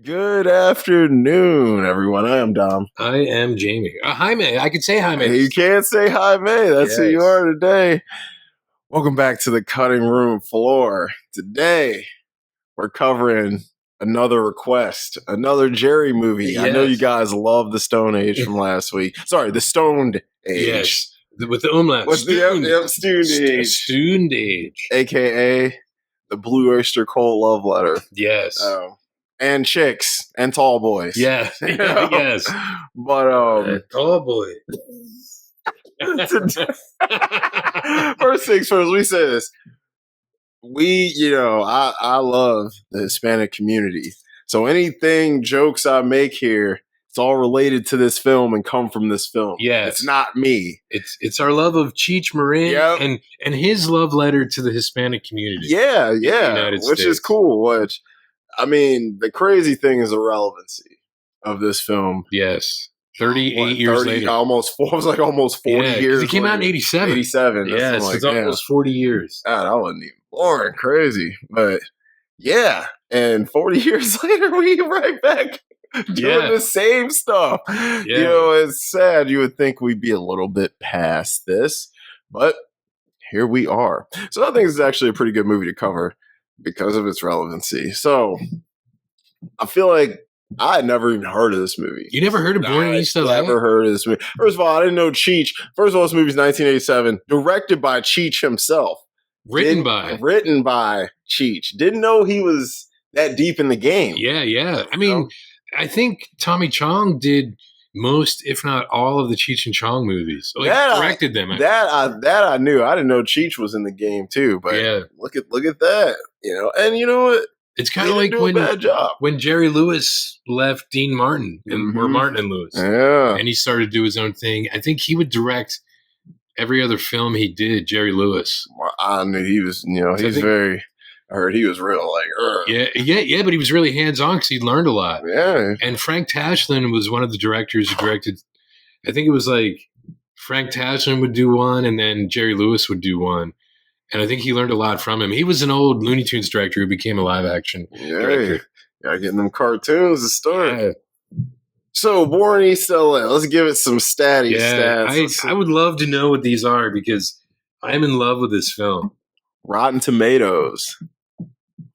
Good afternoon, everyone. I am Dom. I am Jamie. Hi, May. I could say hi, May. You can't say hi, May. That's who you are today. Welcome back to the cutting room floor. Today, we're covering another request, another Jerry movie. Yes. I know you guys love the Stone Age from last week. Sorry, the Stoned Age. Yes, with the umlaut. What's the Stoned Age? Stoned Age. AKA the Blue Oyster Cult love letter. Yes. And chicks and tall boys. Yeah. Yes. But tall boy. First things first, we say this. I love the Hispanic community. So anything jokes I make here, it's all related to this film and come from this film. Yes. It's not me. It's our love of Cheech Marin and his love letter to the Hispanic community. Yeah. Which is cool. The crazy thing is the relevancy of this film. Yes. 38 years later. Almost 40 years. It came out in 87. 87. Yes, it's almost 40 years. God, that wasn't even boring. Crazy. But yeah. And 40 years later, we right back doing the same stuff. Yeah. It's sad. You would think we'd be a little bit past this. But here we are. So I think this is actually a pretty good movie to cover because of its relevancy. So I feel like I had never even heard of this movie. You never heard of Born in East L.A.? I never heard of this movie. First of all, I didn't know Cheech. First of all, this movie's 1987, directed by Cheech himself. Written by Cheech. Didn't know he was that deep in the game. Yeah. I think Tommy Chong did most, if not all, of the Cheech and Chong movies. Directed them. That I knew. I didn't know Cheech was in the game too. But look at that. And you know what? It's kind of like when Jerry Lewis left Dean Martin or Martin and Lewis. Yeah. And he started to do his own thing. I think he would direct every other film he did, Jerry Lewis. I knew he was, I heard he was real Yeah, but he was really hands-on because he learned a lot. Yeah. And Frank Tashlin was one of the directors who directed, I think it was like Frank Tashlin would do one and then Jerry Lewis would do one. And I think he learned a lot from him. He was an old Looney Tunes director who became a live-action director. Gotta get them cartoons to start. Yeah. So, Born in East L.A. Let's give it some stats. I would love to know what these are because I'm in love with this film. Rotten Tomatoes,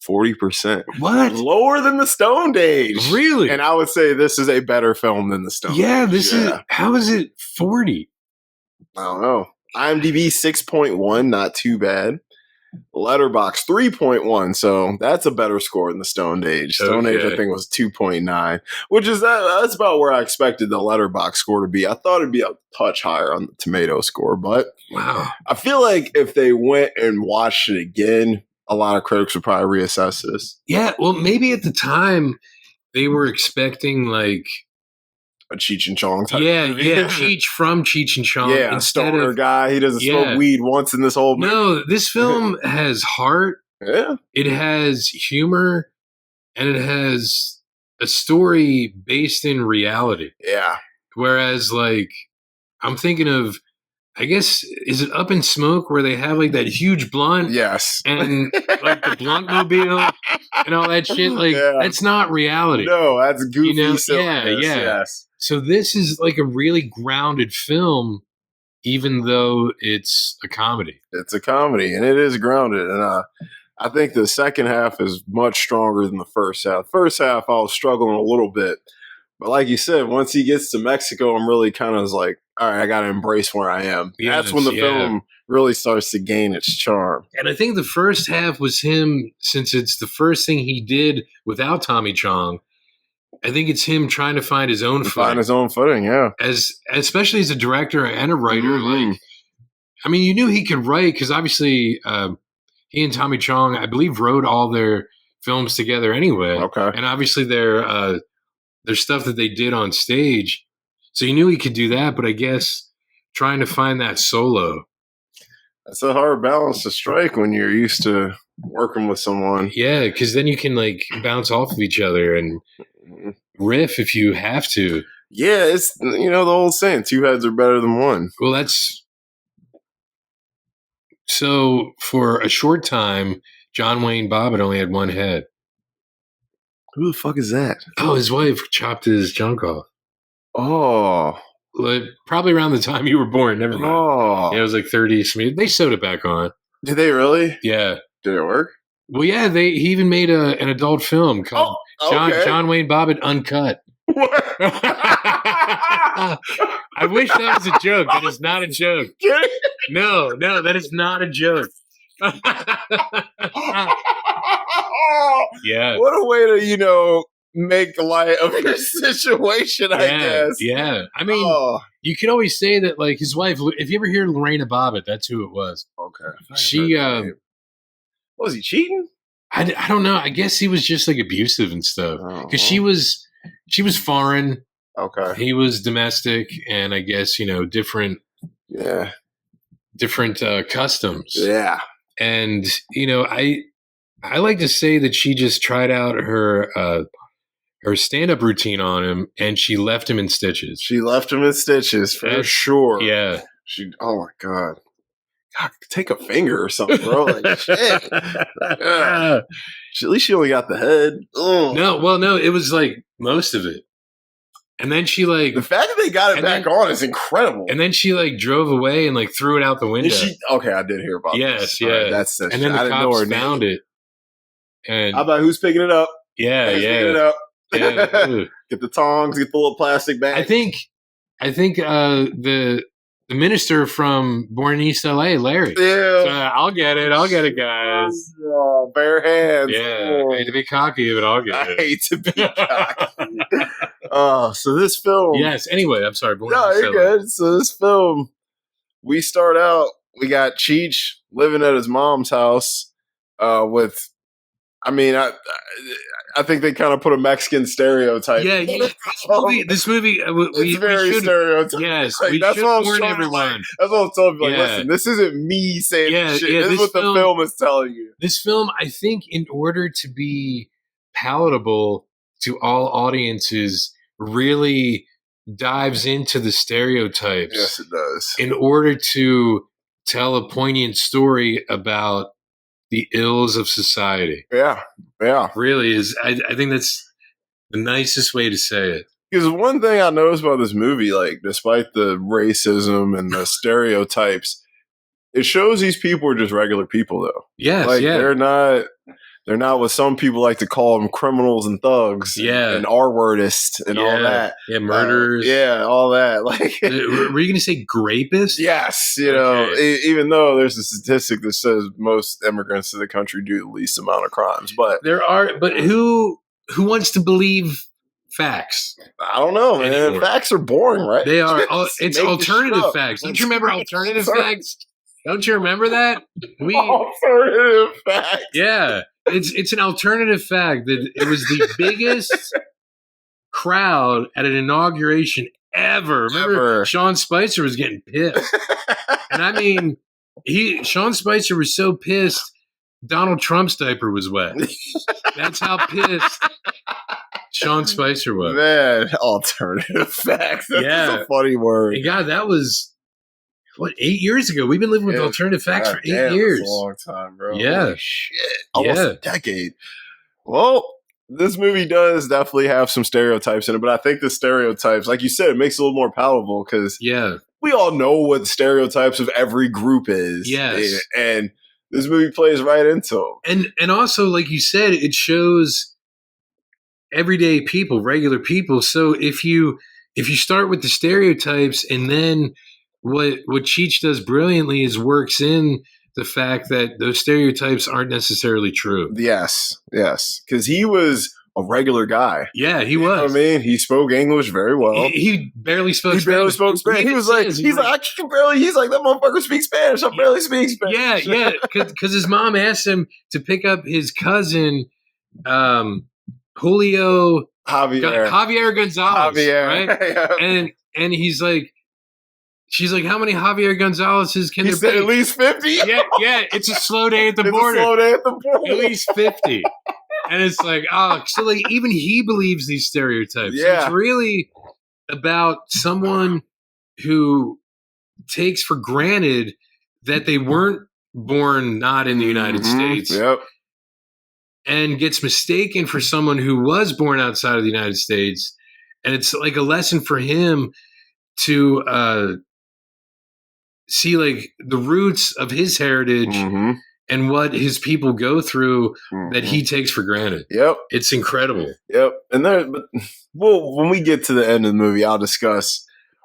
40%. What? Lower than the Stoned Age. Really? And I would say this is a better film than the Stoned Age. How is it 40? I don't know. IMDb 6.1, not too bad. Letterboxd 3.1, so that's a better score than the Stoned Age. Stoned Age, I think, was 2.9, which is that's about where I expected the Letterboxd score to be. I thought it'd be a touch higher on the tomato score, but wow. I feel like if they went and watched it again, a lot of critics would probably reassess this. Yeah, well, maybe at the time they were expecting like a Cheech and Chong type. Yeah, Cheech from Cheech and Chong. Yeah, a stoner guy. He doesn't smoke weed once in this whole movie. No, this film has heart. Yeah. It has humor, and it has a story based in reality. Yeah. Whereas, like, I'm thinking of, I guess, is it Up in Smoke where they have, like, that huge blunt? Yes. And, like, the blunt-mobile and all that shit? Like, that's not reality. No, that's goofy silliness. Yes. So this is like a really grounded film, even though it's a comedy. It's a comedy, and it is grounded. And I think the second half is much stronger than the first half. First half, I was struggling a little bit. But like you said, once he gets to Mexico, I'm really kind of like, all right, I got to embrace where I am. Yes, that's when the film really starts to gain its charm. And I think the first half was him, since it's the first thing he did without Tommy Chong, I think it's him trying to find his own footing. Find his own footing, yeah. Especially as a director and a writer. Mm-hmm. You knew he could write because obviously he and Tommy Chong, I believe, wrote all their films together anyway. Okay. And obviously their stuff that they did on stage. So you knew he could do that, but I guess trying to find that solo. That's a hard balance to strike when you're used to working with someone. Yeah, because then you can like bounce off of each other and riff if you have to. Yeah, it's the old saying, two heads are better than one. Well, so for a short time, John Wayne Bobbitt only had one head. Who the fuck is that? Oh, his wife chopped his junk off. Oh. Like, probably around the time you were born. Never mind. Oh. Yeah, it was like 30. They sewed it back on. Did they really? Yeah. Did it work? Well, yeah, he even made an adult film called John Wayne Bobbitt Uncut. I wish that was a joke. That is not a joke. No, that is not a joke. Yeah. What a way to, make light of your situation, I guess. Yeah. I mean, you could always say that, like, his wife, if you ever hear Lorena Bobbitt, that's who it was. Okay. She, was he cheating? I don't know. I guess he was just like abusive and stuff. Because she was foreign. Okay. He was domestic, and I guess, different. Yeah. Different customs. Yeah. And, I like to say that she just tried out her stand-up routine on him, and she left him in stitches. She left him in stitches, for sure. Yeah. Oh, my God. God, take a finger or something, bro. Like, shit. At least she only got the head. Ugh. No, it was like most of it. And then she like the fact that they got it back on is incredible. And then she like drove away and like threw it out the window. Okay, I did hear about this. Yes, yeah. Right, that's and then the cops found it. And how about who's picking it up? Yeah, picking it up. Yeah. Get the tongs, get the little plastic bag. I think the minister from Born in East L.A., Larry. Yeah. So, I'll get it, guys. Oh, bare hands. Yeah. I hate to be cocky, but I'll get it. I hate to be cocky. So this film. Yes. Anyway, I'm sorry. No, you're good. So this film, we start out. We got Cheech living at his mom's house with. I mean, I think they kind of put a Mexican stereotype. Yeah, this movie, it's very stereotypical. Yes, like, we that's should what warn everyone. That's what I'm telling you. Like, listen, this isn't me saying shit. This is what the film is telling you. This film, I think, in order to be palatable to all audiences, really dives into the stereotypes. Yes, it does. In order to tell a poignant story about the ills of society. Yeah. Really is. I think that's the nicest way to say it. Because one thing I noticed about this movie, like, despite the racism and the stereotypes, it shows these people are just regular people, though. Yes, like, they're not what some people like to call them, criminals and thugs. Yeah. And R-wordists and all that. Yeah, murderers. All that. Like, were you going to say grapists? Yes. Even though there's a statistic that says most immigrants to the country do the least amount of crimes. But who wants to believe facts? I don't know, man. Anymore. Facts are boring, right? They are. It's alternative facts. Don't you remember alternative facts? Don't you remember that? Alternative facts. Yeah. It's an alternative fact that it was the biggest crowd at an inauguration ever. Remember, Sean Spicer was getting pissed. And I mean, Sean Spicer was so pissed, Donald Trump's diaper was wet. That's how pissed Sean Spicer was. Man, alternative facts. That's a funny word. And God, that was... 8 years ago? We've been living with alternative facts for 8 years. That's a long time, bro. Yeah. Holy shit. Almost a decade. Well, this movie does definitely have some stereotypes in it, but I think the stereotypes, like you said, it makes it a little more palatable because we all know what the stereotypes of every group is. Yes. And this movie plays right into them. And also, like you said, it shows everyday people, regular people. So if you start with the stereotypes and then what Cheech does brilliantly is works in the fact that those stereotypes aren't necessarily true. Yes. Because he was a regular guy. Yeah, he was. You know what I mean? He spoke English very well. He barely spoke Spanish. He barely spoke Spanish. He was like, I can barely, he's like, that motherfucker speaks Spanish. I barely speak Spanish. Yeah. Because his mom asked him to pick up his cousin, Javier Gonzalez. Right? And he's like, she's like, how many Javier Gonzalez's can there be? He said at least 50? Yeah. It's a slow day at the border. At least 50. And it's like, so like even he believes these stereotypes. Yeah. So it's really about someone who takes for granted that they weren't born not in the United States. Yep. and gets mistaken for someone who was born outside of the United States. And it's like a lesson for him to see like the roots of his heritage and what his people go through that he takes for granted. Yep. It's incredible. Yep. And but when we get to the end of the movie, I'll discuss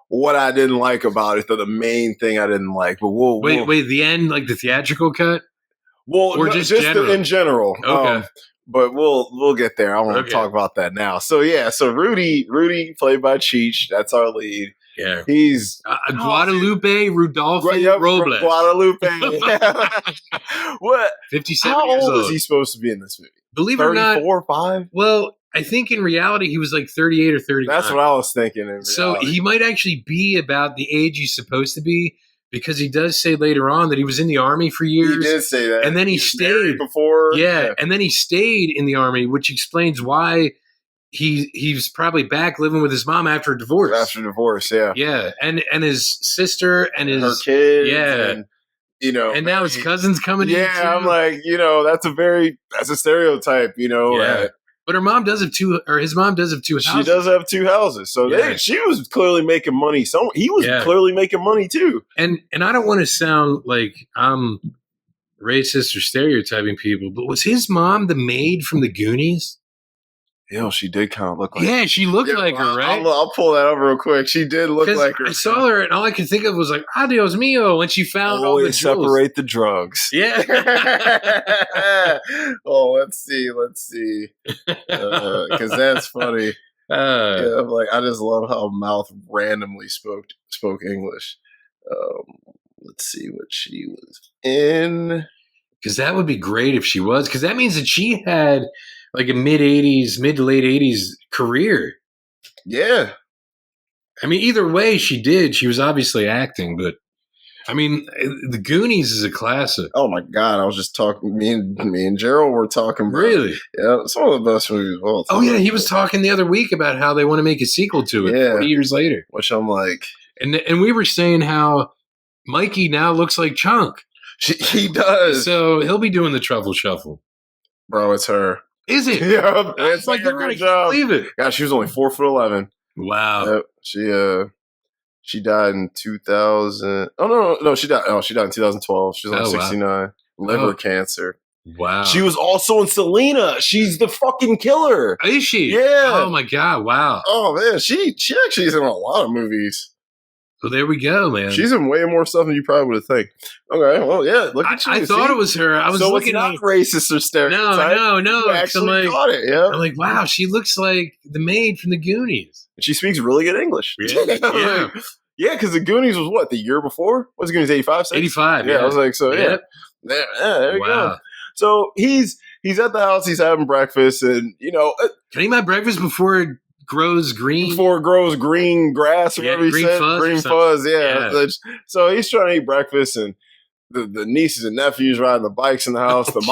what I didn't like about it. The main thing I didn't like. But wait, the end, like the theatrical cut? Well, or just in general. Okay. But we'll get there. I want to talk about that now. So Rudy played by Cheech, that's our lead. Yeah. He's Guadalupe Rudolpho Robles. Guadalupe. What? 57 How years old is he supposed to be in this movie? Believe it or not. 34, 5? Well, I think in reality he was like 38 or 39. That's what I was thinking. So he might actually be about the age he's supposed to be, because he does say later on that he was in the Army for years. He did say that. And then he stayed before. Yeah, and then he stayed in the Army, which explains why he's probably back living with his mom after a divorce. After divorce, yeah. Yeah, and his sister and her kids. Yeah. And, you know. And now his cousin's coming in. Yeah, I'm like, that's a stereotype, Yeah. But his mom does have two houses. She does have 2 houses. So she was clearly making money. So he was clearly making money too. And I don't want to sound like I'm racist or stereotyping people, but was his mom the maid from the Goonies? Yeah, she did kind of look like her. Yeah, she looked like her, right? I'll pull that up real quick. She did look like her. I saw her, and all I could think of was like, adios mio, when she found all the jewels. Separate the drugs. Yeah. Let's see. Because that's funny. I'm like, I just love how Mouth randomly spoke English. Let's see what she was in. Because that would be great if she was. Because that means that she had like a mid to late 80s career. Yeah. I mean, either way she did. She was obviously acting, but I mean, The Goonies is a classic. Oh my God. I was just talking, me and Gerald were talking about Really? Yeah, it's one of the best movies of all time. Oh yeah, he was talking the other week about how they want to make a sequel to it 40 years later. Which I'm like. And we were saying how Mikey now looks like Chunk. He does. So he'll be doing the Truffle Shuffle. Bro, it's her. Is it? Yeah, it's like a good job. Believe it. Yeah, she was only 4'11". Wow. Yep. She died in 2000. Oh no, she died. Oh, she died in 2012. She was only 69. Wow. Liver cancer. Wow. She was also in Selena. She's the fucking killer. Is she? Yeah. Oh my God. Wow. Oh man, she actually is in a lot of movies. Well, there we go, man. She's in way more stuff than you probably would have think. Okay, well, yeah. Look at you. I thought it was her. I was so looking it's not racist or stereotype. No. You actually got it. Yeah. I'm like, wow, she looks like the maid from the Goonies. She speaks really good English. Yeah. Yeah, because the Goonies was what, the year before? What's Goonies, 85? 85. Yeah, I was like, so yeah. Yeah, there you go. So he's at the house. He's having breakfast, and can he eat my breakfast before it grows green? Before it grows green grass, or whatever he said. Green fuzz, yeah. So he's trying to eat breakfast, and the nieces and nephews riding the bikes in the house. The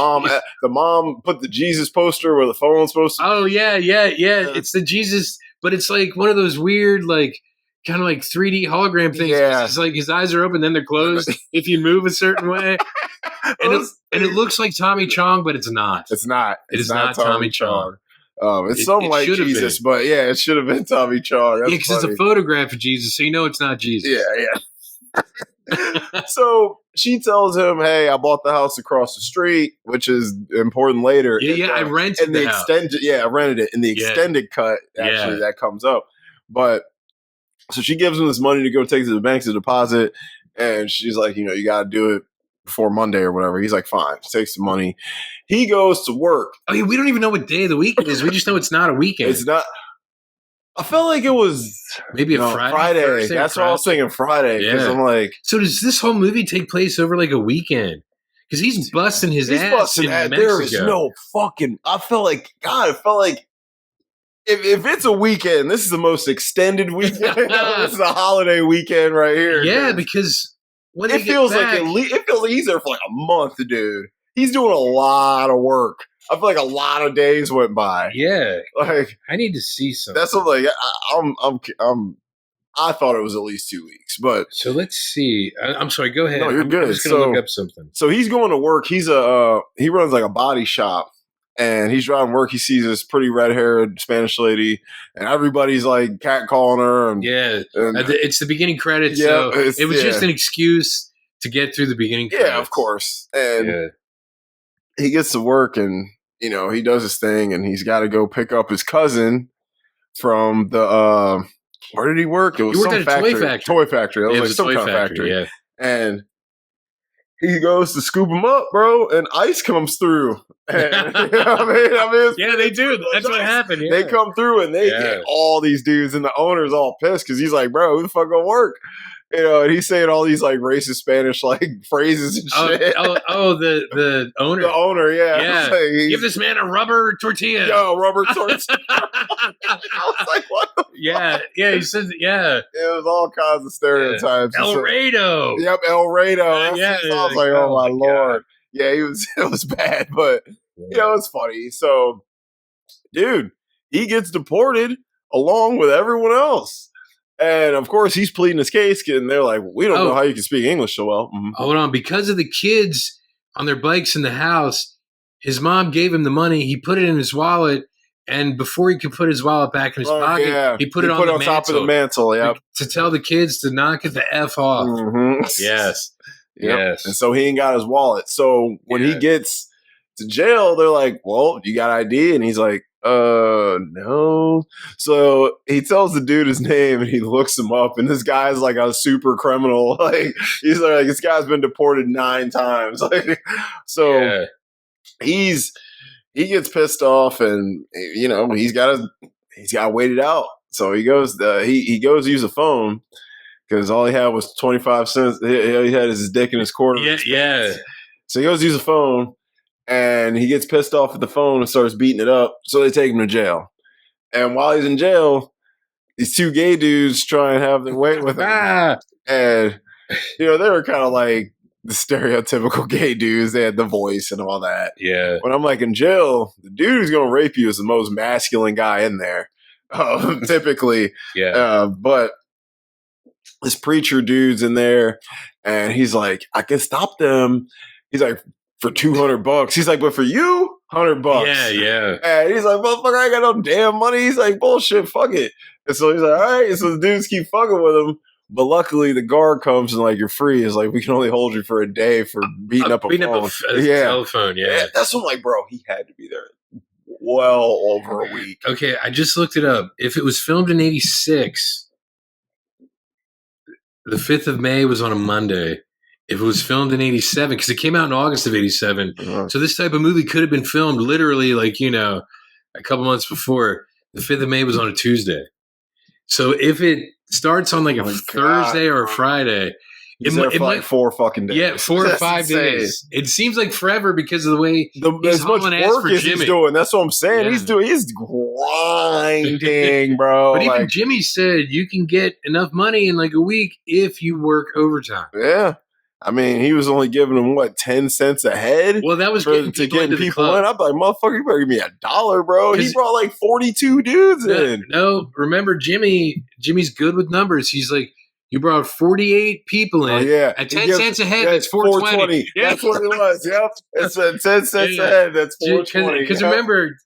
mom put the Jesus poster where the phone's supposed to. Oh yeah. It's the Jesus, but it's like one of those weird, like kind of like 3D hologram things. Yeah. It's like his eyes are open, then they're closed if you move a certain way. And it looks like Tommy Chong, but it's not. It's not. It's not Tommy Chong. It's something like Jesus, but yeah, it should have been Tommy Chong. Yeah, because it's a photograph of Jesus, so you know it's not Jesus. Yeah. So she tells him, "Hey, I bought the house across the street," which is important later. I rented the house. I rented it in the extended cut. Actually, that comes up. But so she gives him this money to go take to the bank to deposit, and she's like, you got to do it before Monday or whatever. He's like, fine. She takes the money. He goes to work. Oh, yeah, we don't even know what day of the week it is. We just know it's not a weekend. It's not. I felt like it was maybe a Friday. Thursday, that's what I was thinking, Friday. Because I'm like, so does this whole movie take place over like a weekend? Because he's busting his ass in Mexico. There is no fucking. I felt like if it's a weekend, this is the most extended weekend. This is a holiday weekend right here. Yeah, because when it feels like he's there for like a month, dude. He's doing a lot of work. I feel like a lot of days went by. Yeah, like I need to see something. That's what I thought it was at least 2 weeks, but so let's see. I'm sorry. Go ahead. No, you're good. I'm just gonna look up something. So he's going to work. He runs like a body shop, And he's driving work. He sees this pretty red-haired Spanish lady, and everybody's like catcalling her. And, it's the beginning credits. Yeah, so it was just an excuse to get through the beginning credits. Yeah, of course. And he gets to work, and he does his thing, and he's got to go pick up his cousin from the where did he work? It was some factory. Toy factory. It was like some kind of factory. Yeah. And he goes to scoop him up, bro, and ice comes through. And, I mean, yeah, they do. That's what happened. Yeah. They come through and they get all these dudes, and the owner's all pissed because he's like, bro, who the fuck gonna work? And he's saying all these like racist Spanish like phrases and shit. The owner. The owner, yeah. Yeah. Like, give this man a rubber tortilla. Yo, rubber tortilla. I was like, what the fuck? Yeah, he said, yeah. It was all kinds of stereotypes. El Rado. Yep, El Rado. I was like, oh my Lord. God. Yeah, it was bad, but it was funny. So, dude, he gets deported along with everyone else. And of course, he's pleading his case, and they're like, we don't know how you can speak English so well. Mm-hmm. Hold on. Because of the kids on their bikes in the house, his mom gave him the money. He put it in his wallet, and before he could put his wallet back in his pocket, he put it on top of the mantle. Yep. To tell the kids to knock it the F off. Mm-hmm. Yes. Yep. Yes. And so he ain't got his wallet. So when he gets to jail, they're like, well, you got ID? And he's like, no. So he tells the dude his name, and he looks him up, and this guy's like a super criminal. Like, he's like, this guy's been deported 9 times. Like, so he gets pissed off, and he's got to wait it out. So he goes he goes to use a phone because all he had was 25 cents. He had his dick in his quarter. Yeah. So he goes to use a phone, and he gets pissed off at the phone and starts beating it up. So they take him to jail. And while he's in jail, these 2 gay dudes try and have their way with him. And, they were kind of like the stereotypical gay dudes. They had the voice and all that. Yeah. When I'm like, in jail, the dude who's going to rape you is the most masculine guy in there, typically. Yeah. But this preacher dude's in there, and he's like, I can stop them. He's like, for $200. He's like, but for you, $100. Yeah. And he's like, motherfucker, I ain't got no damn money. He's like, bullshit, fuck it. And so he's like, all right. And so the dudes keep fucking with him. But luckily, the guard comes and like, you're free. It's like, we can only hold you for a day for beating up a phone. Telephone. Yeah. That's what I'm like, bro, he had to be there well over a week. Okay, I just looked it up. If it was filmed in 86, the 5th of May was on a Monday. If it was filmed in 87, because it came out in August of 87. So this type of movie could have been filmed literally like, a couple months before. The 5th of May was on a Tuesday. So if it starts on like a Thursday or a Friday, it might 4 fucking days. Yeah, 4 or 5 days. It seems like forever because of the way as much work as he's doing. That's what I'm saying. Yeah. He's grinding, bro. But even Jimmy said you can get enough money in like a week if you work overtime. Yeah. I mean, he was only giving them 10 cents a head. Well, that was to getting people in. I'm like, motherfucker, you better give me $1, bro. He brought like 42 dudes in. No, remember Jimmy's good with numbers. He's like, you brought 48 people in. At 10 cents a head, it's $4.20. Yeah. That's what it was. Yep. It's 10 cents a head. That's $4.20. Because remember,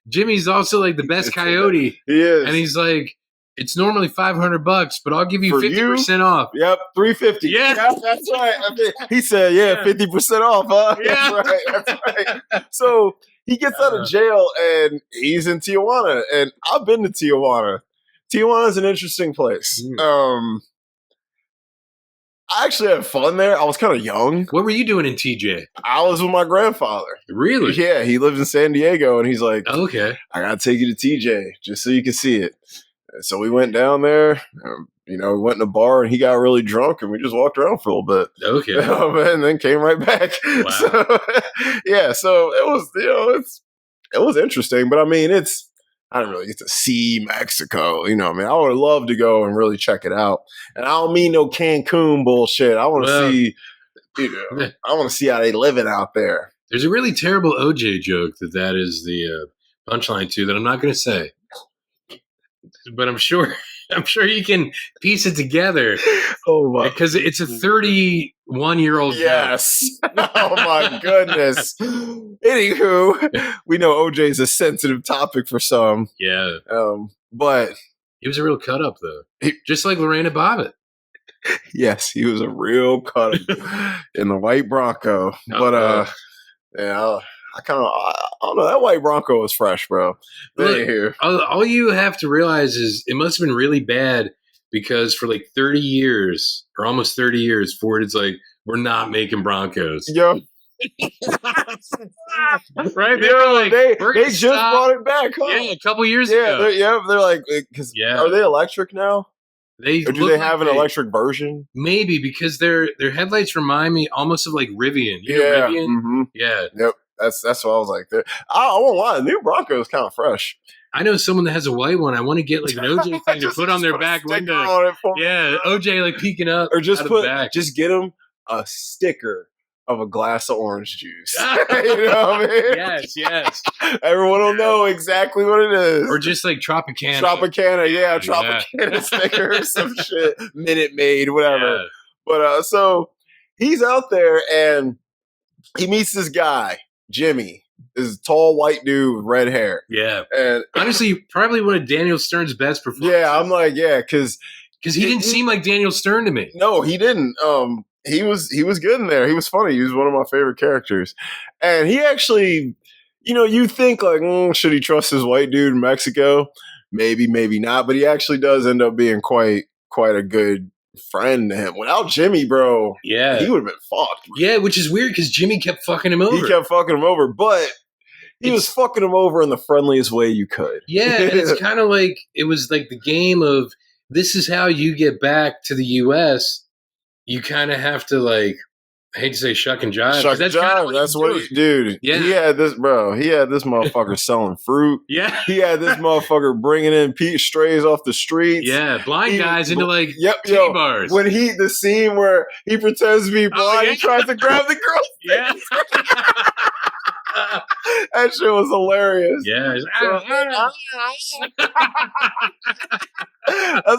Jimmy's also like the best coyote. He is. And he's like, it's normally $500, but I'll give you 50% off. Yep, $350. Yeah, that's right. I mean, he said, 50% off, huh? Yeah. That's right. So he gets out of jail, and he's in Tijuana, and I've been to Tijuana. Tijuana is an interesting place. I actually had fun there. I was kind of young. What were you doing in TJ? I was with my grandfather. Really? Yeah, he lived in San Diego, and he's like, okay, I got to take you to TJ just so you can see it. So we went down there, we went in a bar, and he got really drunk, and we just walked around for a little bit. Okay. And then came right back. Wow. So it was, it was interesting, but I mean, I didn't really get to see Mexico. I would have loved to go and really check it out. And I don't mean no Cancun bullshit. I want to see, I want to see how they living out there. There's a really terrible OJ joke that is the punchline to that I'm not going to say. But I'm sure you can piece it together. Oh my! Because it's a 30 1-year-old. Yes. Oh my goodness. Anywho, we know OJ is a sensitive topic for some. Yeah. But he was a real cut up though. Just like Lorena Bobbitt. Yes, he was a real cut up in the white Bronco. But yeah, I don't know. That white Bronco was fresh, bro. Look, all you have to realize is it must have been really bad because for like 30 years or almost 30 years, Ford is like, we're not making Broncos. Yo. Right? They were like, they just brought it back, huh? Yeah, a couple years ago. They're like, are they electric now? Or do they have an electric version? Maybe, because their headlights remind me almost of like Rivian. You know Rivian? Mm-hmm. Yeah. Yep. That's what I was like. I won't lie, the new Bronco is kind of fresh. I know someone that has a white one. I want to get like an OJ thing to put on their back window. OJ like peeking up. Or just get them a sticker of a glass of orange juice. You know what I mean? Yes. Everyone will know exactly what it is. Or just like Tropicana. Tropicana sticker, some shit. Minute Maid, whatever. Yeah. But so he's out there and he meets this guy, Jimmy. This tall white dude with red hair. Yeah. And honestly, probably one of Daniel Stern's best performances. Yeah, I'm like, because he didn't seem like Daniel Stern to me. No, he didn't. He was good in there. He was funny. He was one of my favorite characters. And he actually, you think like, should he trust his white dude in Mexico? Maybe, maybe not. But he actually does end up being quite a good friend to him. Without Jimmy, bro, he would have been fucked. Bro. Yeah, which is weird because Jimmy kept fucking him over. He kept fucking him over, but he was fucking him over in the friendliest way you could. Yeah, and it's kind of like, it was like the game of, this is how you get back to the U.S., you kind of have to like, I hate to say shuck and jive. That's what dude. Yeah. He had this motherfucker selling fruit. Yeah. He had this motherfucker bringing in peach strays off the streets. Yeah. Blind guys into like bars. When the scene where he pretends to be blind, he tries to grab the girl's face. That shit was hilarious. Yeah. That's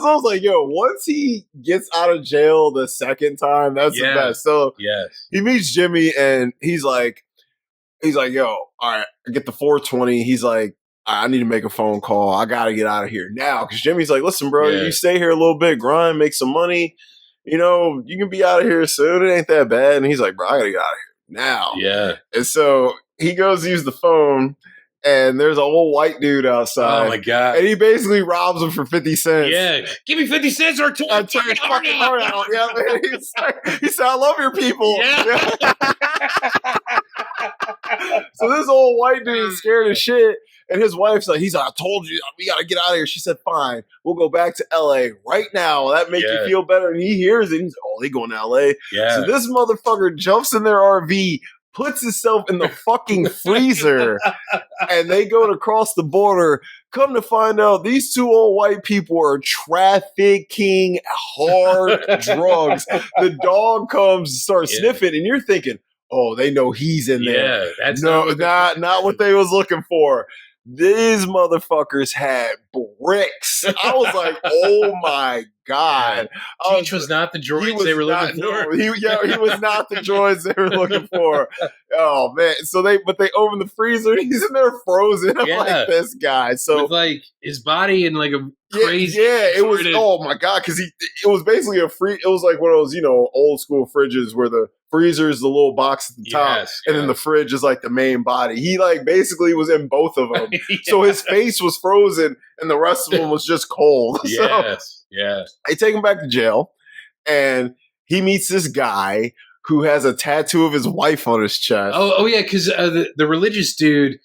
what I was like, once he gets out of jail the second time, that's the best. So he meets Jimmy and he's like, yo, all right, I get the 420. He's like, I need to make a phone call. I got to get out of here now. Because Jimmy's like, listen, bro, you stay here a little bit, grind, make some money. You can be out of here soon. It ain't that bad. And he's like, bro, I got to get out of here now. Yeah. And so he goes to use the phone. And there's an old white dude outside. Oh my god! And he basically robs him for 50 cents. Yeah, give me 50 cents or I turn his fucking heart out. Yeah, man. He said, "I love your people." Yeah. So this old white dude is scared as shit, and his wife's like, I told you, we gotta get out of here. She said, fine, we'll go back to L.A. right now. That make you feel better. And he hears it. He's like, oh, they going to L.A. Yeah. So this motherfucker jumps in their RV. Puts himself in the fucking freezer and they go to cross the border. Come to find out, these two old white people are trafficking hard drugs. The dog comes and starts sniffing, and you're thinking, oh, they know he's in there. Yeah, that's not what they was looking for. These motherfuckers had bricks. I was like, oh my God. Cheech was not the droids they were looking for. He was not the droids they were looking for. Oh man. So they open the freezer and he's in there frozen. I'm like, this guy. So with like his body in like a crazy. Yeah, it was, oh my God. Cause it was basically it was like one of those, old school fridges where the freezer is the little box at the top and then the fridge is like the main body. He like basically was in both of them. So his face was frozen and the rest of him was just cold. They take him back to jail and he meets this guy who has a tattoo of his wife on his chest. Oh yeah, because the religious dude,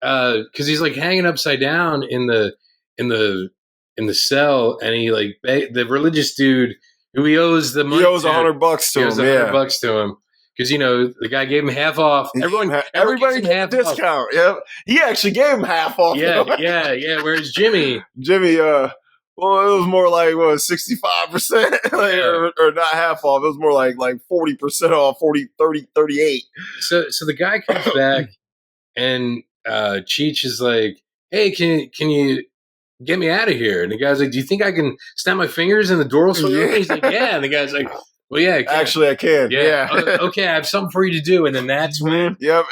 because he's like hanging upside down in the cell, and he like the religious dude who he owes the money. He owes $100 to him. He owes $100 to him because the guy gave him half off. Everybody half discount. Yeah, he actually gave him half off. Yeah. Whereas Jimmy, well, it was more like 65%, or not half off. It was more like 40% off, 40, 30, 38. So the guy comes back, and Cheech is like, "Hey, can you get me out of here?" And the guy's like, "Do you think I can snap my fingers and the door will swing open?" He's like, "Yeah." And the guy's like, Well, yeah, actually, I can. Yeah. Okay, I have something for you to do, and then that's when. Yep.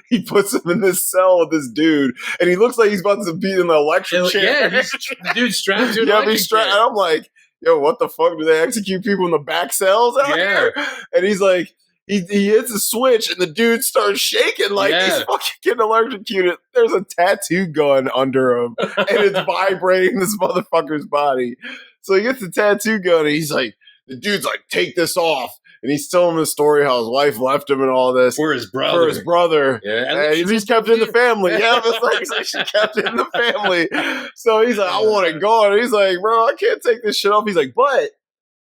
He puts him in this cell with this dude, and he looks like he's about to be in the electric chair. Yeah, the dude's strapped to an electric chair. And I'm like, yo, what the fuck? Do they execute people in the back cells out here? And he's like, he hits a switch, and the dude starts shaking like he's fucking getting electrocuted. There's a tattoo gun under him, and it's vibrating this motherfucker's body. So he gets the tattoo gun, and he's like, the dude's like, take this off. And he's telling the story how his wife left him and all this. For his brother. Yeah. And he's kept in the family. Yeah, it's like she kept in the family. So he's like, I want it gone. And he's like, bro, I can't take this shit off. He's like, but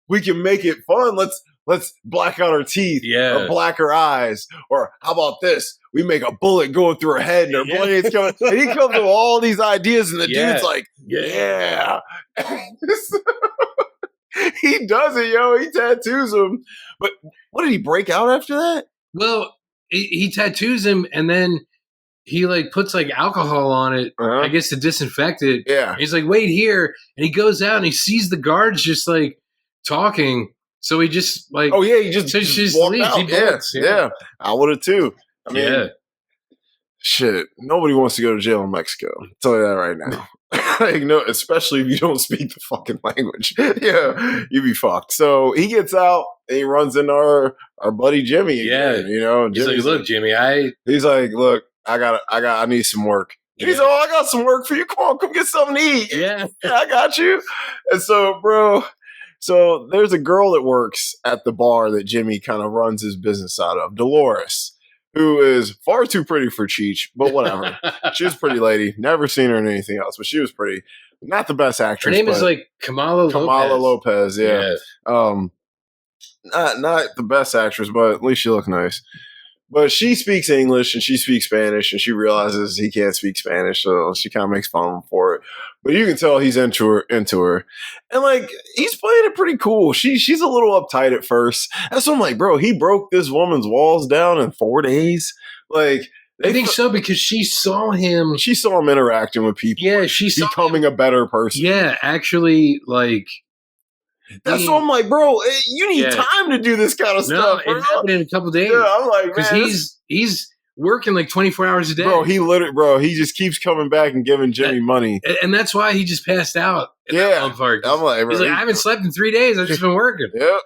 we can make it fun. Let's black out her teeth or black her eyes. Or how about this? We make a bullet going through her head and her blade's coming. And he comes with all these ideas, and the dude's like, yeah. He does it, yo. He tattoos him. But what did he break out after that? Well, he tattoos him, and then he like puts like alcohol on it, I guess, to disinfect it. Yeah. He's like, wait here. And he goes out and he sees the guards just like talking. So he just like, he just walked leaves. out. He bolts. Yeah. I would have too. I mean, shit. Nobody wants to go to jail in Mexico. I'll tell you that right now. Like, no, especially if you don't speak the fucking language. Yeah, you'd be fucked. So he gets out and he runs into our buddy Jimmy again, you know. He's like, look, Jimmy, he's like, look, I need some work. Yeah. He's like, I got some work for you. Come get something to eat. Yeah, I got you. And so, bro, there's a girl that works at the bar that Jimmy kind of runs his business out of, Dolores, who is far too pretty for Cheech, but whatever. She was a pretty lady. Never seen her in anything else, but she was pretty. Not the best actress. Her name is like Kamala Lopez. Yeah. Not the best actress, but at least she looked nice. But she speaks English and she speaks Spanish, and she realizes he can't speak Spanish, so she kind of makes fun of him for it. But you can tell he's into her. And like, he's playing it pretty cool. She's a little uptight at first. That's what I'm like, bro, he broke this woman's walls down in 4 days. Like, I think so, because she saw him interacting with people. Yeah, she's becoming a better person. Yeah, actually, like, that's what I'm like, bro. You need time to do this kind of stuff. It happened in a couple days. Yeah, I'm like, man, because he's working like 24 hours a day. Bro, he just keeps coming back and giving Jimmy money, and that's why he just passed out. I'm like, bro, he's like, I haven't slept in 3 days. I've just been working. Yep,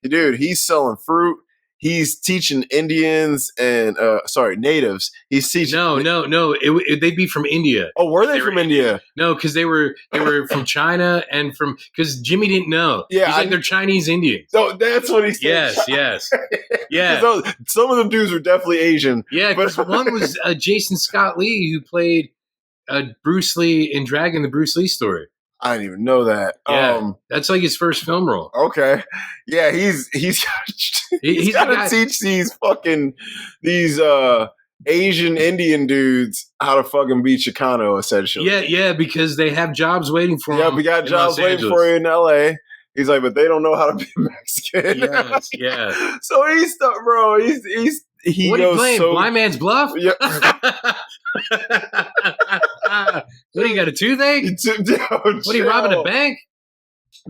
dude, he's selling fruit. He's teaching Indians and natives. He's teaching. No. They'd be from India. Oh, were they from India? No, because they were from China and because Jimmy didn't know. Yeah, he's like, they're Chinese Indians. So that's what he said. Yes. Yeah. So some of them dudes were definitely Asian. Yeah, because one was Jason Scott Lee, who played Bruce Lee in Dragon, the Bruce Lee story. I didn't even know that. Yeah, that's like his first film role. Okay, yeah, he's got to teach these Asian Indian dudes how to fucking be Chicano, essentially. Yeah, because they have jobs waiting for them. Yeah, we got jobs waiting for you in L.A. He's like, but they don't know how to be Mexican. Yes, yeah. So he's bro. He what are you playing? Blind Man's Bluff? Yep. What do you got, a toothache? What are you robbing a bank?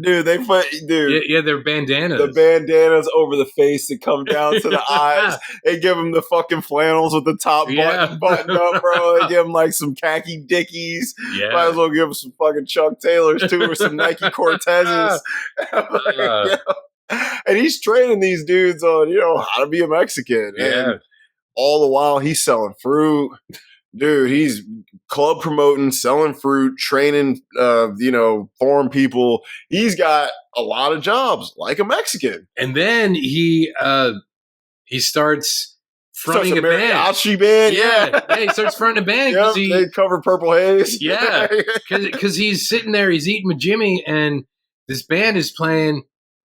Dude, Yeah, they're bandanas. The bandanas over the face that come down to the eyes. They give him the fucking flannels with the top buttoned up, bro. They give him like some khaki Dickies. Yeah. Might as well give him some fucking Chuck Taylors too, or some Nike Cortezes. And he's training these dudes on, how to be a Mexican. Yeah. And all the while he's selling fruit. Dude, he's club promoting, selling fruit, training, foreign people. He's got a lot of jobs, like a Mexican. And then he starts fronting a mariachi band. Yeah, he starts fronting a band. Yep, they cover Purple Haze. Yeah, because he's sitting there, he's eating with Jimmy, and this band is playing.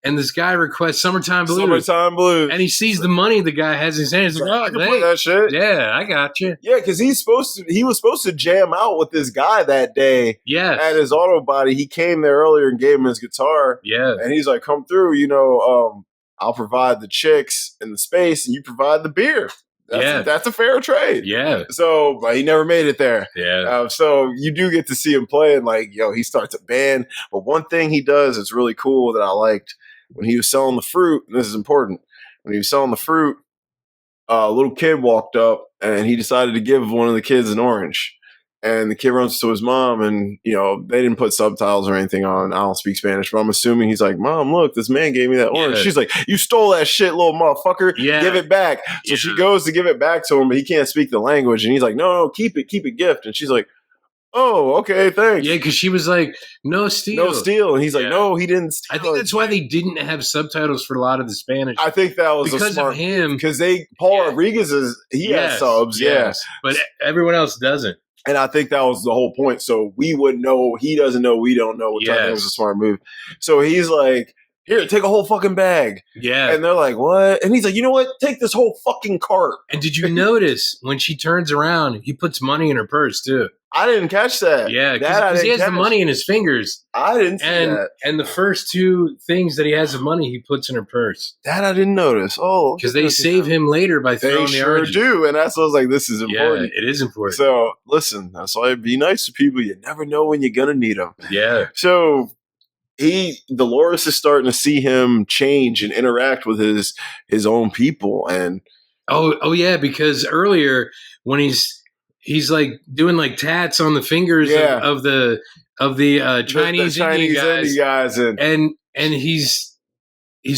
And this guy requests Summertime Blues. And he sees the money the guy has in his hand. He's like, I can play that shit. Yeah, I got you. Yeah, because he was supposed to jam out with this guy that day at his auto body. He came there earlier and gave him his guitar. Yeah. And he's like, come through, I'll provide the chicks and the space and you provide the beer. That's a fair trade. Yeah. So, but he never made it there. Yeah. So you do get to see him play, and he starts a band. But one thing he does is really cool that I liked. when he was selling the fruit, and this is important, when he was selling the fruit, a little kid walked up and he decided to give one of the kids an orange. And the kid runs to his mom, and they didn't put subtitles or anything on. I don't speak Spanish, but I'm assuming he's like, "Mom, look, this man gave me that orange." She's like, "You stole that shit, little motherfucker. Give it back." So she goes to give it back to him, but he can't speak the language, and he's like, "No, keep it gift." And she's like, "Oh, okay, thanks." Yeah, because she was like, "No steal," and he's like, "No, he didn't steal." I think that's why they didn't have subtitles for a lot of the Spanish. I think that was because a smart of him. Because Paul Rodriguez has subs, but everyone else doesn't. And I think that was the whole point. So we would know, he doesn't know, we don't know, which I think was a smart move. So he's like, "Here, take a whole fucking bag." Yeah. And they're like, "What?" And he's like, "You know what? Take this whole fucking cart." And did you notice when she turns around, he puts money in her purse too? I didn't catch that. Yeah, because he has the money in his fingers. I didn't see that. And the first two things that he has of money, he puts in her purse. That I didn't notice. Oh, because they save him later by throwing the oranges. They sure do, and that's what I was like, this is important. Yeah, it is important. So listen, that's why be nice to people. You never know when you're gonna need them. Yeah. So Dolores is starting to see him change and interact with his own people, and oh yeah, because earlier when he's like doing like tats on the fingers of the Chinese Indian guys, and he's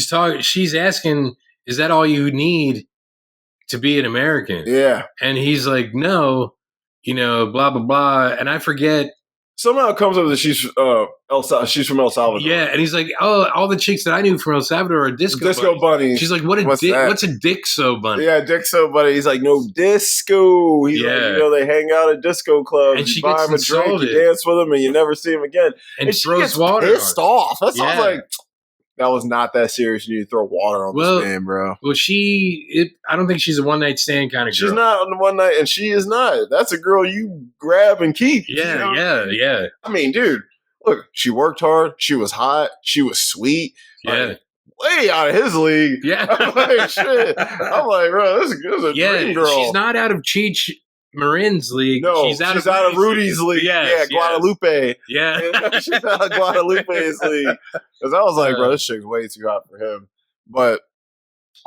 talking. She's asking, "Is that all you need to be an American?" Yeah, and he's like, "No, blah blah blah." And I forget. Somehow it comes up that she's from El Salvador. Yeah, and he's like, "Oh, all the chicks that I knew from El Salvador are disco bunnies." She's like, "What's a dixo bunny?" Yeah, dixo bunny. He's like, "No, disco." He's like, they hang out at disco clubs. And she buy him a drink, you dance with him, and you never see him again. And she throws gets water. Pissed off. That's I was like, that was not that serious. You need to throw water on this man, bro. Well, I don't think she's a one night stand kind of girl. She's not on the one night, and she is not. That's a girl you grab and keep. Yeah, yeah. I mean, dude, look, she worked hard. She was hot. She was sweet. Yeah. Way out of his league. Yeah. I'm like, shit. I'm like, bro, this is a dream girl. She's not out of Cheech Marin's league. No, she's out of Rudy's league. Yes, Guadalupe. Yeah. She's out of Guadalupe's league. Because I was like, bro, this chick's way too hot for him. But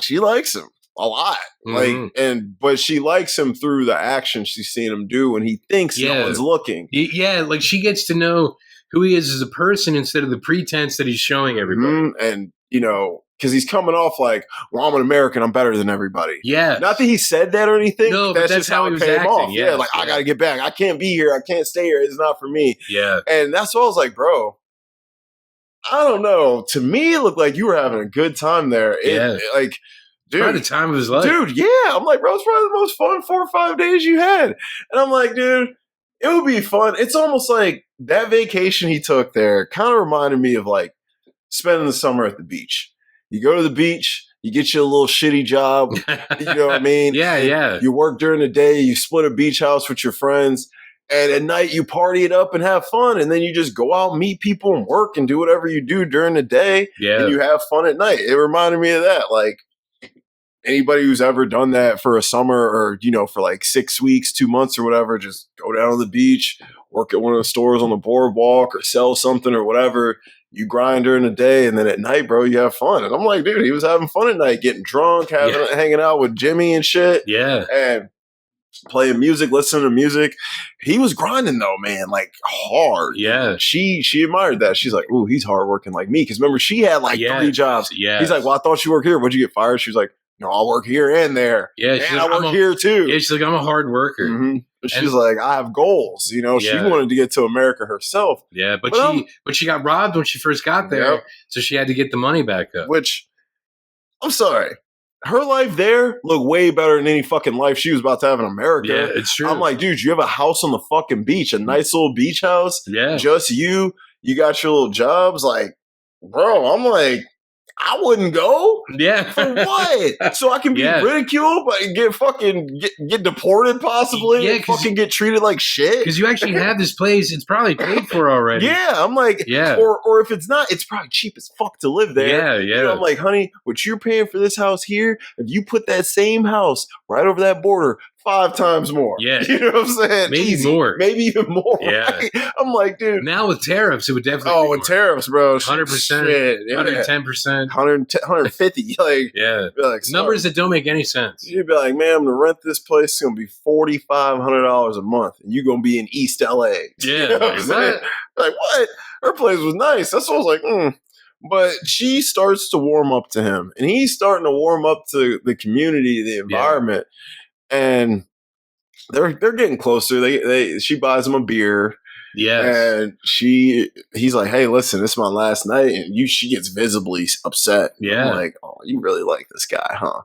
she likes him a lot. But she likes him through the action she's seen him do when he thinks no one's looking. Yeah, like she gets to know who he is as a person instead of the pretense that he's showing everybody. And, because he's coming off like, well, I'm an American, I'm better than everybody. Yeah. Not that he said that or anything. No, but that's just how he was acting. Off. Yeah, like, I got to get back. I can't be here. I can't stay here. It's not for me. Yeah. And that's what I was like, bro, I don't know. To me, it looked like you were having a good time there. Like, dude. Probably the time of his life. Dude, yeah. I'm like, bro, it's probably the most fun 4 or 5 days you had. And I'm like, dude, it would be fun. It's almost like that vacation he took there kind of reminded me of like spending the summer at the beach. You go to the beach, you get you a little shitty job. You know what I mean? Yeah. You work during the day, you split a beach house with your friends, and at night you party it up and have fun. And then you just go out, meet people and work and do whatever you do during the day. Yeah. And you have fun at night. It reminded me of that. Like anybody who's ever done that for a summer or, for like 6 weeks, 2 months or whatever, just go down to the beach, work at one of the stores on the boardwalk or sell something or whatever. You grind during the day, and then at night, bro, you have fun. And I'm like, dude, he was having fun at night, getting drunk, hanging out with Jimmy and shit. Yeah. And playing music, listening to music. He was grinding though, man, like hard. Yeah. She admired that. She's like, ooh, he's hardworking like me. Because remember, she had like 3 jobs. Yeah. He's like, well, I thought you worked here. What'd you get fired? She was like, no, I'll work here and there. Yeah. And I work here too. Yeah, she's like, I'm a hard worker. Mm-hmm. But she's like, I have goals. She wanted to get to America herself. Yeah, but she got robbed when she first got there, so she had to get the money back up. Which, I'm sorry, her life there looked way better than any fucking life she was about to have in America. Yeah, it's true. I'm like, dude, you have a house on the fucking beach, a nice little beach house. Yeah, just you got your little jobs. Like, bro, I'm like, I wouldn't go. Yeah. For what? So I can be ridiculed, but get deported possibly. Yeah, and fucking get treated like shit. Because you actually have this place. It's probably paid for already. Yeah. I'm like, or if it's not, it's probably cheap as fuck to live there. Yeah. I'm like, honey, what you're paying for this house here, if you put that same house right over that border 5 times more. Yeah. You know what I'm saying? Maybe more. Maybe even more. Yeah. Right? I'm like, dude. Now with tariffs, it would definitely be with tariffs, bro. 100%, 110%. 150. Like, yeah. Like, numbers that don't make any sense. You'd be like, man, I'm going to rent this place. It's going to be $4,500 a month. And you're going to be in East L.A. Yeah. You know what? Like, what? Her place was nice. That's what I was like, But she starts to warm up to him. And he's starting to warm up to the community, the environment. Yeah. And they're getting closer. She buys him a beer. Yes. And he's like, hey, listen, this is my last night. And she gets visibly upset. Yeah. I'm like, oh, you really like this guy, huh?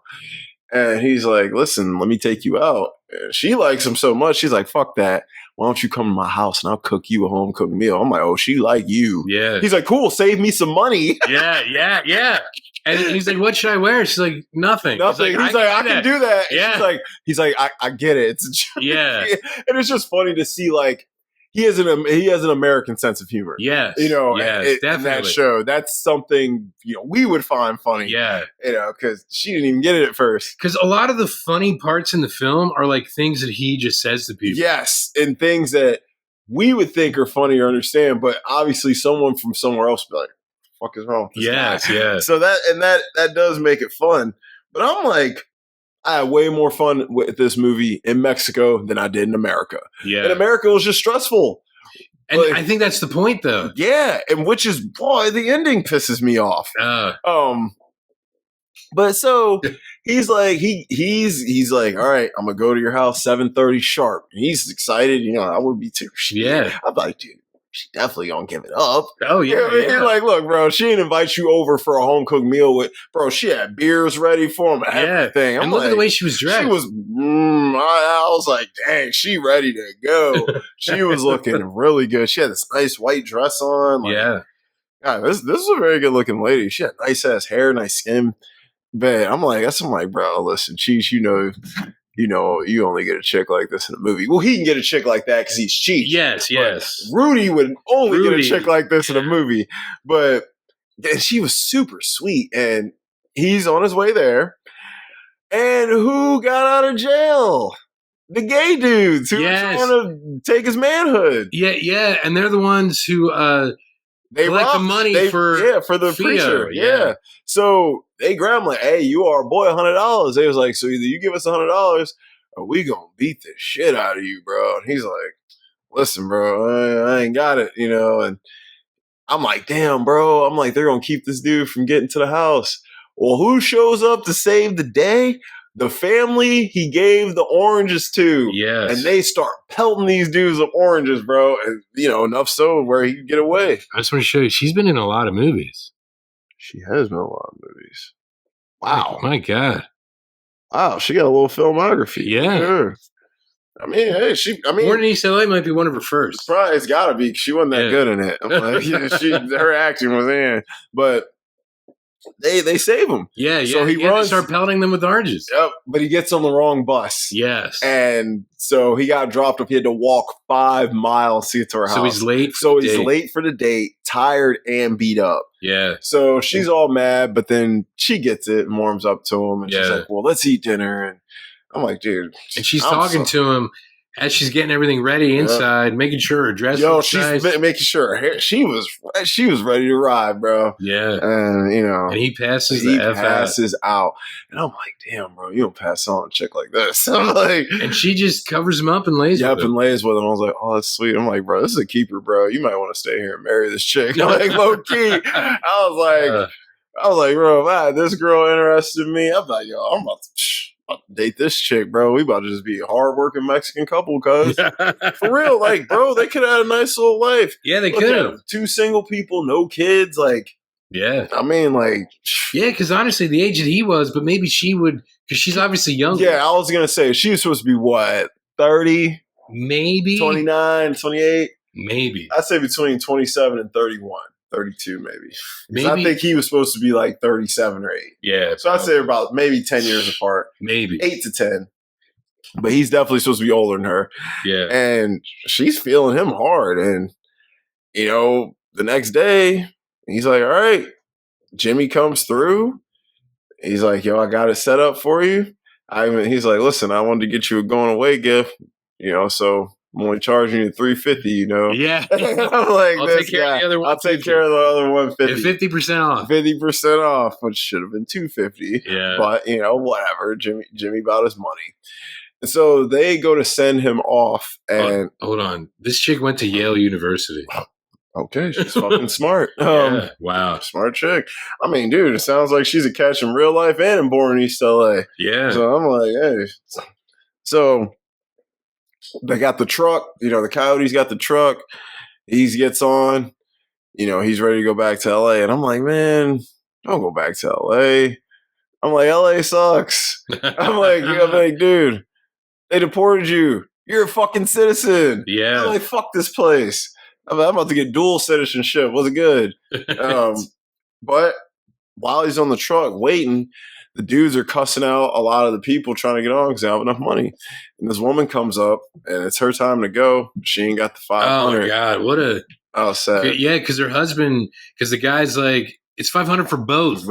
And he's like, listen, let me take you out. And she likes him so much. She's like, fuck that. Why don't you come to my house and I'll cook you a home cooked meal? I'm like, oh, she like you. Yeah. He's like, cool, save me some money. Yeah. And he's like, what should I wear? She's like, nothing. He's like, I can do that. Yeah. He's like, I get it. It's a joke. Yeah. And it's just funny to see, like, he has an American sense of humor. Yes. Definitely. In that show. That's something, we would find funny. Yeah. Because she didn't even get it at first. Because a lot of the funny parts in the film are like things that he just says to people. Yes. And things that we would think are funny or understand, but obviously someone from somewhere else would be like, what the fuck is wrong with this guy? Yeah. So that does make it fun. But I'm like, I had way more fun with this movie in Mexico than I did in America. Yeah. In America, it was just stressful. And I think that's the point, though. Yeah, and which is why the ending pisses me off. But so he's like, he's like, all right, I'm gonna go to your house 7:30 sharp. And he's excited. I would be too. Yeah. I'm like, dude, she definitely gonna give it up. Oh yeah, You're like, look, bro, she didn't invite you over for a home cooked meal with, bro. She had beers ready for him, everything. And look at the way she was dressed. She was. I was like, dang, she ready to go. She was looking really good. She had this nice white dress on. Like, God, this is a very good looking lady. She had nice ass hair, nice skin. But I'm like, bro, listen, Cheech, you only get a chick like this in a movie. Well, he can get a chick like that because he's Cheech. Yes. Rudy would only get a chick like this in a movie. But she was super sweet. And he's on his way there. And who got out of jail? The gay dudes who were trying to take his manhood. Yeah. And they're the ones who they collect the money for the Theo, preacher. Yeah. So they grab him like, hey, you are a boy, $100. They was like, so either you give us $100 or we gonna beat the shit out of you, bro. And he's like, listen, bro, I ain't got it, and I'm like, damn, bro. I'm like, they're gonna keep this dude from getting to the house. Well, who shows up to save the day? The family he gave the oranges to. Yes. And they start pelting these dudes with oranges, bro. And, enough so where he could get away. I just want to show you, she's been in a lot of movies. She has been in a lot of movies. Wow. My God. Wow, she got a little filmography. Yeah. Sure. I mean, hey, Born in East L.A. might be one of her first. Probably it's got to be. She wasn't that good in it. I'm like, her acting was in. But they save him. Yeah. So he runs. Start pelting them with oranges. Yep. But he gets on the wrong bus. Yes. And so he got dropped up. He had to walk 5 miles to get to her house. So he's late. Late for the date, tired and beat up. Yeah. So she's all mad, but then she gets it and warms up to him. And she's like, well, let's eat dinner. And I'm like, dude. And she's talking to him as she's getting everything ready inside, making sure her dress looks nice. Making sure her hair. She was ready to ride, bro. Yeah. And, And he passes out. And I'm like, damn, bro, you don't pass on a chick like this. I'm like. And she just covers him up and lays with him. and lays with him. I was like, oh, that's sweet. I'm like, bro, this is a keeper, bro. You might want to stay here and marry this chick. Like, low key. I was like, bro, man, this girl interested in me. I'm like, yo, I'm about to date this chick, bro. We about to just be a hardworking Mexican couple, cuz. For real, like, bro, they could have had a nice little life. Yeah, they could have. 2 single people, no kids, like. Yeah. I mean, like. Yeah, because honestly, the age that he was, but maybe she would, because she's obviously younger. Yeah, I was going to say, she was supposed to be what, 30? Maybe. 29, 28? Maybe. I'd say between 27 and 31. 32 maybe. I think he was supposed to be like 37 or 8. Yeah. So I'd say about maybe 10 years apart. Maybe. 8 to 10. But he's definitely supposed to be older than her. Yeah. And she's feeling him hard. And, the next day, he's like, all right, Jimmy comes through. He's like, yo, I got it set up for you. He's like, listen, I wanted to get you a going away gift, so I'm only charging you $350, Yeah. I'm like, I'll take care of the other I'll take care of the other $150. 50% off. 50% off, which should have been $250. Yeah. But whatever. Jimmy bought his money. And so they go to send him off, and hold on. This chick went to Yale University. Okay, she's fucking smart. Yeah, wow. Smart chick. I mean, dude, it sounds like she's a catch in real life and born in East L.A. Yeah. So I'm like, hey. So they got the truck. The Coyote's got the truck. He gets on. He's ready to go back to L.A. And I'm like, man, don't go back to L.A. I'm like, L.A. sucks. I'm like, dude, they deported you. You're a fucking citizen. Yeah. I'm like, fuck this place. I'm about to get dual citizenship. Was it good? But while he's on the truck waiting, the dudes are cussing out a lot of the people trying to get on because they have enough money. And this woman comes up, and it's her time to go. She ain't got the 500. Oh, my God. What a... Oh, sad. Yeah, because her husband... Because the guy's like, it's 500 for both.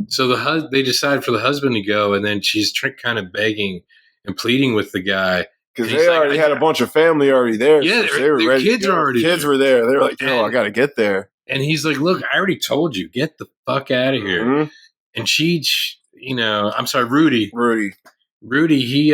So they decide for the husband to go, and then she's kind of begging and pleading with the guy. Because they already had a bunch of family already there. Yeah, so they were ready. Kids are already Kids were there. They were like, I got to get there. And he's like, look, I already told you, get the fuck out of here. Mm-hmm. And she, I'm sorry, Rudy, he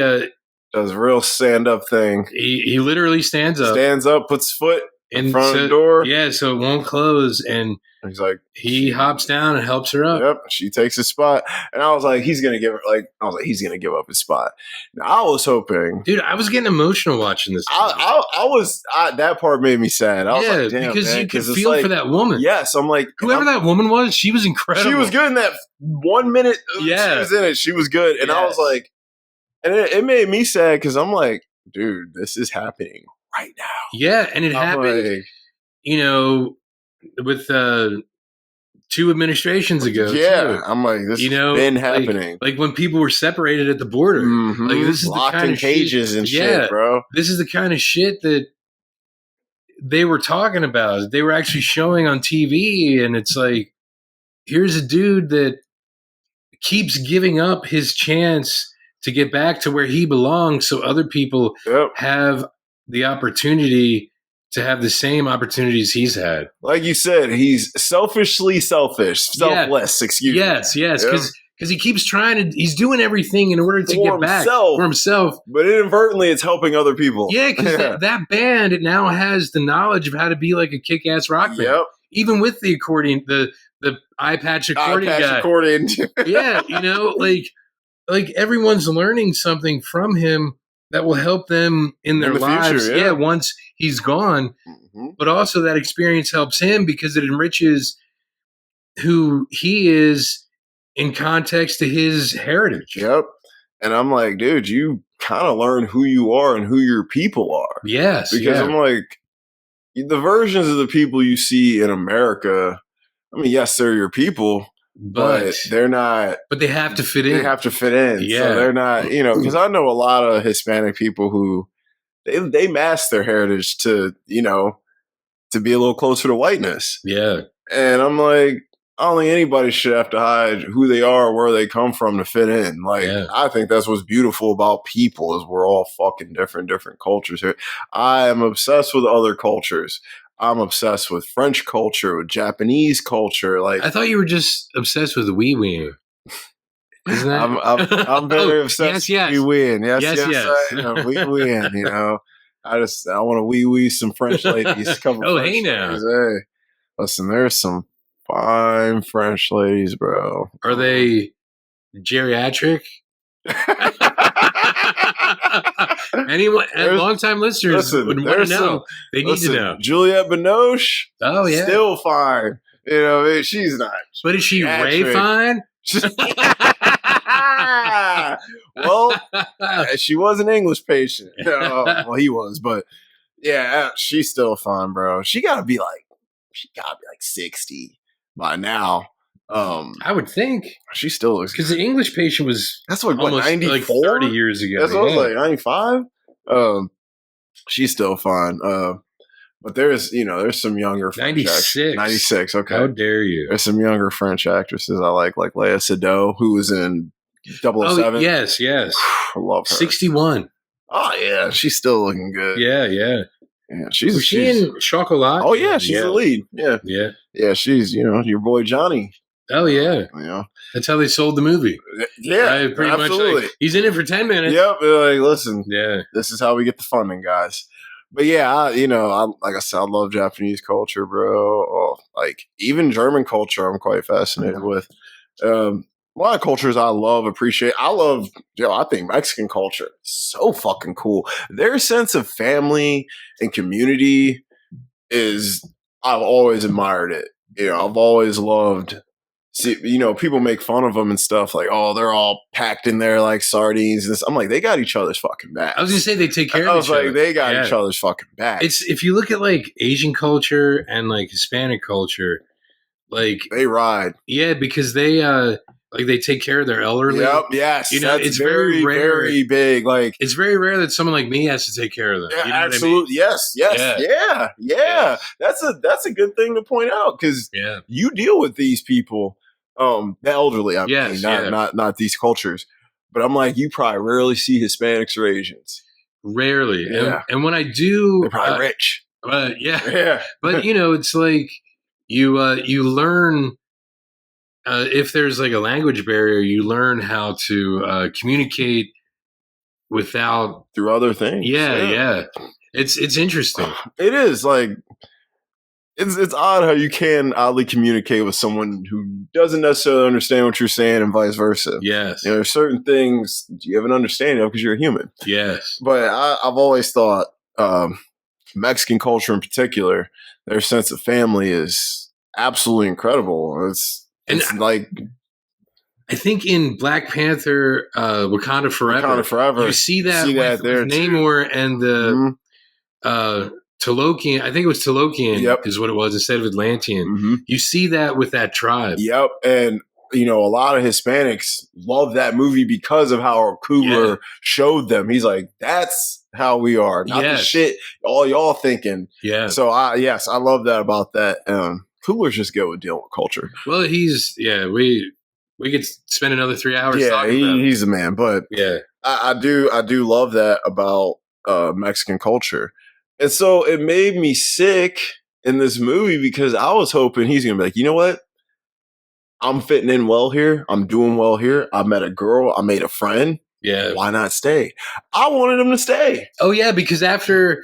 does a real stand-up thing. He literally stands up, puts foot in front of the door. Yeah, so it won't close. And he's like, he hops down and helps her up. Yep, she takes his spot, and I was like, he's gonna give up his spot. Now, I was hoping, dude. I was getting emotional watching this. That part made me sad. I was like, damn, because man, you could feel for that woman. Yes, I'm like, whoever that woman was, she was incredible. She was good in that 1 minute. Yeah, she was in it. She was good, and I was like, and it made me sad because I'm like, dude, this is happening right now. Yeah, and it happened. With 2 administrations ago. Yeah, too. I'm like, this has been happening. Like when people were separated at the border. Mm-hmm. Like this is locked the kind in of cages shit, and shit, bro. This is the kind of shit that they were talking about. They were actually showing on TV, and it's like, here's a dude that keeps giving up his chance to get back to where he belongs, so other people have the opportunity to have the same opportunities he's had. Like you said, he's selfless, excuse me. Yes, because he keeps trying to, he's doing everything in order to get back for himself. But inadvertently, it's helping other people. Yeah, because that band, it now has the knowledge of how to be like a kick-ass rock band. Yep. Even with the accordion, the eye patch accordion guy. Yeah, like everyone's learning something from him that will help them in their lives. Future, yeah, once he's gone. Mm-hmm. But also that experience helps him because it enriches who he is in context to his heritage. Yep. And I'm like, dude, you kind of learn who you are and who your people are. Yes. Because I'm like, the versions of the people you see in America, I mean, yes, they're your people. But they're not. But they have to fit in. They have to fit in. Yeah. So they're not, because I know a lot of Hispanic people who they mask their heritage to be a little closer to whiteness. Yeah. And I'm like, I don't think anybody should have to hide who they are or where they come from to fit in. Like, I think that's what's beautiful about people is we're all fucking different cultures here. I am obsessed with other cultures. I'm obsessed with French culture, with Japanese culture. Like, I thought you were just obsessed with wee wee. Isn't that? I'm very obsessed with wee wee. Yes. Wee wee. I want to wee wee some French ladies. Hey now. Hey, listen, there's some fine French ladies, bro. Are they geriatric? Anyone, long-time listeners would want to know. They need to know. Juliette Binoche. Oh yeah, still fine. She's not. But is she Ray fine? Well, she was an English patient. Well, he was, but yeah, she's still fine, bro. She gotta be like 60 by now. I would think she still looks, because the English patient was almost 94, like 30 years ago. That's what I was like 95. She's still fine. But there's some younger French 96. Okay, how dare you? There's some younger French actresses I like Léa Seydoux, who was in 007. Oh, yes. I love her. 61. Oh, yeah. She's still looking good. Yeah. Yeah, Was she in Chocolat? Oh, yeah. She's the lead. Yeah. Yeah, she's, your boy Johnny. Oh, yeah. That's how they sold the movie. Yeah, right? Pretty absolutely. much like, he's in it for 10 minutes. Yep. Like, listen, this is how we get the funding, guys. But yeah, like I said, I love Japanese culture, bro. Oh, like even German culture, I'm quite fascinated with. A lot of cultures I love, appreciate. I think Mexican culture is so fucking cool. Their sense of family and community I've always admired it. I've always loved. See, people make fun of them and stuff like, oh, they're all packed in there like sardines. And I'm like, they got each other's fucking back. I was gonna say they take care of each other. I was like, they got each other's fucking back. It's if you look at like Asian culture and like Hispanic culture, like they ride. Yeah, because they they take care of their elderly. Yep. Yes. It's very rare. Very big. Like it's very rare that someone like me has to take care of them. Yeah, you know absolutely. What I mean? Yes. Yeah. That's a good thing to point out because you deal with these people. The elderly, I mean, not these cultures. But I'm like, you probably rarely see Hispanics or Asians. Rarely. Yeah. And when I do, they're probably rich. Yeah. But it's like you learn if there's like a language barrier, you learn how to communicate without through other things. Yeah. It's interesting. It is like. It's odd how you can oddly communicate with someone who doesn't necessarily understand what you're saying and vice versa. Yes. There's certain things you have an understanding of because you're a human. Yes. But I've always thought Mexican culture in particular, their sense of family is absolutely incredible. It's like... I think in Black Panther, Wakanda Forever, you see that with Namor and the... Talokian, I think it was Talokian is what it was instead of Atlantean. Mm-hmm. You see that with that tribe. Yep. And, a lot of Hispanics love that movie because of how Coogler showed them. He's like, that's how we are. Not the shit all y'all thinking. Yeah. So, I love that about that. Coogler's just good with dealing with culture. Well, we could spend another 3 hours talking about he's a man. But I do love that about Mexican culture. And so it made me sick in this movie because I was hoping he's going to be like, you know what? I'm fitting in well here. I'm doing well here. I met a girl. I made a friend. Yeah. Why not stay? I wanted him to stay. Oh, yeah, because after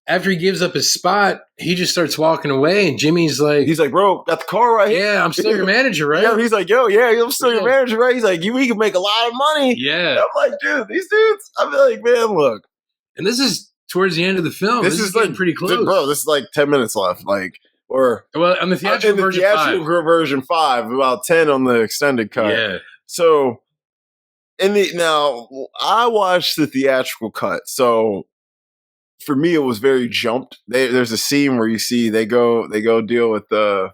he gives up his spot, he just starts walking away. And Jimmy's like... He's like, bro, got the car right here. Yeah, I'm still your manager, right? Yeah, he's like, I'm still your manager, right? He's like, we can make a lot of money. Yeah. And I'm like, dude, these dudes... I'm like, man, look. And this is... towards the end of the film, this is like pretty close, bro. This is like 10 minutes left, on the theatrical version 5, about 10 on the extended cut. Yeah. So, now I watched the theatrical cut, so for me it was very jumped. There's a scene where you see they go deal with the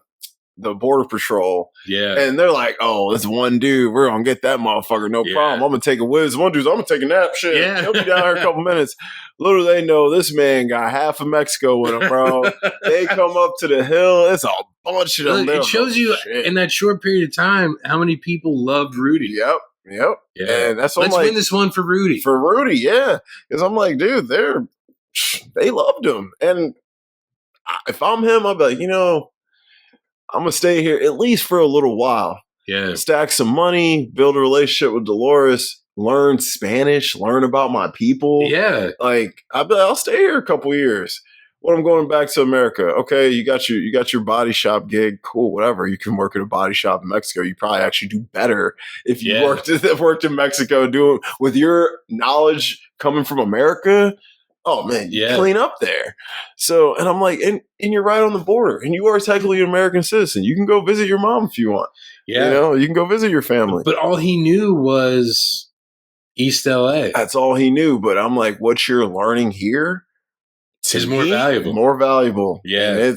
border patrol. Yeah. And they're like, oh, this one dude, we're going to get that motherfucker. No problem. I'm going to take a whiz. One dude's, I'm going to take a nap. Shit. Yeah. He'll be down here in a couple minutes. Little they know this man got half of Mexico with him, bro. They come up to the hill. It's a bunch of them. It shows you in that short period of time how many people loved Rudy. Yep. Yeah. And that's what win this one for Rudy. For Rudy, yeah. Because I'm like, dude, they loved him. And if I'm him, I'll be like, I'm going to stay here at least for a little while. Yeah. Stack some money, build a relationship with Dolores, learn Spanish, learn about my people. Yeah. Like, I'll stay here a couple years. When I'm going back to America, okay, you got your body shop gig, cool, whatever. You can work at a body shop in Mexico. You probably actually do better if you worked in Mexico doing with your knowledge coming from America. Oh man, you clean up there. So, and I'm like, and you're right on the border, and you are technically an American citizen. You can go visit your mom if you want. Yeah, you can go visit your family. But all he knew was East L.A. That's all he knew. But I'm like, what you're learning here is more valuable. More valuable. Yeah,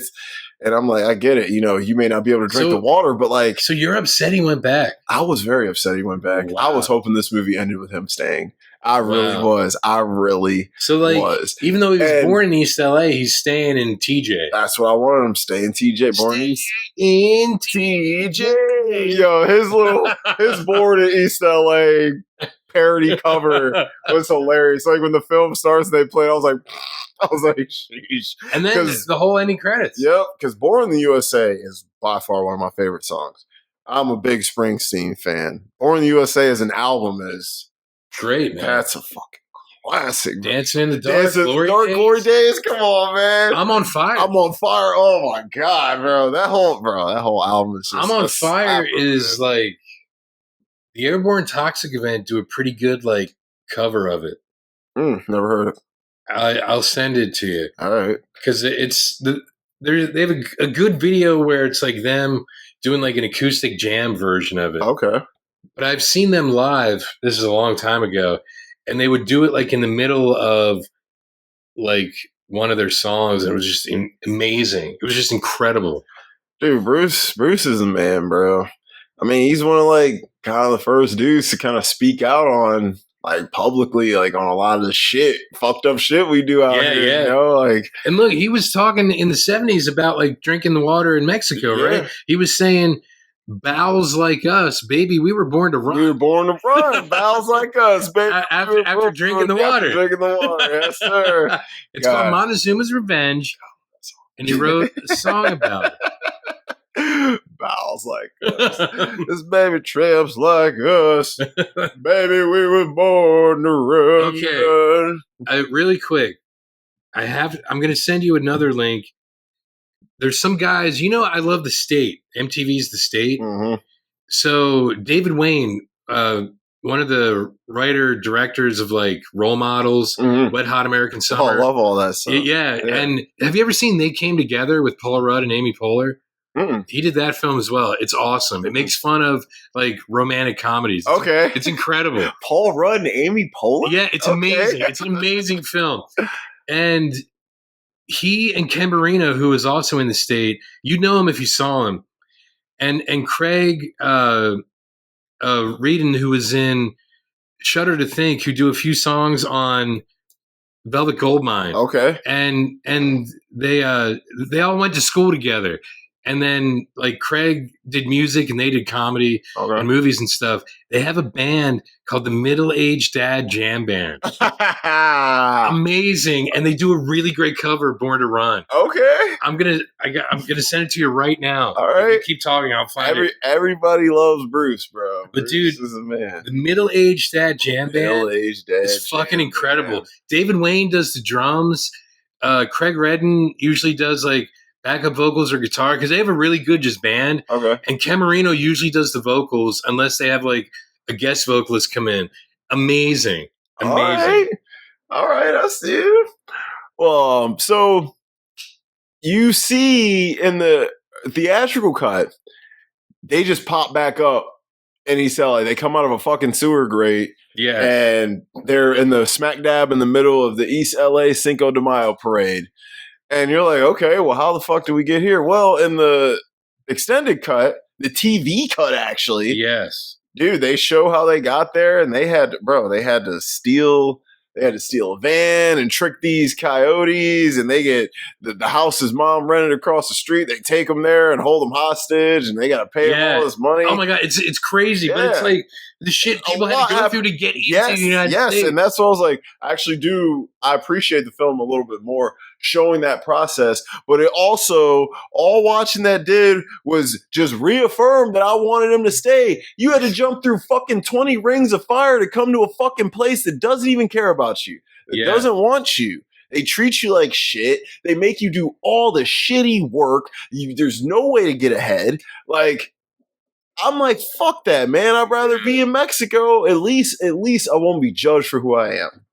and I'm like, I get it. You may not be able to drink the water, but like, so you're upset he went back. I was very upset he went back. Wow. I was hoping this movie ended with him staying. I really was. I really so like was. Even though he was born in East LA, he's staying in TJ. That's what I wanted him, stay in TJ. Born in TJ. Yo, his born in East LA parody cover was hilarious. Like when the film starts and they play it, I was like, sheesh. And then the whole ending credits. Yep, because Born in the USA is by far one of my favorite songs. I'm a big Springsteen fan. Born in the USA as an album is great, man. That's a fucking classic. Dancing in the Dark, Glory Days. Come on, man. I'm on fire. Oh my god, bro. That whole album is just I'm on fire is like the Airborne Toxic Event do a pretty good like cover of it. Never heard it. I'll send it to you. All right, because they have a good video where it's like them doing like an acoustic jam version of it. Okay, but I've seen them live. This is a long time ago, and they would do it like in the middle of like one of their songs, and it was just amazing. It was just incredible, dude. Bruce is a man, bro. I mean, he's one of like kind of the first dudes to kind of speak out on like publicly, like on a lot of the fucked up shit we do out here. Yeah. You know, like, and look, he was talking in the 70s about like drinking the water in Mexico, right? He was saying, "Bowels like us, baby, we were born to run. We were born to run. Bowels like us, baby. After drinking the water. Drinking the water, yes, sir." It's called Montezuma's Revenge, and he wrote a song about it. Bowels like us. This baby tramps like us. Baby, we were born to run. Okay. Really quick. I'm going to send you another link. There's some guys, I love The State. MTV's The State. Mm-hmm. So David Wayne, one of the directors of like Role Models, Wet Hot American Summer. Oh, I love all that stuff. Yeah. And have you ever seen They Came Together with Paul Rudd and Amy Poehler? He did that film as well. It's awesome. It makes fun of like romantic comedies. It's incredible. Paul Rudd and Amy Poehler? Yeah, it's amazing. It's an amazing film. And he and Ken Marino, who is also in The State, you'd know him if you saw him. And Craig Reedon, who was in Shudder to Think, who do a few songs on Velvet Goldmine. Okay. And they all went to school together. And then like Craig did music and they did comedy and movies and stuff. They have a band called the Middle Aged Dad Jam Band. Amazing. And they do a really great cover of Born to Run. Okay. I'm gonna send it to you right now. All right. Keep talking, I'll find it. Everybody loves Bruce, bro. But Bruce dude, is a man. The Middle Aged Dad Jam Band Middle-Aged Dad is fucking Jam incredible. Band. David Wayne does the drums. Craig Redden usually does like backup vocals or guitar because they have a really good just band. Okay. And Ken Marino usually does the vocals unless they have like a guest vocalist come in. Amazing. All right, I see you. Well, so you see in the theatrical cut, they just pop back up in East LA. They come out of a fucking sewer grate. Yeah. And they're in the smack dab in the middle of the East LA Cinco de Mayo parade. And you're like, okay, well, how the fuck do we get here? Well, in the extended cut, the TV cut, actually. Yes. Dude, they show how they got there, and they had to steal a van and trick these coyotes, and they get the house his mom rented across the street. They take them there and hold them hostage, and they got to pay them all this money. Oh my God, it's crazy, but it's like the shit people had to go through to get into the United States. Yes, and that's what I was like, I appreciate the film a little bit more, showing that process, but it also, all watching that did was just reaffirm that I wanted him to stay. You had to jump through fucking 20 rings of fire to come to a fucking place that doesn't even care about you. It doesn't want you. They treat you like shit. They make you do all the shitty work. There's no way to get ahead. Like, I'm like, fuck that, man. I'd rather be in Mexico. At least I won't be judged for who I am.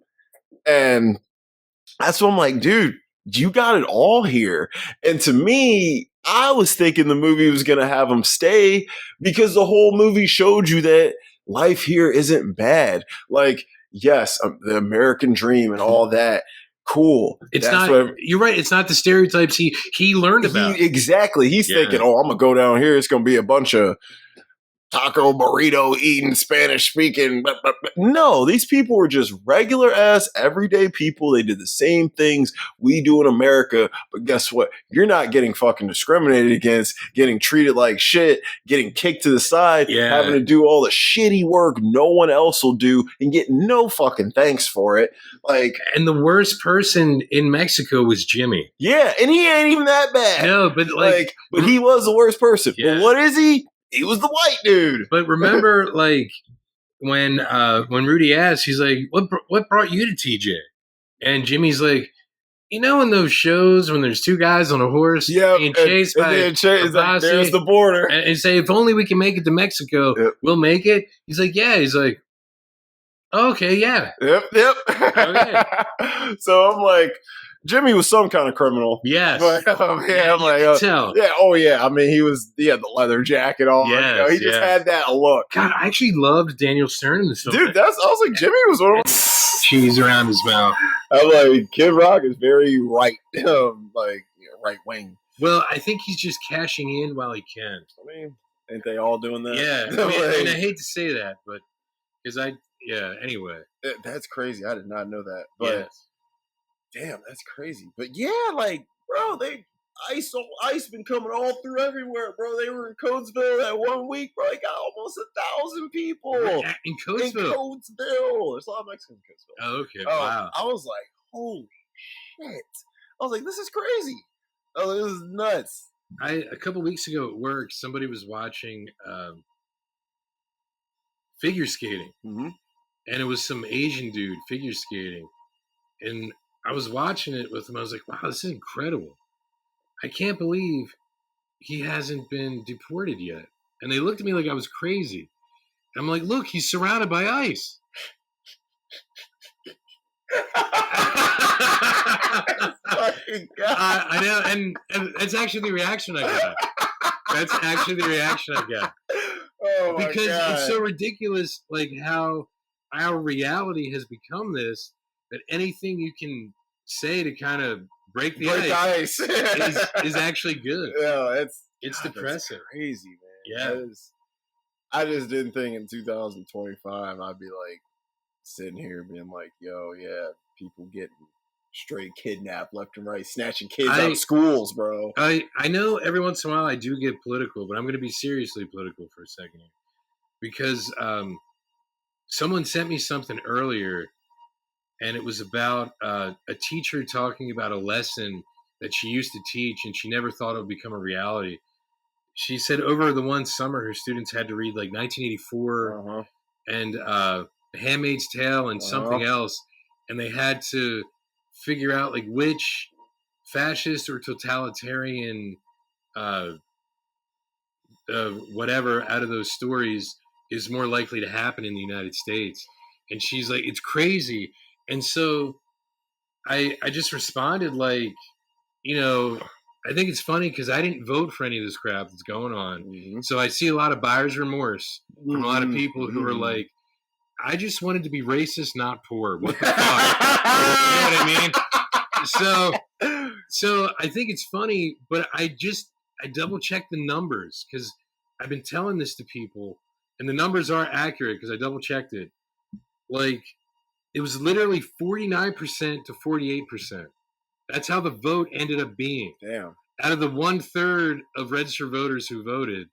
And that's what I'm like, dude, you got it all here. And to me, I was thinking the movie was going to have him stay because the whole movie showed you that life here isn't bad. Like, yes, the American dream and all that. Cool. You're right. It's not the stereotypes he learned about. Exactly. He's thinking, I'm going to go down here. It's going to be a bunch of taco burrito eating Spanish speaking. No, these people were just regular ass everyday people. They did the same things we do in America. But guess what? You're not getting fucking discriminated against, getting treated like shit, getting kicked to the side, having to do all the shitty work no one else will do and get no fucking thanks for it. Like, and the worst person in Mexico was Jimmy. Yeah, and he ain't even that bad. No, but but he was the worst person. Yeah. But what is he? He was the white dude. But remember, like when Rudy asked, he's like, "What brought you to TJ?" And Jimmy's like, "You know, in those shows when there's two guys on a horse being chased by a posse, like, there's the border, and say, if only we can make it to Mexico, we'll make it." He's like, "Yeah." He's like, oh, "Okay, yeah, yep." Okay. So I'm like, Jimmy was some kind of criminal. Yes. But, I'm like, tell. Yeah. Oh, yeah. I mean, he had the leather jacket on. Yes, he just had that look. God, I actually loved Daniel Stern in this film. Dude, I was like, Jimmy was one of them. Cheese around his mouth. I'm like, Kid Rock is very right, right wing. Well, I think he's just cashing in while he can. I mean, ain't they all doing that? Yeah. I mean, I hate to say that, but anyway. That's crazy. I did not know that. But damn, that's crazy. But yeah, like, bro, ICE been coming all through everywhere, bro. They were in Coatesville that 1 week, bro. They got almost 1,000 people. In Coatesville? There's a lot of Mexicans in Coatesville. Oh, okay. Wow. I was like, holy shit. I was like, this is crazy. Oh, this is nuts. A couple weeks ago at work, somebody was watching figure skating. Mm-hmm. And it was some Asian dude figure skating. And I was watching it with him. I was like, wow, this is incredible. I can't believe he hasn't been deported yet. And they looked at me like I was crazy. I'm like, look, he's surrounded by ICE. I know, and that's actually the reaction I got. Oh my because God. It's so ridiculous, like how our reality has become this, that anything you can say to kind of break the ice is actually good. Yeah, it's depressing. That's crazy, man. Yeah. I just didn't think in 2025 I'd be like sitting here being like, yo, yeah, people getting straight kidnapped left and right, snatching kids out of schools, bro. I know every once in a while I do get political, but I'm going to be seriously political for a second here. Because someone sent me something earlier, and it was about a teacher talking about a lesson that she used to teach, and she never thought it would become a reality. She said over the one summer, her students had to read like 1984 and The Handmaid's Tale and something else, and they had to figure out like which fascist or totalitarian whatever out of those stories is more likely to happen in the United States. And she's like, it's crazy. And so I just responded like, I think it's funny because I didn't vote for any of this crap that's going on. Mm-hmm. So I see a lot of buyer's remorse from a lot of people who are like, I just wanted to be racist, not poor. What the fuck? You know what I mean? So I think it's funny, but I double checked the numbers because I've been telling this to people, and the numbers are accurate because I double checked it. Like, it was literally 49% to 48%. That's how the vote ended up being. Damn. Out of the 1/3 of registered voters who voted,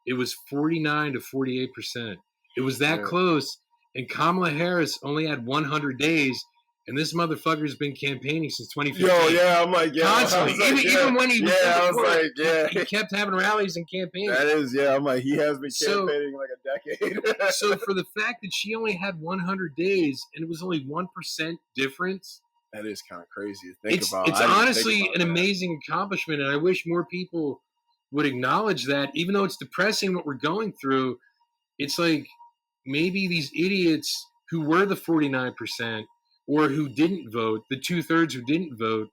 it was 49 to 48%. It was that close, and Kamala Harris only had 100 days, and this motherfucker's been campaigning since 2015. Yo, yeah, I'm like, constantly. Even when he was I was like, he kept having rallies and campaigns. That is, I'm like, he has been campaigning like a decade. So for the fact that she only had 100 days, and it was only 1% difference, that is kind of crazy to think about. It's honestly an amazing accomplishment, and I wish more people would acknowledge that. Even though it's depressing what we're going through, it's like maybe these idiots who were the 49% or who didn't vote, the 2/3 who didn't vote,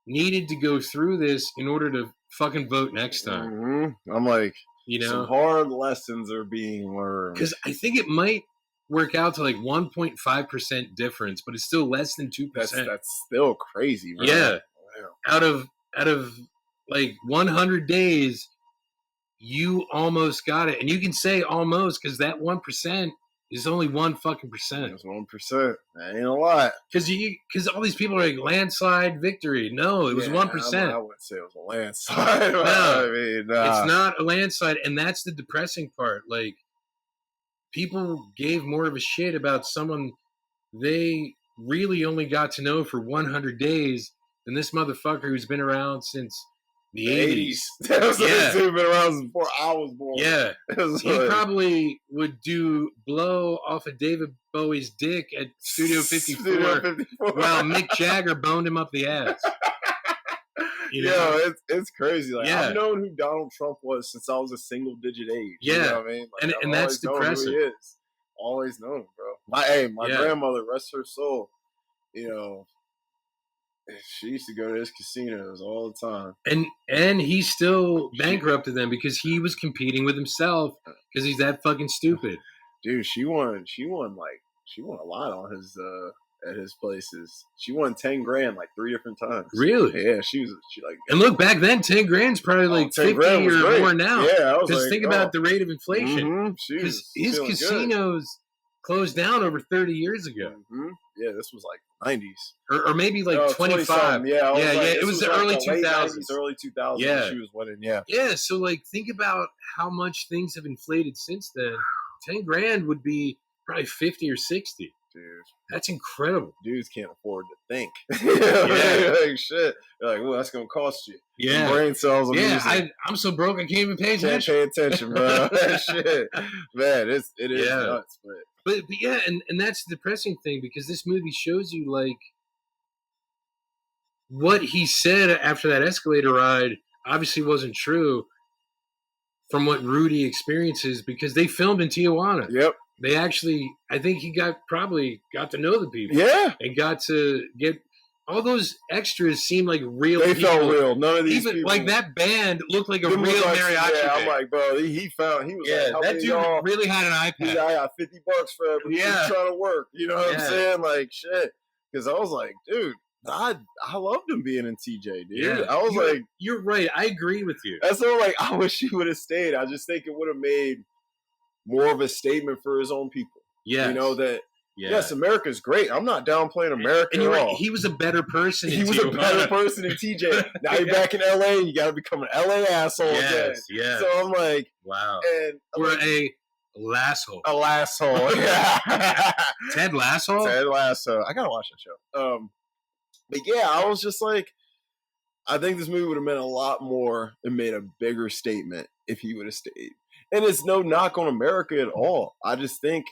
needed to go through this in order to fucking vote next time. Mm-hmm. I'm like, some hard lessons are being learned. Because I think it might work out to like 1.5% difference, but it's still less than 2%. That's still crazy, bro. Yeah. Wow. Out of like 100 days, you almost got it. And you can say almost because that 1% is only 1 fucking percent. It's 1%. That ain't a lot. Because all these people are like landslide victory. No, it was 1%. I wouldn't say it was a landslide. No, I mean, it's not a landslide, and that's the depressing part. Like, people gave more of a shit about someone they really only got to know for 100 days than this motherfucker who's been around since the 80s. That was he's been around since before I was born. Yeah. He probably would blow off of David Bowie's dick at Studio 54, while Mick Jagger boned him up the ass. It's crazy. Like, I've known who Donald Trump was since I was a single digit age. Yeah. You know what I mean? Like, and that's depressing. Who he is. Always known him, bro. My grandmother, rest her soul, she used to go to his casinos all the time. And he still bankrupted them because he was competing with himself because he's that fucking stupid. Dude, she won a lot on his at his places. She won 10 grand like 3 different times. Really? Yeah, she like. And look, back then 10 grand's probably like 50 or more now. Yeah, because think about the rate of inflation. Because his casinos closed down over 30 years ago. Mm-hmm. Yeah, this was like 90s. Or maybe like 25. Yeah, it was the early 2000s. Early 2000s. Yeah. She was winning, yeah. Yeah, so like think about how much things have inflated since then. 10 grand would be probably 50 or 60. Dude. That's incredible. Dudes can't afford to think. Like, shit. You're like, well, that's going to cost you. Yeah. Some brain cells. I'm so broke I can't even pay attention. Can't pay attention, bro. Shit. Man, it is nuts. But yeah, and that's the depressing thing because this movie shows you like what he said after that escalator ride obviously wasn't true from what Rudy experiences because they filmed in Tijuana. Yep. They actually, I think he probably got to know the people. Yeah. And got to get all those extras seem like real people. They felt real. None of these even people. Like that band looked like a real mariachi band. I'm like, bro, he was like, that dude really had an iPad. I got $50 for it, but he's trying to work. You know what I'm saying? Like, shit. Because I was like, dude, I loved him being in TJ, dude. Yeah. I was you're right. I agree with you. That's all. Like, I wish he would have stayed. I just think it would have made more of a statement for his own people. Yeah, you know that. Yes, America's great. I'm not downplaying America at all. Right. He was a better person. He was a better person in TJ. Now you're back in LA, and you got to become an LA asshole again. Yeah. So I'm like, wow. And we're a Lasso. A Lasso. Yeah. Ted Lasso. Ted Lasso. I gotta watch that show. But yeah, I was just like, I think this movie would have meant a lot more and made a bigger statement if he would have stayed. And it's no knock on America at all. I just think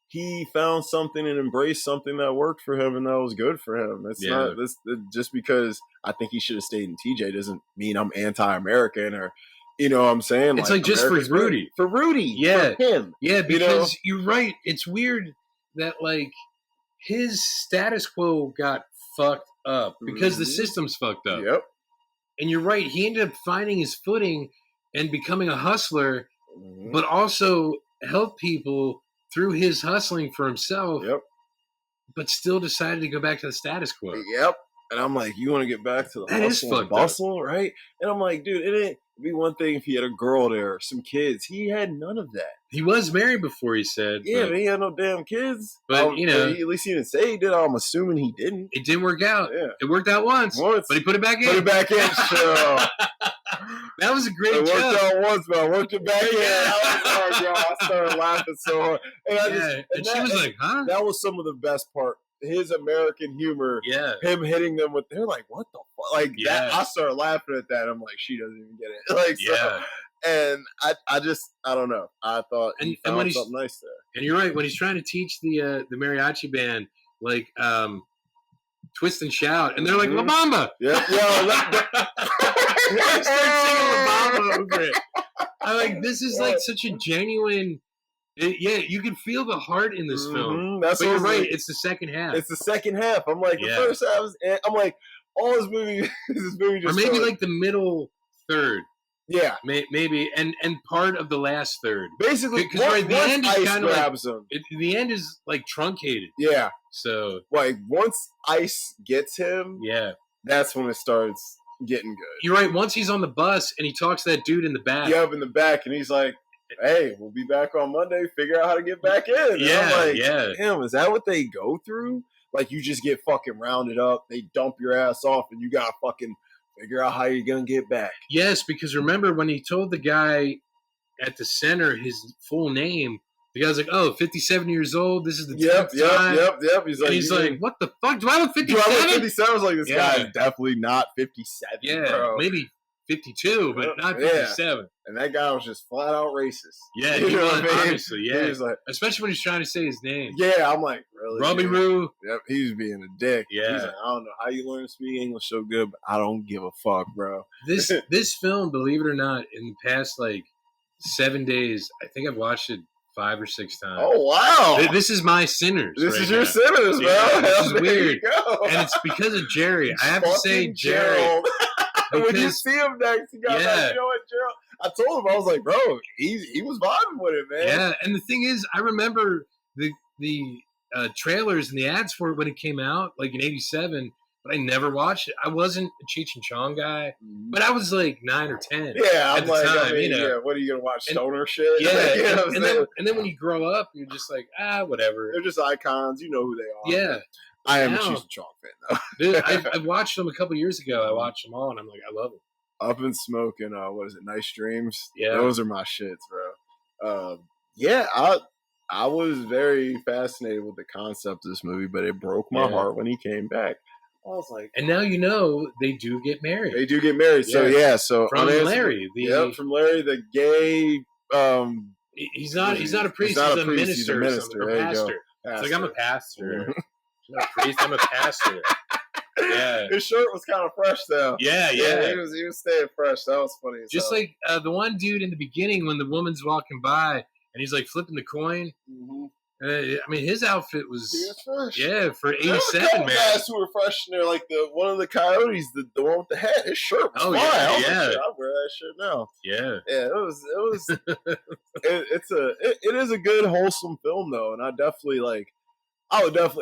he found something and embraced something that worked for him and that was good for him. It's not this just because I think he should have stayed in TJ doesn't mean I'm anti-American or you know what I'm saying? It's like just America's for Rudy. For Rudy. Yeah. For him. Yeah, because you're right. It's weird that like his status quo got fucked up because the system's fucked up. Yep. And you're right. He ended up finding his footing and becoming a hustler, but also help people through his hustling for himself. Yep. But still decided to go back to the status quo. Yep. And I'm like, you want to get back to the hustle and bustle, right? And I'm like, dude, it'd be one thing if he had a girl there or some kids. He had none of that. He was married before, he said. Yeah, but he had no damn kids. But, at least he didn't say he did. I'm assuming he didn't. It didn't work out. Yeah. It worked out once. But he put it back in. Put it back in, sure. That was a great joke. It worked out once, but I worked it back in. I started laughing so hard. And she was like, huh? That was some of the best part. His American humor, him hitting them with, they're like, what the fuck? Like, that, I started laughing at that. I'm like, she doesn't even get it. Like, so, and I don't know. I thought he found something nice there. And you're right. When he's trying to teach the mariachi band, like, Twist and Shout, and they're like, La Bamba! Yeah. I start singing La Bamba over it. I'm like, this is like such a genuine... you can feel the heart in this film. That's but you're right. Like, it's the second half. It's the second half. I'm like, the first half I'm like, all this movie just... Or maybe like the middle third. Yeah. Maybe. And part of the last third. Basically, because the end is kind of grabs like, him. The end is like truncated. Yeah. So... Like, once Ice gets him, that's when it starts getting good. You're right. Once he's on the bus and he talks to that dude in the back. Yeah, up in the back, and he's like, "Hey, we'll be back on Monday. Figure out how to get back in." And I'm like, damn, is that what they go through? Like, you just get fucking rounded up, they dump your ass off, and you gotta fucking figure out how you're gonna get back. Yes, because remember when he told the guy at the center his full name, the guy's like, 57 years old. This is the 10th time. Yep. He's like, what the fuck? Do I look 57? Do I look 57? I was like, this guy is definitely not 57. Yeah, bro. Maybe 52, but not 57. Yeah. And that guy was just flat out racist. Yeah, he was, obviously. Yeah, he was like, especially when he's trying to say his name. Yeah, I'm like, really? Robbie Roo. Yep, he was being a dick. Yeah, he's like, I don't know how you learn to speak English so good, but I don't give a fuck, bro. This film, believe it or not, in the past 7 days, I think I've watched it 5 or 6 times. Oh wow! This is my Sinners. This is your Sinners, bro. Yeah, this is weird, and it's because of Jerry. I have to say, Jerry. When you see him next, you got you know what, Gerald? I told him, I was like, bro, he was vibing with it, man. Yeah, and the thing is, I remember the trailers and the ads for it when it came out, in '87. But I never watched it. I wasn't a Cheech and Chong guy, but I was 9 or 10. Yeah, at the time, yeah, what are you gonna watch? Stoner shit? Yeah, and then when you grow up, you're just like, whatever. They're just icons. You know who they are. Yeah. I am a Cheech and Chong fan, though. Dude, I watched them a couple years ago. I watched them all, and I'm like, I love them. Up and Smoke and what is it? Nice Dreams. Yeah, those are my shits, bro. Yeah, I was very fascinated with the concept of this movie, but it broke my heart when he came back. I was like, and now they do get married. They do get married. Yeah. So from Larry, from Larry, the gay. He's not a priest. He's a minister. He's a minister. A pastor. It's like, I'm a pastor. I'm not a priest. I'm a pastor. Yeah. His shirt was kind of fresh though. Yeah. He was staying fresh. That was funny. Just like the one dude in the beginning when the woman's walking by and he's flipping the coin. Mm-hmm. I mean, his outfit was fresh. Yeah, for '87, man. Guys who were fresh in there, one of the coyotes, the one with the hat. His shirt was fine. Yeah. I wear that shirt now. Yeah, it was. It is a good wholesome film though, and I would definitely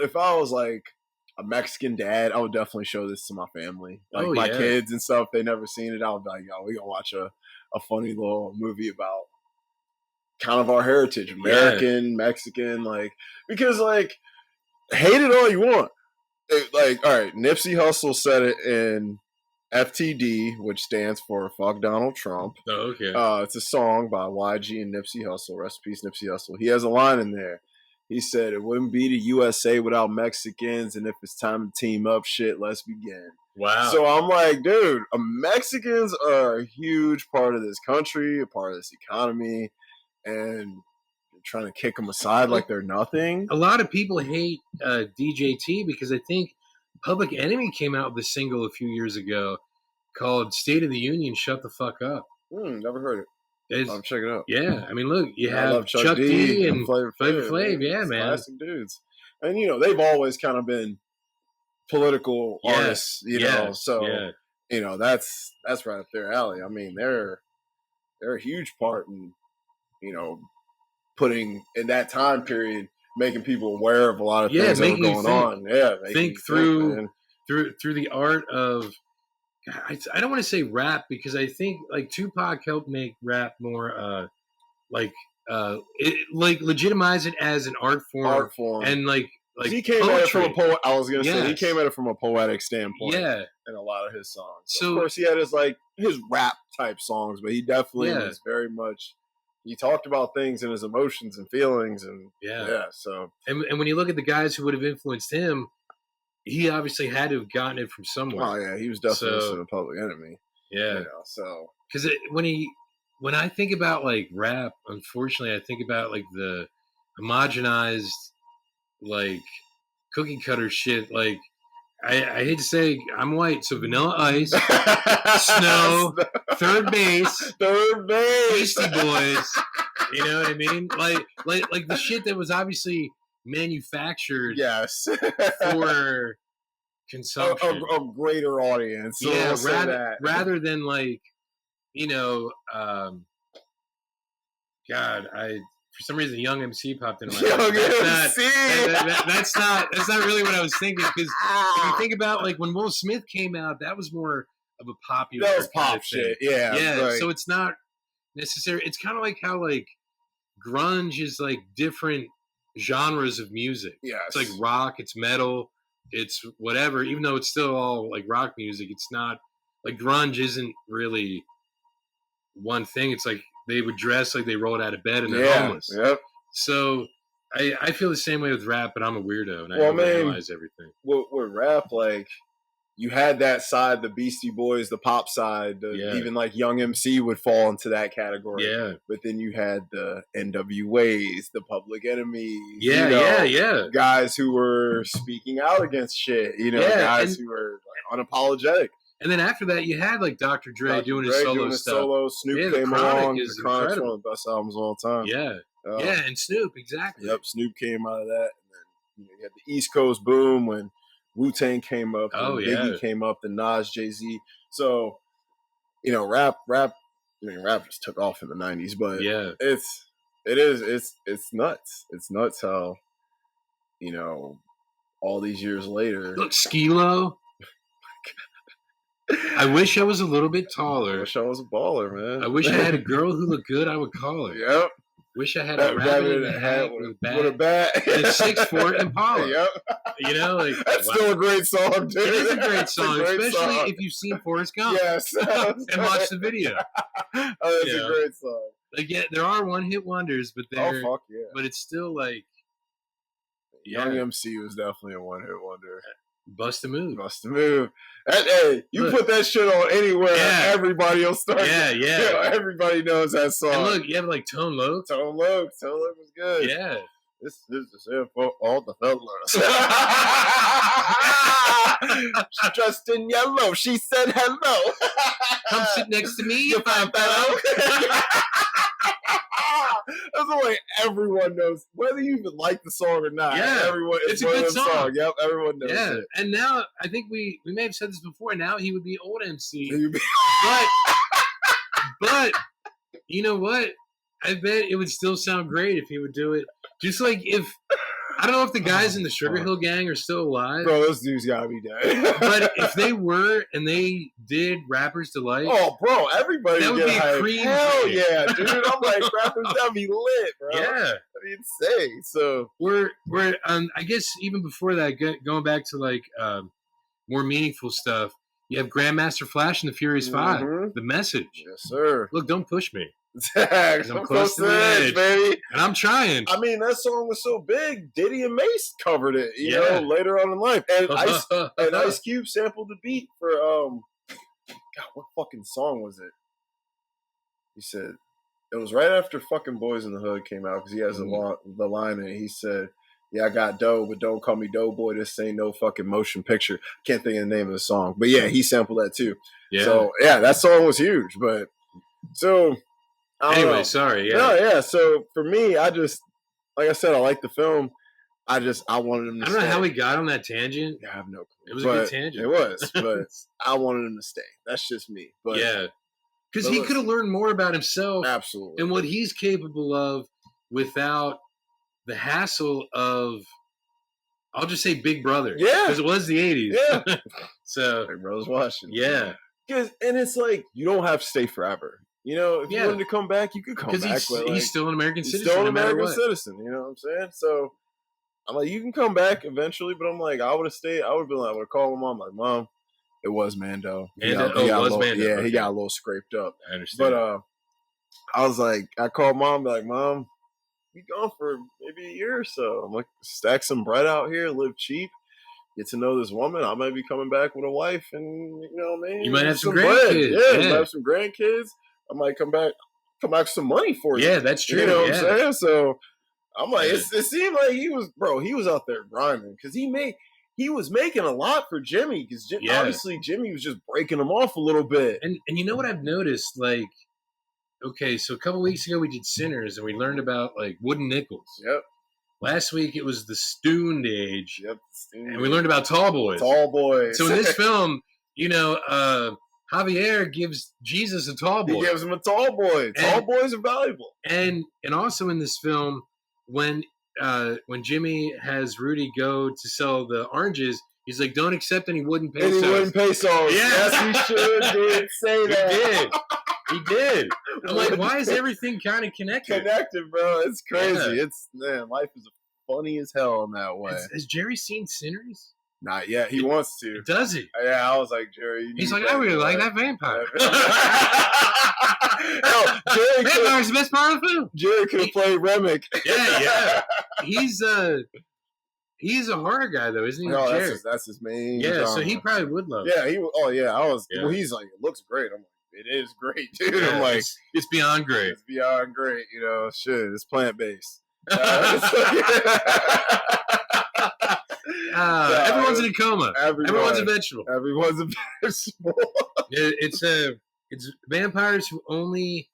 if I was a Mexican dad, I would definitely show this to my family, my kids and stuff. They never seen it. I would be like, yo, we gonna watch a funny little movie about kind of our heritage, American, Mexican, because hate it all you want. All right, Nipsey Hussle said it in FTD, which stands for Fuck Donald Trump. Oh, okay. It's a song by YG and Nipsey Hussle. Rest in peace, Nipsey Hussle. He has a line in there. He said, "It wouldn't be the USA without Mexicans, and if it's time to team up, shit, let's begin." Wow. So I'm like, dude, Mexicans are a huge part of this country, a part of this economy, and you're trying to kick them aside like they're nothing. A lot of people hate DJT because I think Public Enemy came out with a single a few years ago called State of the Union, Shut the Fuck Up. Never heard it. I'll check it out. Yeah, I mean, look, you have Chuck D and Flavor Flav. Yeah, man. Classic dudes. And, they've always kind of been political artists, so, that's right up their alley. I mean, they're a huge part in, putting, in that time period, making people aware of a lot of things that were going on. Yeah, think through the art of, I don't want to say rap because I think Tupac helped make rap more legitimize it as an art form. And he came poetry. at it from a poet. I was gonna say he came at it from a poetic standpoint. Yeah, in a lot of his songs. So, of course, he had his rap type songs, but he definitely was very much. He talked about things and his emotions and feelings, and So, and when you look at the guys who would have influenced him, he obviously had to have gotten it from somewhere. Oh yeah, he was definitely a Public Enemy. Yeah, so because when I think about rap, unfortunately, I think about the homogenized cookie cutter shit. I hate to say I'm white, so Vanilla Ice, Snow, Third Base, Beastie Boys. You know what I mean? Like the shit that was obviously manufactured. Yes. For consumption. A greater audience. So yeah, rather than God, for some reason, Young MC popped into my head. That's not really what I was thinking. Because if you think about when Will Smith came out, that was more of a popular that was kind pop of shit. thing. Yeah. Yeah. Like, So it's not necessary. It's kind of like how like grunge is like different genres of music. yes. It's like rock, it's metal, it's whatever. Even though it's still all like rock music, it's not like grunge isn't really one thing. It's like they would dress like they rolled out of bed and they're homeless. Yep. So I feel the same way with rap, but I'm a weirdo and I overanalyze everything. With rap, like you had that side, the Beastie Boys, the pop side, even like Young MC would fall into that category. Yeah. But then you had the NWAs, the Public Enemies. Yeah. Guys who were speaking out against shit. Guys who were like, unapologetic. And then after that, you had like Dr. Dre doing his solo stuff. Snoop came along. The Chronic's one of the best albums of all time. Yeah. And Snoop, exactly. Yep, Snoop came out of that. And then you had the East Coast boom when Wu-Tang came up, and Biggie came up, then Nas, Jay-Z. So, rap just took off in the 90s, but it's nuts. It's nuts how, all these years later. Look, Skee-Lo. I wish I was a little bit taller. I wish I was a baller, man. I wish I had a girl who looked good. I would call her. Yep. Wish I had a rabbit in a hat with a bat. And a 6'4" Impala. Yep. That's still a great song, dude. It is a great song, especially if you've seen Forrest Gump. Yes. And watched the video. That's a great song. Like, there are one-hit wonders, but they're... Oh, fuck yeah. But it's still like... Young MC was definitely a one-hit wonder. Bust a move. Hey, you put that shit on anywhere, everybody will start. Yeah. Everybody knows that song. And look, you have like Tone Loc. Tone Loc was good. Yeah. This is it for all the fellas. She's dressed in yellow. She said hello. Come sit next to me, you fine fellow. That's the way everyone knows, whether you even like the song or not. Yeah, it's a good song. Yep, everyone knows it. And now I think we may have said this before. Now he would be old MC, but you know what? I bet it would still sound great if he would do it. Just like if I don't know if the guys in the Sugar Hill Gang are still alive. Bro, those dudes gotta be dead. But if they were and they did Rapper's Delight. Oh, bro, everybody that would be a cream. Hell yeah, dude. I'm like, Rapper's that'd be lit, bro. Yeah. That'd be insane. So we're I guess even before that, going back to like more meaningful stuff, you have Grandmaster Flash and the Furious Five. The Message. Yes, sir. Look, don't push me. I'm close to the edge, baby. And I'm trying. I mean, that song was so big, Diddy and Mace covered it, you know, later on in life. And Ice Cube sampled the beat for, God, what fucking song was it? He said, it was right after fucking Boys in the Hood came out, because he has the line in it. He said, yeah, I got dough, but don't call me Doughboy. This ain't no fucking motion picture. Can't think of the name of the song. But yeah, he sampled that too. Yeah. So, yeah, that song was huge. But, so... Anyway, sorry. Yeah. No, yeah. So for me, I just, like I said, I like the film. I wanted him to stay. I don't know how we got on that tangent. Yeah, I have no clue. It was a good tangent. It was, but I wanted him to stay. That's just me. But yeah. Because he could have learned more about himself. Absolutely. And what he's capable of without the hassle of, I'll just say Big Brother. Yeah. Because it was the 80s. Yeah. So. Big Brother's watching. Yeah. And it's like, you don't have to stay forever. You know, if you wanted to come back, you could come back. Because he's still an American citizen. Still an American citizen, you know what I'm saying? So I'm like, you can come back eventually, but I'm like, I would have stayed. I would have been like, I would have called my mom, like, Mom, it was Mando. Mando. Yeah, he got a little scraped up. I understand. But I was like, I called Mom, like, Mom, be gone for maybe a year or so. I'm like, stack some bread out here, live cheap. Get to know this woman. I might be coming back with a wife, and you know what I mean. You might have some grandkids. Yeah, you might have some grandkids. I might come back with some money for you. Yeah, that's true. You know what I'm saying? So I'm like, it seemed like he was out there grinding because he was making a lot for Jimmy because obviously Jimmy was just breaking him off a little bit. And you know what I've noticed? Like, okay, so a couple weeks ago we did Sinners and we learned about like wooden nickels. Yep. Last week it was the Stooned Age. Yep. And we learned about Tall Boys. Tall Boys. So in this film, you know, Javier gives Jesus a tall boy. He gives him a tall boy. Tall boys are valuable. And also in this film, when Jimmy has Rudy go to sell the oranges, He's like, don't accept any wooden pesos. Any wooden pesos. Yeah. Yes, he sure did say that. He did. I'm like, why is everything kind of connected? Connected, bro. It's crazy. Yeah. Life is funny as hell in that way. Has Jerry seen Sinners? Not yet. He wants to. Does he? Yeah, I was like, Jerry. He's like, I really like that vampire. Vampire's the best part of the film. Jerry could have played Remick. Yeah. He's a horror guy though, isn't he? No, that's his main. Yeah, genre. So he probably would love. Yeah, he. Oh yeah, I was. Yeah. Well, he's like, it looks great. I'm like, it is great, dude. Yeah, I'm like, it's beyond great. It's beyond great. You know, shit. It's plant based. Everyone's in a coma. Everyone's a vegetable. Everyone's a vegetable. It's vampires who only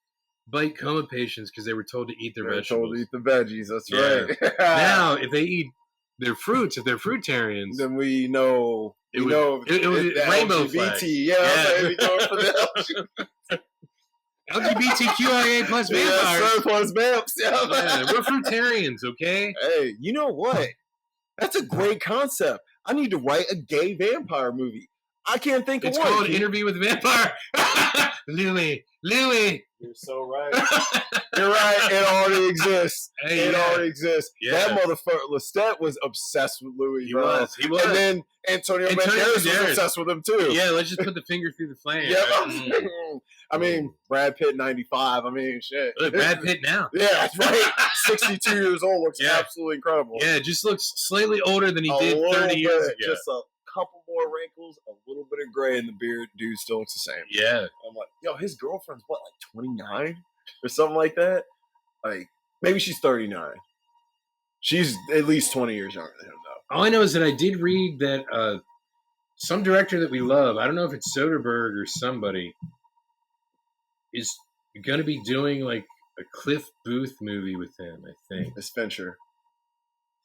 bite coma patients because they were told to eat their vegetables. Told to eat the veggies. That's right. Now, if they eat their fruits, if they're fruitarians, then we know. It was rainbow LGBT. flag. Yeah. We go for the LGBTQIA plus vampires. Yeah, plus vamps. Yeah, we're fruitarians, okay? Hey, you know what? That's a great concept. I need to write a gay vampire movie. I can't think of one. It's called Interview with a Vampire. Louis. You're so right. You're right. It already exists. It already exists. Yeah. That motherfucker, Lestat was obsessed with Louis. He was. And then Antonio Banderas was obsessed with him too. Yeah, let's just put the finger through the flame. Yep. I mean, Brad Pitt, 95. I mean, shit. Look, Brad Pitt now. Yeah, that's right. 62 years old. Looks absolutely incredible. Yeah, just looks slightly older than he did 30 years ago. Just a couple more wrinkles, a little bit of gray in the beard. Dude still looks the same. Yeah. I'm like, yo, his girlfriend's what, like 29 or something like that? Like, maybe she's 39. She's at least 20 years younger than him, though. All I know is that I did read that some director that we love, I don't know if it's Soderbergh or somebody, is going to be doing like a Cliff Booth movie with him, I think. It's Fincher.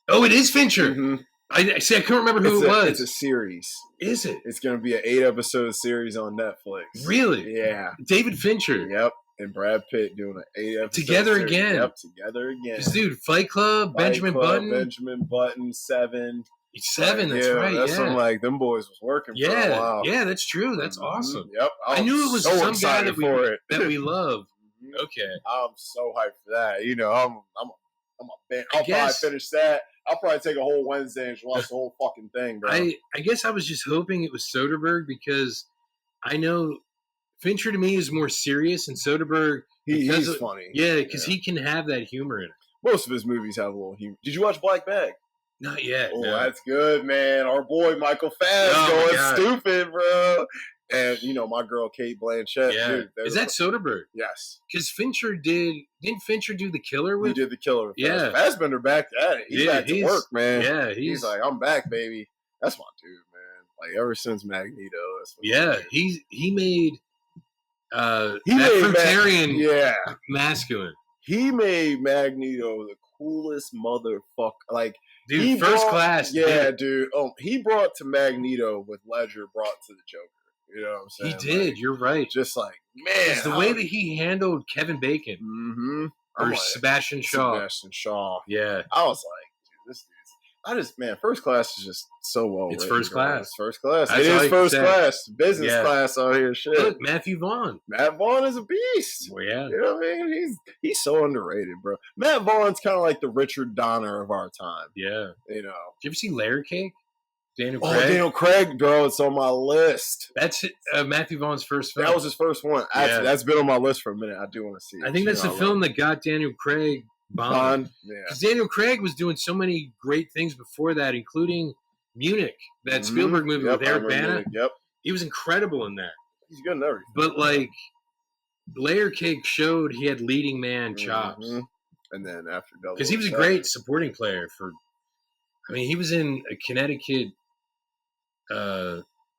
Oh, it is Fincher. Mm-hmm. I couldn't remember who it was. It's a series. Is it? It's going to be an 8-episode series on Netflix. Really? Yeah. David Fincher. Yep. And Brad Pitt doing an 8-episode Together series. again. Yep, together again. Dude, Fight Club, Benjamin Button. Benjamin Button, Seven. That's right. That's something like them boys was working for a while. Yeah, that's true. That's awesome. Yep. I knew it was some guy that we love. Okay. I'm so hyped for that. You know, I'll probably finish that. I'll probably take a whole Wednesday and watch the whole fucking thing, bro. I guess I was just hoping it was Soderbergh because I know Fincher to me is more serious, and Soderbergh he's funny. Yeah, because he can have that humor in it. Most of his movies have a little humor. Did you watch Black Bag? Not yet. Oh, no. That's good, man. Our boy Michael Fass going stupid, bro. And you know my girl Kate Blanchett. Yeah, dude, is that Soderbergh? Yes, because Fincher didn't Fincher do The Killer with? He did The Killer. Yeah, Fassbender back at it. He's back to work, man. Yeah, he's like, I'm back, baby. That's my dude, man. Like ever since Magneto. He made fruitarian masculine. He made Magneto the coolest motherfucker. Like, dude, first class. Yeah, dude. He brought to Magneto what Ledger brought to the Joker. You know what I'm saying? He did. Like, you're right. Just like, man. It's the way that he handled Kevin Bacon. Mm-hmm. Or like, Sebastian Shaw. Yeah. I was like, dude, this dude's... First Class is just so well It's written, First Class. It's First Class. It is First Class. Business class out here. Shit. Look, Matthew Vaughn. Matt Vaughn is a beast. Well, yeah. You know what I mean? He's so underrated, bro. Matt Vaughn's kind of like the Richard Donner of our time. Yeah. You know. Did you ever see Layer Cake? Daniel Craig? Daniel Craig, bro. It's on my list. That's Matthew Vaughn's first film. That was his first one. That's been on my list for a minute. I do want to see it. I think that's the film that got Daniel Craig Bond. Yeah. Because Daniel Craig was doing so many great things before that, including Munich, that Spielberg movie with Eric Bana. Yep. He was incredible in that. He's good in everything. But, like, Layer Cake showed he had leading man chops. And then after Double, because he was a great supporting player for... I mean, he was in a Connecticut...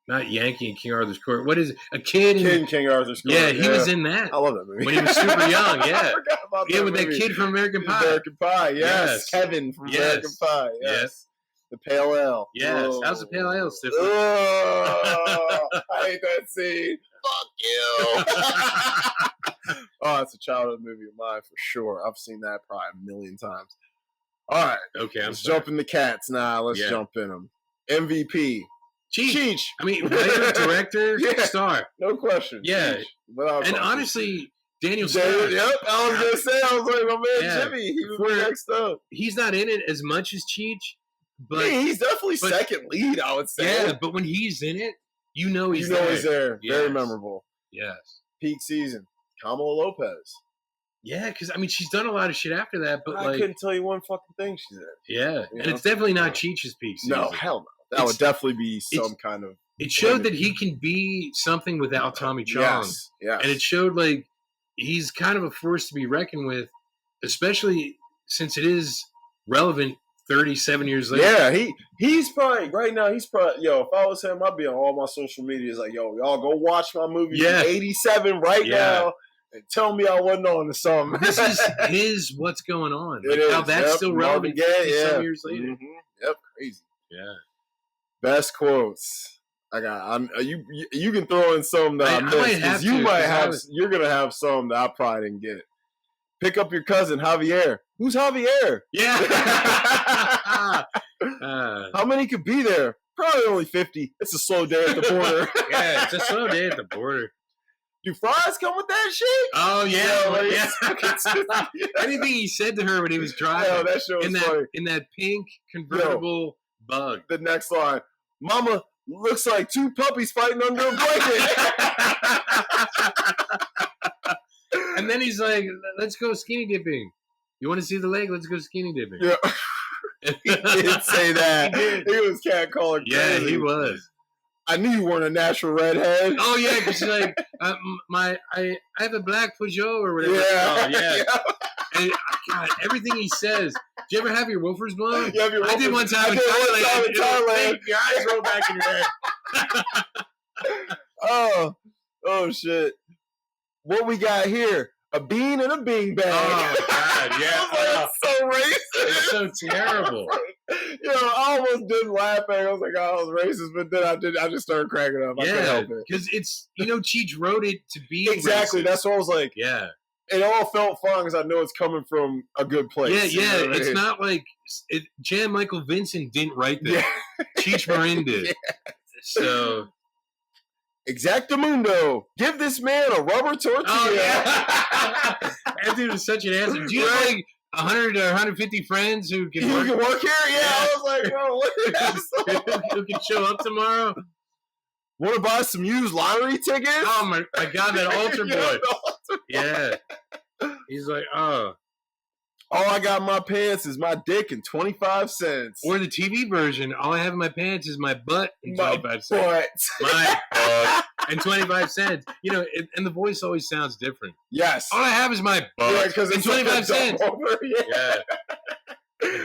not Yankee in King Arthur's Court. What is it? A kid in King Arthur's Court. Yeah, he was in that. I love that movie. When he was super young, yeah. I forgot about with that kid from American Pie. American Pie, yes. Kevin from American Pie, yes. The Pale Ale. Yes. How's the Pale Ale, Stifler? Oh, I hate that scene. Fuck you. Oh, it's a childhood movie of mine for sure. I've seen that probably a million times. All right. Okay, let's jump in the cats now. Let's jump in them. MVP. Cheech. I mean, writer, director, star. No question. Yeah. And honestly, Daniel Stern. Yep. I was going to say, I was like, my man Jimmy. He was next up. He's not in it as much as Cheech. But he's definitely second lead, I would say. Yeah, but when he's in it, he's there. He's there. Yes. Very memorable. Yes. Peak season. Kamala Lopez. Yeah, because, I mean, she's done a lot of shit after that, but I couldn't tell you one fucking thing she's in. Yeah, and it's definitely not Cheech's peak season. No, hell no. That would definitely be some kind of... It showed that he can be something without Tommy Chong. Yes. And it showed, like, he's kind of a force to be reckoned with, especially since it is relevant 37 years later. Yeah, he's probably, right now, if I was him, I'd be on all my social media. It's like, y'all go watch my movie from 87 now and tell me I wasn't on to something. This is his What's Going On. Like how that's still relevant 37 years later. Mm-hmm. Yep, crazy. Yeah. Best quotes. You can throw in some that I missed. You're going to have some that I probably didn't get. Pick up your cousin, Javier. Who's Javier? Yeah. How many could be there? Probably only 50. It's a slow day at the border. Yeah, it's a slow day at the border. Do fries come with that shit? Oh, yeah. Anything he said to her when he was driving. That shit was funny. In that pink convertible bug. The next line. Mama looks like two puppies fighting under a blanket. And then he's like, let's go skinny dipping. You want to see the lake? Let's go skinny dipping. Yeah. He did say that. He was catcalling crazy. Yeah, he was. I knew you weren't a natural redhead. Oh, yeah, because she's like, I have a black Peugeot or whatever it's called. Yeah. And, God, everything he says. Do you ever have your woofers blown? I did one time in Thailand. Your eyes roll back in your head. Oh, shit. What we got here? A bean and a bean bag. Oh, God, yeah. It's so racist. It's so terrible. I almost didn't laugh at it. I was like, I was racist, but then I just started cracking up. I couldn't help it. Because it's, Cheech wrote it to be exactly. Racist. That's what I was like. Yeah. It all felt fun because I know it's coming from a good place. Yeah. It's not like Jan Michael Vincent didn't write that. Yeah. Cheech Marin did. Yeah. So... Exactamundo. Give this man a rubber tortilla. Oh, yeah. That dude was such an answer. Do you have like 100 or 150 friends who can work here? Yeah. I was like, bro, what who can show up tomorrow? Want to buy some used lottery tickets? Oh, my God, that altar boy. Yeah. He's like, oh. All I got in my pants is my dick and 25 cents. Or the TV version, all I have in my pants is my butt and 25 cents. My butt and 25 cents. And the voice always sounds different. Yes. All I have is my butt and 25 cents. Yeah.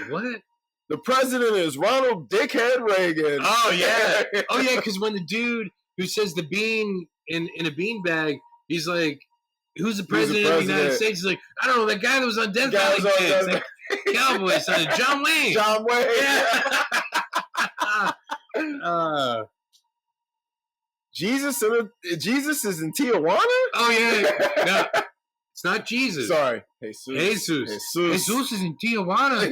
What? The president is Ronald Dickhead Reagan. Oh, yeah. Oh, yeah, because when the dude who says the bean in a bean bag, he's like, who's the president of the United States? He's like, I don't know, that guy that was on Death Valley Kids. Like, Cowboy son, John Wayne. John Wayne. Yeah. Jesus is in Tijuana? Oh, yeah. No, it's not Jesus. Sorry. Jesus is in Tijuana.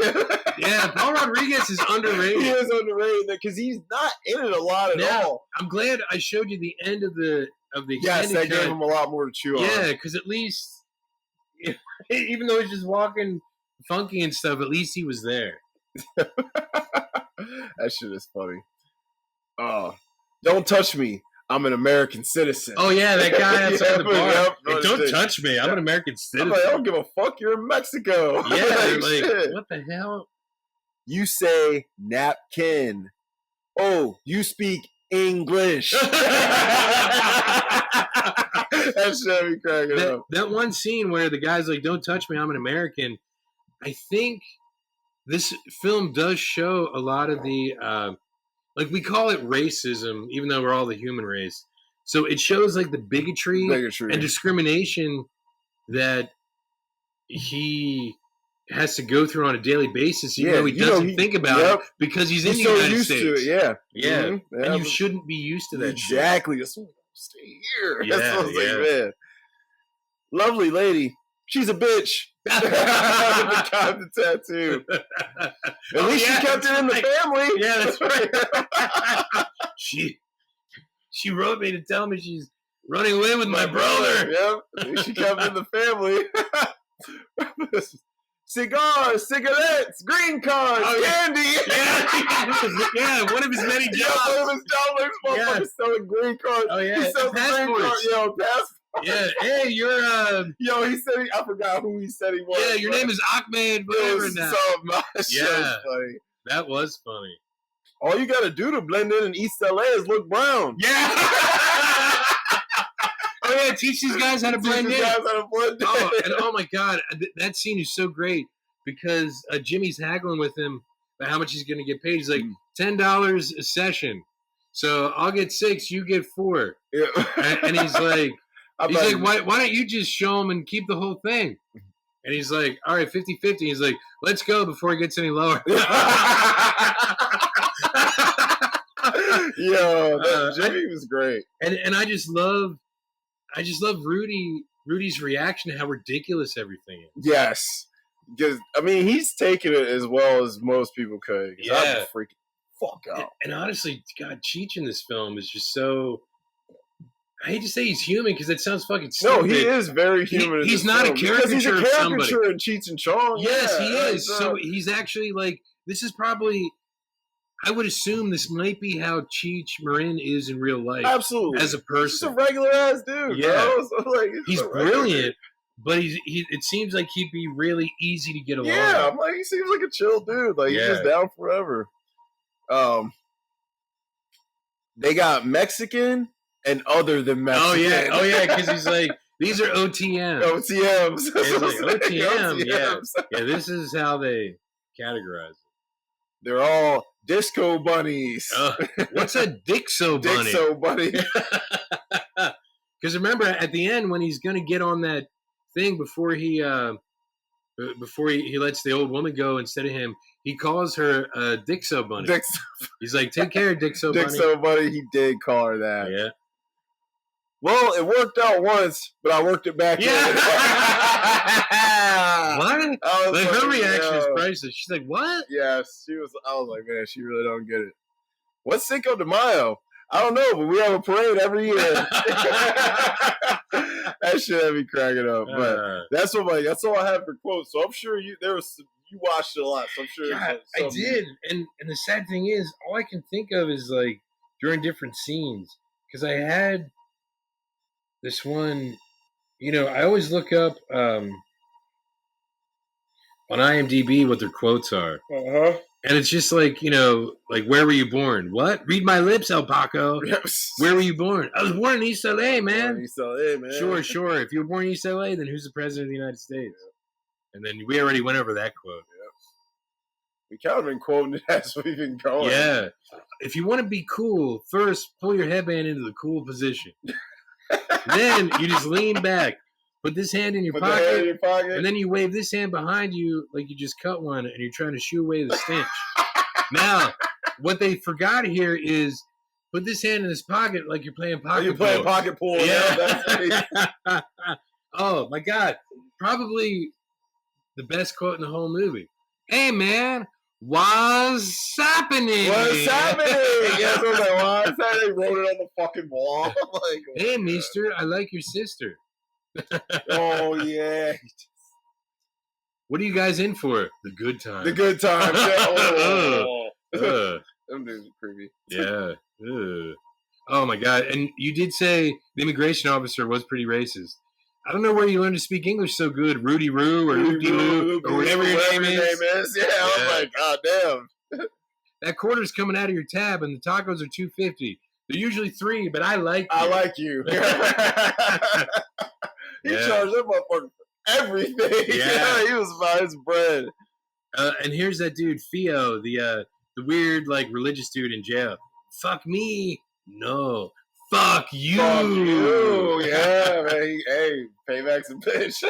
Yeah, Paul Rodriguez is underrated. He is underrated because he's not in it a lot at all. I'm glad I showed you the end of the yes, that gave him a lot more to chew on. Yeah, because at least, even though he's just walking funky and stuff, at least he was there. That shit is funny. Don't touch me. I'm an American citizen. Oh, yeah, that guy outside the bar. Hey, don't touch me. I'm an American citizen. I don't give a fuck. You're in Mexico. Yeah, like what the hell? You say napkin. Oh, you speak English. That shit be cracking up. That one scene where the guy's like, don't touch me, I'm an American. I think this film does show a lot of the, like we call it racism, even though we're all the human race. So it shows like the bigotry. And discrimination that he has to go through on a daily basis, even though he doesn't think about it because he's in the United States. To it, yeah. Yeah. Mm-hmm. And you shouldn't be used to that exactly. shit. Stay here. Yeah, like, man. Lovely lady. She's a bitch. The tattoo. At least she kept it in the family. Yeah, that's right. She wrote me to tell me she's running away with my brother. Yep. She kept in the family. Cigars, cigarettes, green cards, candy. Yeah, one of his many jobs. One of his jobs, motherfucker selling green cards. Oh yeah, he sells passports. Passports. Yeah, hey, you're he said I forgot who he said he was. Yeah, your name is Ahmed. Whatever now. Funny. That was funny. All you got to do to blend in East L.A. is look brown. Yeah. Oh yeah, teach these guys how to blend in. Oh my god, that scene is so great because Jimmy's haggling with him about how much he's going to get paid. He's like $10 a session, so I'll get 6, you get 4. Yeah. And he's like, why don't you just show him and keep the whole thing? And he's like, all right, 50-50. He's like, let's go before it gets any lower. Jimmy was great, and I just love Rudy's reaction to how ridiculous everything is. Yes, because he's taking it as well as most people could. Yeah, I'd freaking fuck out. And honestly, God, Cheech in this film is just so. I hate to say he's human because it sounds fucking stupid. No, he is very human. He's not a caricature. He's a caricature in Cheech and Chong. Yes, he is. So he's actually like this is probably. I would assume this might be how Cheech Marin is in real life. Absolutely. As a person. He's a regular ass dude. Yeah. So he's brilliant, but it seems like he'd be really easy to get along. Yeah, he seems like a chill dude. He's just down forever. They got Mexican and other than Mexican. Oh yeah, because he's like, these are OTMs. OTMs. He's like, OTM, yeah. This is how they categorize it. They're all disco bunnies. What's a Dixo bunny? Dixo bunny. Because remember, at the end, when he's going to get on that thing before he lets the old woman go instead of him, he calls her Dixo bunny. He's like, take care, Dixo bunny. Dixo bunny, he did call her that. Yeah. Well, it worked out once, but I worked it back in. What? Her reaction is priceless. She's like, what? Yes, she was. I was like, man, she really don't get it. What's Cinco de Mayo? I don't know, but we have a parade every year. That shit had me cracking up. But that's all I have for quotes. So I'm sure you watched it a lot. So I'm sure. God, I did, and the sad thing is, all I can think of is like during different scenes because I had this one. I always look up on IMDb what their quotes are. Uh-huh. And it's just like, like, where were you born? What? Read my lips, El Paco. Yes. Where were you born? I was born in East L.A., man. East L.A., man. Sure. If you were born in East L.A., then who's the president of the United States? Yeah. And then we already went over that quote. Yeah. We kind of been quoting it as we've been going. Yeah. If you want to be cool, first pull your headband into the cool position. Then you just lean back. Put this hand in your pocket, and then you wave this hand behind you like you just cut one, and you're trying to shoo away the stench. Now, what they forgot here is put this hand in his pocket like you're playing pocket pool. You're playing pocket pool. Yeah. Oh, my God. Probably the best quote in the whole movie. Hey, man, what's happening? What's happening? Yeah, so what's happening? They wrote it on the fucking wall. Hey, mister, I like your sister. Oh yeah. What are you guys in for? The good time. The good time. Them dudes are creepy. Yeah. Oh my God. And you did say the immigration officer was pretty racist. I don't know where you learned to speak English so good. Rudy Roo or Loopy Loo or whatever your name is. Yeah, I was like, God damn. That quarter's coming out of your tab and the tacos are $2.50. They're usually $3, but I like you. I like you. He charged that motherfucker for everything. Yeah. He was about his bread. And here's that dude, Theo, the weird, like, religious dude in jail. Fuck me. No. Fuck you. Fuck you. Yeah, man. Hey, payback's a bitch.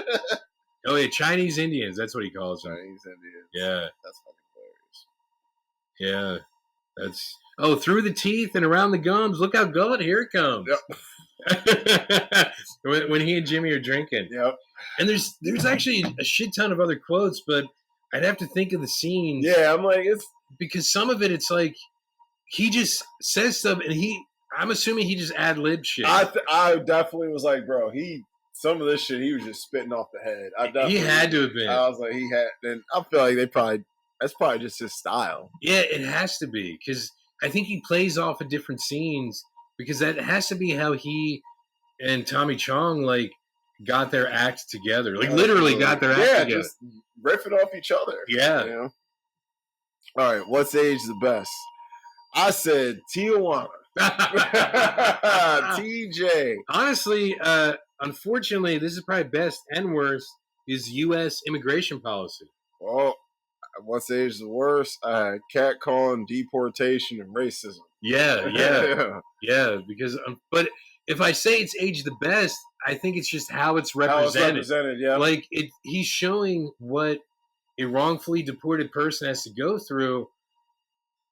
Oh, yeah, Chinese Indians. That's what he calls them. Chinese Indians. Yeah. That's fucking hilarious. Yeah. That's... Oh, through the teeth and around the gums. Look how good. Here it comes. Yep. when he and Jimmy are drinking. Yep. And there's actually a shit ton of other quotes, but I'd have to think of the scenes. Yeah, I'm like, it's... Because some of it's like, he just says stuff, and I'm assuming he just ad-libbed shit. I definitely was like, bro, some of this shit he was just spitting off the head. He had to have been. I was like, he had, and I feel like that's probably just his style. Yeah, it has to be, because I think he plays off of different scenes, because that has to be how he and Tommy Chong like got their act together. Like literally got their act together. Just riffing off each other. Yeah. You know? All right, what's age the best? I said Tijuana. TJ. Honestly, unfortunately, this is probably best and worst is U.S. immigration policy. Well, what's age the worst? Catcalling, deportation, and racism. Yeah. Because, but if I say it's age the best, I think it's just how it's represented. Yeah. Like he's showing what a wrongfully deported person has to go through.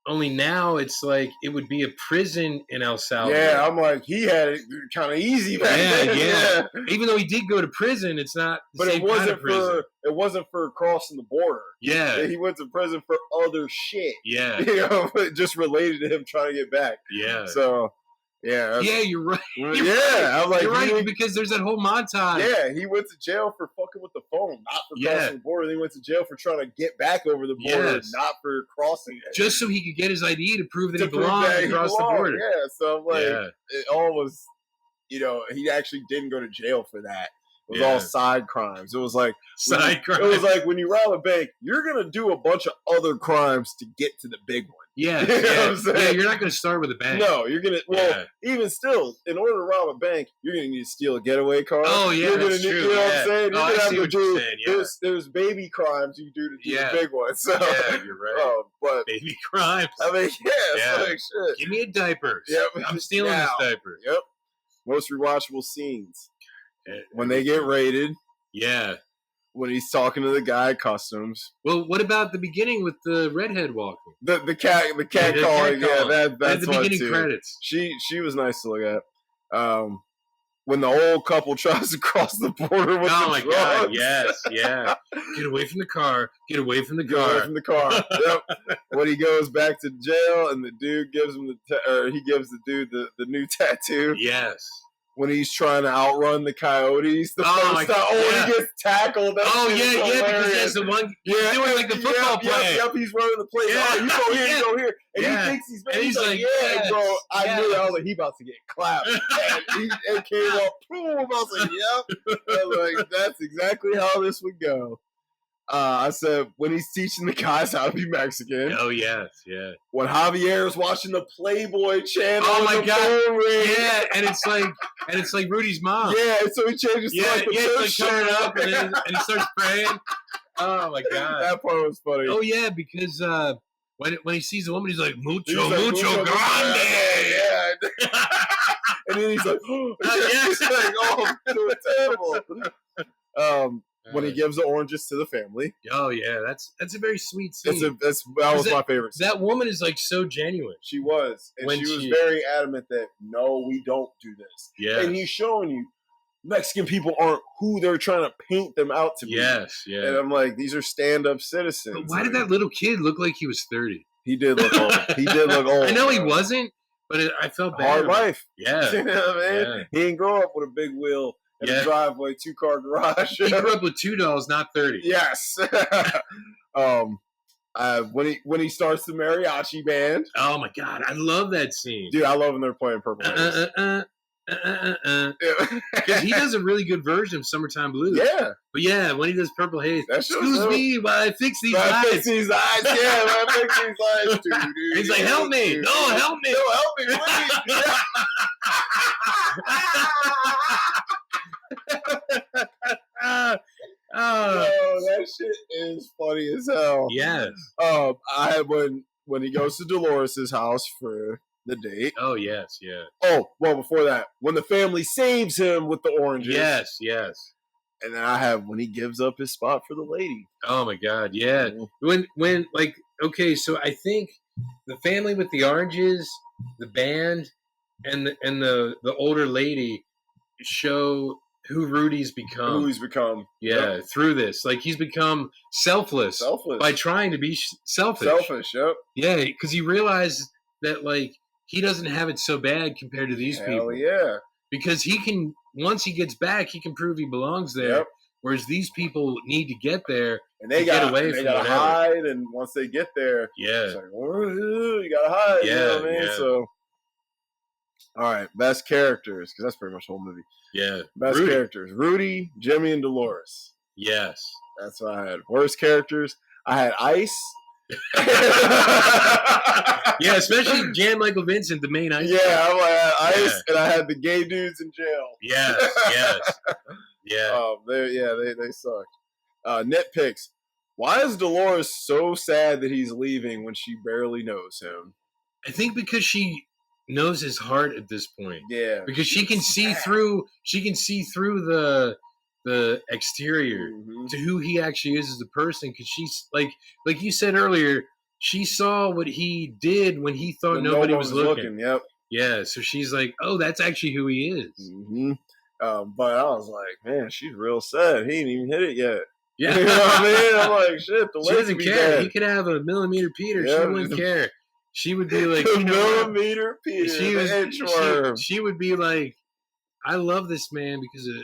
Only now it's like it would be a prison in El Salvador. Yeah, I'm like, he had it kind of easy back then. Yeah. Even though he did go to prison, it's not the but same it wasn't for crossing the border. Yeah. He went to prison for other shit. Yeah. You know, just related to him trying to get back. Yeah. So, yeah. Yeah, you're right. I'm like, you're right, because there's that whole montage. Yeah, he went to jail for fucking with the phone, not for crossing the border. He went to jail for trying to get back over the border, not for crossing it. Just so he could get his ID to prove that he belonged across the border. Yeah, so I'm like, it all was, he actually didn't go to jail for that. It was all side crimes. It was like crimes. It was like when you rob a bank, you're gonna do a bunch of other crimes to get to the big one. Yeah, you're not gonna start with a bank. No, you're gonna. Well, even still, in order to rob a bank, you're gonna need to steal a getaway car. Oh yeah, that's true. You know what I'm saying? Oh, I see what you're saying. Yeah. There's baby crimes you do to do the big one. So yeah, you're right. But baby crimes. I mean, like shit. Give me a diaper. Yep, I'm stealing this diaper. Yep. Most rewatchable scenes when they get raided. Yeah. When he's talking to the guy at customs. Well, what about the beginning with the redhead walking? The cat calling. Yeah, that's the beginning credits. She was nice to look at. When the old couple tries to cross the border with the drugs. God, yes, yeah. Get away from the car. Get away from the car. Yep. When he goes back to jail and the dude gives him he gives the dude the new tattoo. Yes. When he's trying to outrun the coyotes, the first time, he gets tackled. Because there's the one doing like the football play. Yep, he's running the play. Oh, you go here, you go here. And he thinks he's like, bro, I knew that. I was like, he about to get clapped. And it came up, boom. I was like, yep. I was like, that's exactly how this would go. I said, when he's teaching the guys how to be Mexican. Oh, yes, yeah. When Javier's watching the Playboy channel. Oh, my God. Yeah, and it's like Rudy's mom. Yeah, so he changes to like the church turn up and he starts praying. Oh, my God. That part was funny. Oh, yeah, because when he sees a woman, he's like, mucho grande. Yeah. And then he's like, he's like, oh, it's terrible. When he gives the oranges to the family. Oh yeah, that's a very sweet scene. That was my favorite scene. That woman is like so genuine. She was. And she was very adamant that no, we don't do this. Yeah. And he's showing you Mexican people aren't who they're trying to paint them out to be. Yes, yeah. And I'm like, these are stand-up citizens. But why did that little kid look like he was 30? He did look old. I know he wasn't, but I felt bad. Hard life. Yeah. You know what I mean? Yeah. He didn't grow up with a big wheel. In a driveway, 2-car garage. He grew up with $2, not 30. Yes. When he starts the mariachi band. Oh my God, I love that scene, dude. I love when they're playing Purple Haze. Because he does a really good version of Summertime Blues. Yeah. But yeah, when he does Purple Haze, excuse me while I fix these eyes. Fix these eyes, yeah, while I fix these eyes, dude. He's like, help me. No, help me. No, help me, please. That shit is funny as hell. Yes. I had when he goes to Dolores' house for the date. Oh yes, yeah. Oh, well, before that, when the family saves him with the oranges. Yes, yes. And then I have when he gives up his spot for the lady. Oh my God, yeah. When like okay, so I think the family with the oranges, the band, and the older lady show who Rudy's become. Who he's become. Yeah, through this. Like, he's become selfless. By trying to be selfish. Selfish, yep. Yeah, because he realized that like he doesn't have it so bad compared to these people. Yeah. Because he can, once he gets back, he can prove he belongs there. Yep. Whereas these people need to get there and they get away from whatever. Hide, and once they get there, it's like, you gotta hide. Yeah, you know what I mean? Yeah. So, all right, best characters, because that's pretty much the whole movie. Yeah, best characters: Rudy, Jimmy, and Dolores. Yes, that's what I had. Worst characters: I had Ice. Yeah, especially Jan Michael Vincent, the main Ice. Yeah, I had Ice, and I had the gay dudes in jail. Yes. Yeah. They sucked. Nitpicks. Why is Dolores so sad that he's leaving when she barely knows him? I think because she knows his heart at this point. Yeah. Because she can see through the exterior to who he actually is as a person, because she's like you said earlier, she saw what he did when he thought nobody was looking. Yep. Yeah, so she's like, oh, that's actually who he is. Mm-hmm. But I was like, man, she's real sad. He ain't even hit it yet. Yeah. You know what I mean? I'm like, shit, the she doesn't care. Dead. He could have a millimeter Peter. Yeah, she wouldn't care. She would be like, millimeter Peter. She would be like, I love this man because of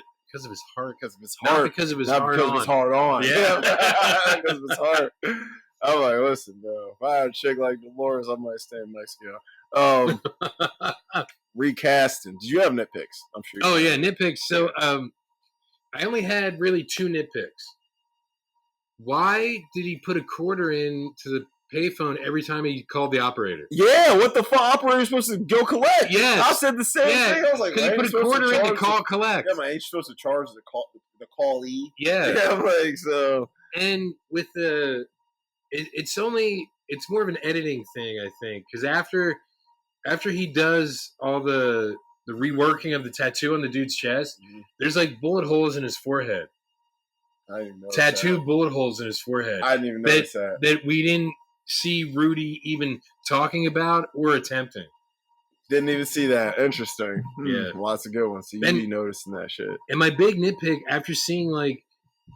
his heart. Because of his heart. Not because of his heart on. His heart on. Yeah. Because of his heart. I'm like, listen, bro. If I had a chick like Dolores, I might stay in Mexico. Recasting. Did you have nitpicks? I'm sure. Oh yeah, nitpicks. So I only had really 2 nitpicks. Why did he put a quarter in to the payphone every time he called the operator? Yeah, what the fuck? Operator's supposed to go collect. Yeah, I said the same thing. I was like, because he put a quarter in to call collect. Yeah, man, ain't supposed to charge the callee. Yeah, I'm like, so. And with it's more of an editing thing, I think, because after he does all the reworking of the tattoo on the dude's chest, there's like bullet holes in his forehead. I didn't know tattooed bullet holes in his forehead. I didn't even notice that. That we didn't see Rudy even talking about or attempting. Didn't even see that. Interesting. Yeah. Lots of good ones. So you be noticing that shit. And my big nitpick after seeing like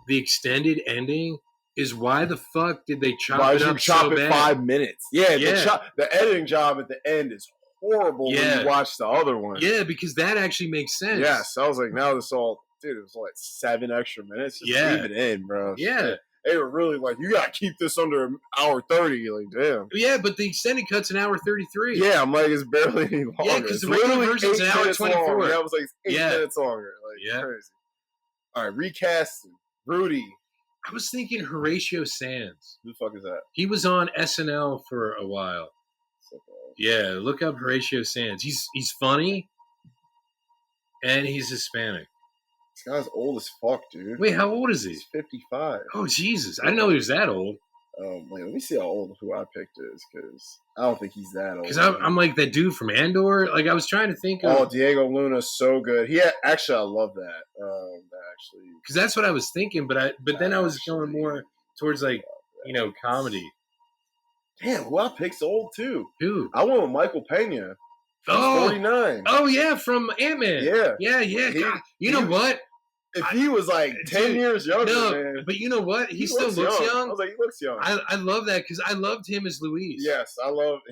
the extended ending is why the fuck did they chop it up so bad? 5 minutes. Yeah. The editing job at the end is horrible when you watch the other one. Yeah, because that actually makes sense. Yes. I was like, now this all... Dude, it was like 7 extra minutes. Just leave it in, bro. Yeah. They were really like, you got to keep this under an hour 30. Like, damn. Yeah, but the extended cut's an hour 33. Yeah, I'm like, it's barely any longer. Yeah, because the regular version's an hour 24. Long. Yeah, it was like 8 minutes longer. Like, crazy. All right, recasting. Rudy. I was thinking Horatio Sands. Who the fuck is that? He was on SNL for a while. Yeah, look up Horatio Sands. He's funny, and he's Hispanic. This guy's old as fuck, dude. Wait, how old is he? He's 55. Oh, Jesus. I didn't know he was that old. Wait, let me see how old who I picked is, because I don't think he's that old. Because I'm like that dude from Andor. Like, I was trying to think of... Oh, Diego Luna's so good. Actually, I love that. Because that's what I was thinking, but then I was going more towards, like, comedy. Damn, who I picked's old, too. Who? I went with Michael Pena. He's 49. Oh, yeah, from Ant-Man. Yeah. God, you know what? If he was like 10 years younger, man. But you know what? He still looks young. I was like, he looks young. I love that because I loved him as Luis. Yes,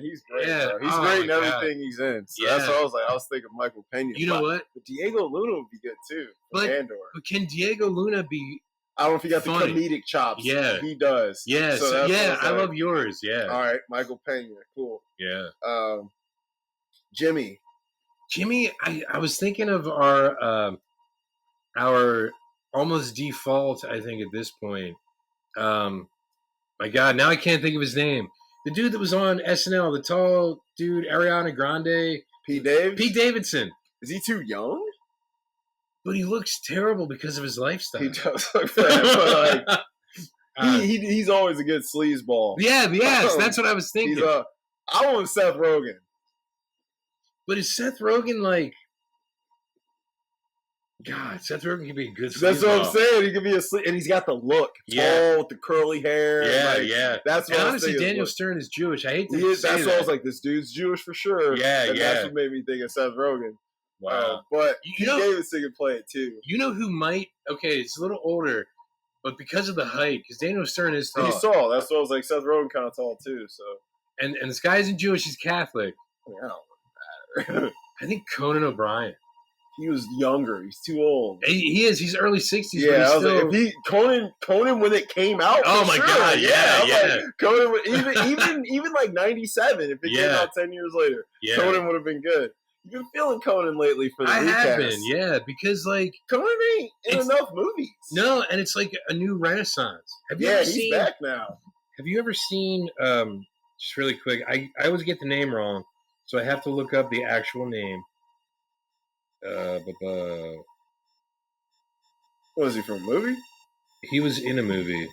he's great. Yeah. Bro. He's great in everything he's in. So that's what I was like. I was thinking Michael Pena. You know what? But Diego Luna would be good too. Andor. But can Diego Luna be? I don't know if he got the comedic chops. Yeah, he does. Yeah, I love yours. Yeah. All right, Michael Pena, cool. Yeah. Jimmy, I was thinking of our almost default. I think at this point, my God, now I can't think of his name. The dude that was on SNL, the tall dude, Ariana Grande, Pete Davidson. Is he too young? But he looks terrible because of his lifestyle. He does look bad, but like he's always a good sleazeball. Yeah, that's what I was thinking. I want Seth Rogen. But is Seth Rogen like? God, Seth Rogen could be a good sleazeball. That's what I'm saying. He could be and he's got the look, tall with the curly hair. Yeah. That's what honestly, Daniel Stern is Jewish. I hate to say that's what I was like. This dude's Jewish for sure. Yeah. That's what made me think of Seth Rogen. Wow. But Davidson can play it too. You know who might? Okay, it's a little older, but because of the height, because Daniel Stern is tall. He's tall. That's what I was like. Seth Rogen kind of tall too. So And this guy isn't Jewish; he's Catholic. Yeah, don't matter. I think Conan O'Brien. He was younger. He's too old. He is. He's early 60s. Yeah, but he's I was still... like, Conan when it came out. Oh my god! Yeah. Like, Conan, even like 97. If it came out 10 years later, Conan would have been good. You've been feeling Conan lately for the recast. I have been, yeah, because like Conan ain't in enough movies. No, and it's like a new renaissance. He's back now. Have you ever seen? Just really quick, I always get the name wrong, so I have to look up the actual name. Was he from a movie? He was in a movie.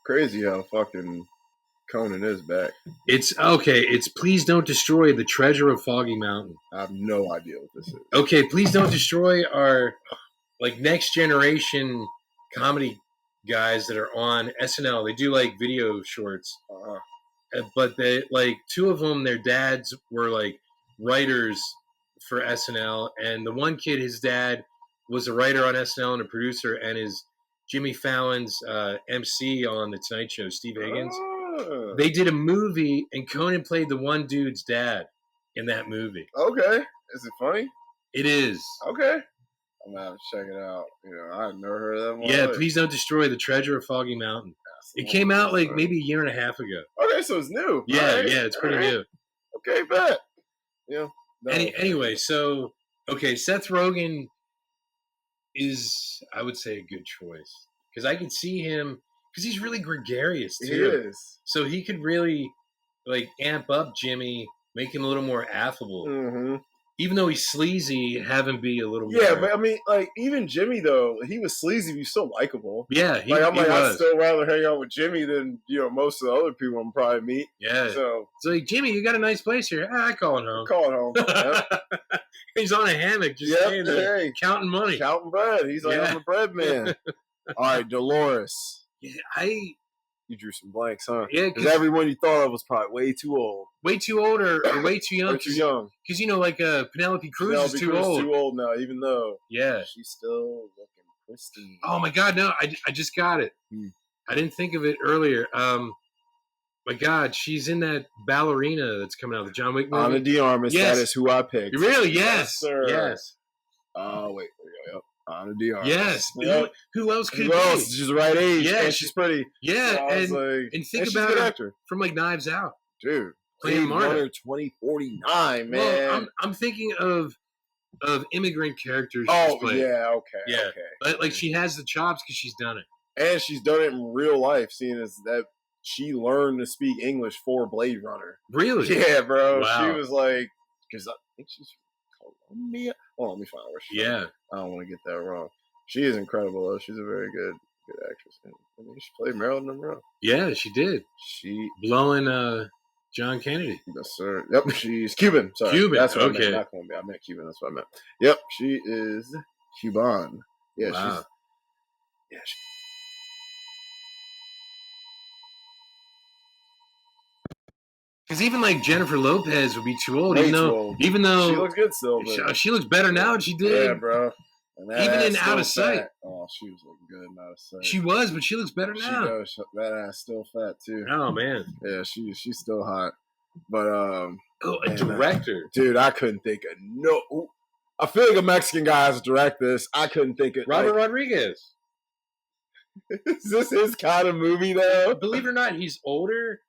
Crazy how fucking Conan is back. It's okay. It's Please Don't Destroy the Treasure of Foggy Mountain. I have no idea what this is. Okay, Please Don't Destroy our like next generation comedy guys that are on SNL. They do like video shorts, but they like two of them. Their dads were like writers for SNL, and the one kid, his dad was a writer on SNL and a producer, and is Jimmy Fallon's MC on the Tonight Show, Steve Higgins. They did a movie, and Conan played the one dude's dad in that movie. Okay, is it funny? It is. Okay, I'm gonna have to check it out. You know, I've never heard of that one. Yeah, Please Don't Destroy the Treasure of Foggy Mountain. It came out like maybe a year and a half ago. Okay, so it's new. Yeah, it's pretty new. Okay, bet. Yeah. Anyway, so okay, Seth Rogen is, I would say, a good choice because I could see him because he's really gregarious too. He is. So he could really like amp up Jimmy, make him a little more affable. Mm-hmm. Even though he's sleazy, have him be a little more. Yeah, but I mean, like even Jimmy though, he was sleazy, he's so likable. Yeah, I'd still rather hang out with Jimmy than most of the other people I'm probably meet. Yeah. So it's like, Jimmy, you got a nice place here. I call it home. Call it home. Yep. He's on a hammock, just staying there, counting money, counting bread. He's like, I'm a bread man. All right, Dolores. Yeah, you drew some blanks, huh? Yeah, because everyone you thought of was probably way too old. Way too old or way too young. Or too young. Because, like Penelope Cruz is too old. Too old now, even though she's still looking pristine. Oh, my God, no. I just got it. I didn't think of it earlier. My God, she's in that ballerina that's coming out, the John Wick movie. Ana de Armas, that is who I picked. Really? Yes. Sir. Yes. Oh, wait. Yep. Ana de Armas. Yes. Yep. Who else could it be? She's the right age. Yeah. And she's pretty. Yeah. So and think about her from like Knives Out. Dude. Playing Marta. 2049, man. Well, I'm thinking of immigrant characters. Oh, yeah. Okay. Yeah. Okay. But like she has the chops because she's done it. And she's done it in real life, seeing as that she learned to speak English for Blade Runner. Really? Yeah, bro. Wow. She was like, because I think she's from Colombia. Hold on, let me find where she's from. I don't want to get that wrong. She is incredible, though. She's a very good actress. I mean, she played Marilyn Monroe. Yeah, she did. She blowing John Kennedy. Yes, sir. Yep, she's Cuban. Sorry. Cuban. That's what I okay. meant. Not Colombia. I meant Cuban. That's what I meant. Yep, she is Cuban. Yeah, wow. Because even like Jennifer Lopez would be too old, even though she looks good still. She looks better now than she did. Yeah, bro. Even in Out of Sight. Oh, she was looking good in Out of Sight. She was, but she looks better now. She does. That ass still fat too. Oh man. Yeah, she's still hot. But a director, dude, I couldn't think of no. I feel like a Mexican guy has to direct this. I couldn't think of Robert Rodriguez. Is this his kind of movie though? Believe it or not, he's older.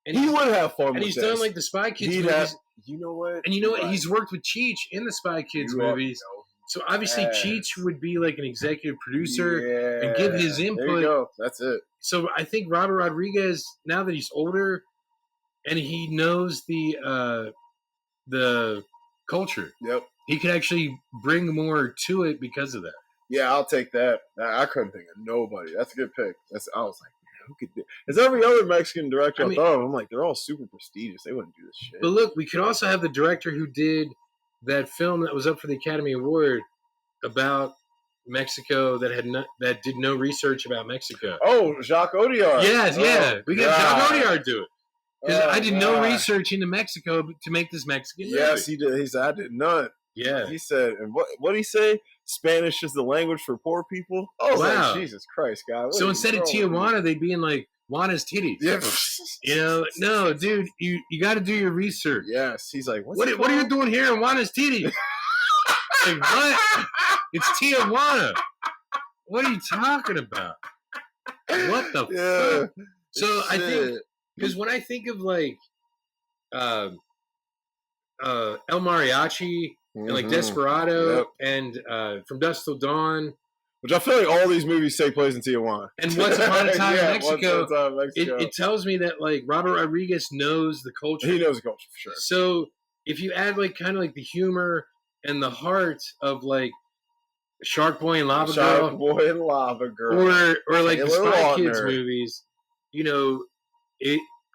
And he would have fun with this. And he's done like the Spy Kids movies. You know what? And you know what? He's worked with Cheech in the Spy Kids movies. So obviously Cheech would be like an executive producer and give his input. There you go. That's it. So I think Robert Rodriguez, now that he's older and he knows the culture, he could actually bring more to it because of that. Yeah, I'll take that. I couldn't think of nobody. That's a good pick. I was like, who could do? As every other Mexican director I thought of, I'm like, they're all super prestigious. They wouldn't do this shit. But look, we could also have the director who did that film that was up for the Academy Award about Mexico that did no research about Mexico. Oh, Jacques Audiard. Yes, yeah. We got Jacques Audiard do it. Because I did no research into Mexico to make this Mexican movie. Yes, he did. He said, I did none. Yeah. He said, and what did he say? Spanish is the language for poor people? Oh, wow. Like, Jesus Christ, guy. So instead of Tijuana, they'd be in like Juana's titties. Yeah. No, dude, you got to do your research. Yes. He's like, what are you doing here in Juana's titties? Like, what? It's Tijuana. What are you talking about? What the fuck? So shit. I think, because when I think of like El Mariachi and like Desperado and From Dusk Till Dawn, which I feel like all these movies take place in Tijuana. And Once Upon a Time in Mexico, it tells me that like Robert Rodriguez knows the culture. He knows the culture for sure. So if you add like kind of like the humor and the heart of like Shark Boy and Lava Girl, or like the Spy Kids movies,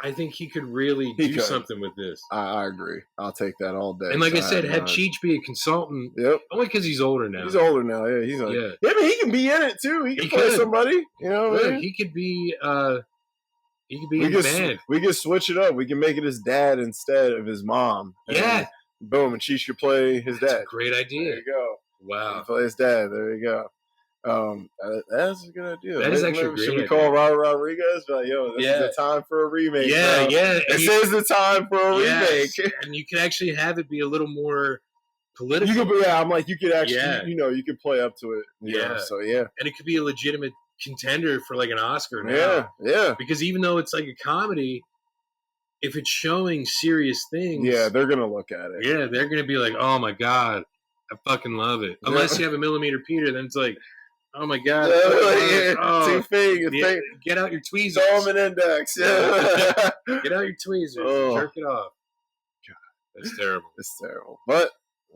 I think he could really do something with this. I agree. I'll take that all day. And like I said, have Cheech be a consultant. Yep. Only because he's older now. He's older now. Yeah. He's like, yeah, but he can be in it too. He can play somebody. He could be. He could be in the band. We can switch it up. We can make it his dad instead of his mom. Yeah. Boom, and Cheech could play his dad. That's a great idea. There you go. Wow. Play his dad. There you go. That's a good idea. That is actually a great idea. Should we call Robert Rodriguez? Like, yo, this is the time for a remake. Yeah, bro. yeah. This is the time for a remake. And you can actually have it be a little more political. You could, I'm like, you could actually, you could play up to it. Yeah. So, yeah. And it could be a legitimate contender for like an Oscar now. Yeah. Because even though it's like a comedy, if it's showing serious things. Yeah, they're going to look at it. Yeah, they're going to be like, oh my God, I fucking love it. Unless you have a millimeter Peter, then it's like, oh my God. Two fingers. Get out your tweezers. Thumb and index. Yeah. Get out your tweezers. Jerk it off. God, that's terrible. It's terrible. But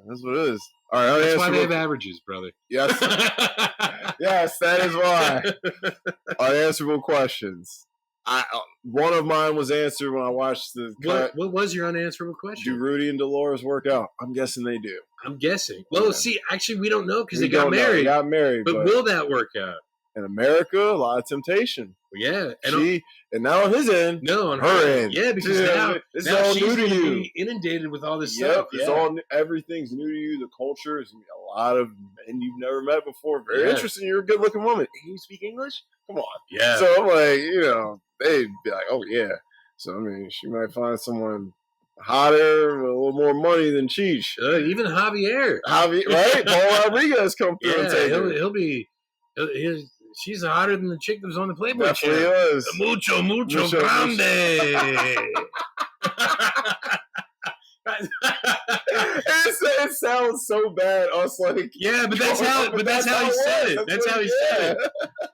that's what it is. All right. That's why they have averages, brother. Yes. Yes, that is why. Unanswerable questions. One of mine was answered when I watched the cut. What was your unanswerable question? Do Rudy and Dolores work out? I'm guessing they do. I'm guessing. Well, see, actually, we don't know because they got married. They got married. But will that work out? In America, a lot of temptation. Yeah. And not on his end. No, on her end. Yeah, because now all she's new to you. Be inundated with all this stuff. It's all everything's new to you. The culture is a lot of men you've never met before. Very interesting. You're a good looking woman. And you speak English? Come on. Yeah. So I'm like, they'd be like, oh yeah. So I mean, she might find someone hotter with a little more money than Cheech. Even Javier, right? Paul Rodriguez come through. Yeah, he'll be. She's hotter than the chick that was on the Playboy channel. Definitely is. Mucho grande. It sounds so bad. I was like, yeah, but that's how he said it. That's how he said it.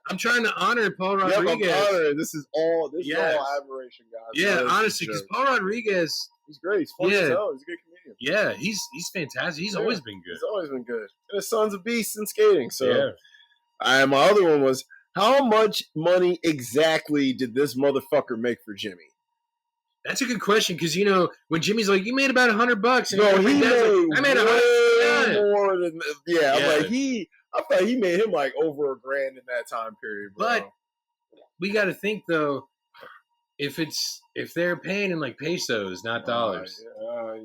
I'm trying to honor Paul Rodriguez. Yeah, this is all admiration, guys. Yeah, honestly, because Paul Rodriguez, he's great. He's funny as hell. He's a good comedian. Yeah, he's fantastic. He's always been good. He's always been good. And his son's a beast in skating. So, my other one was, how much money exactly did this motherfucker make for Jimmy? That's a good question because when Jimmy's like, "You made about $100," No, he made I made $100 more than I'm like I thought he made him like over $1,000 in that time period, bro. But we got to think though, if they're paying in like pesos, not dollars, right.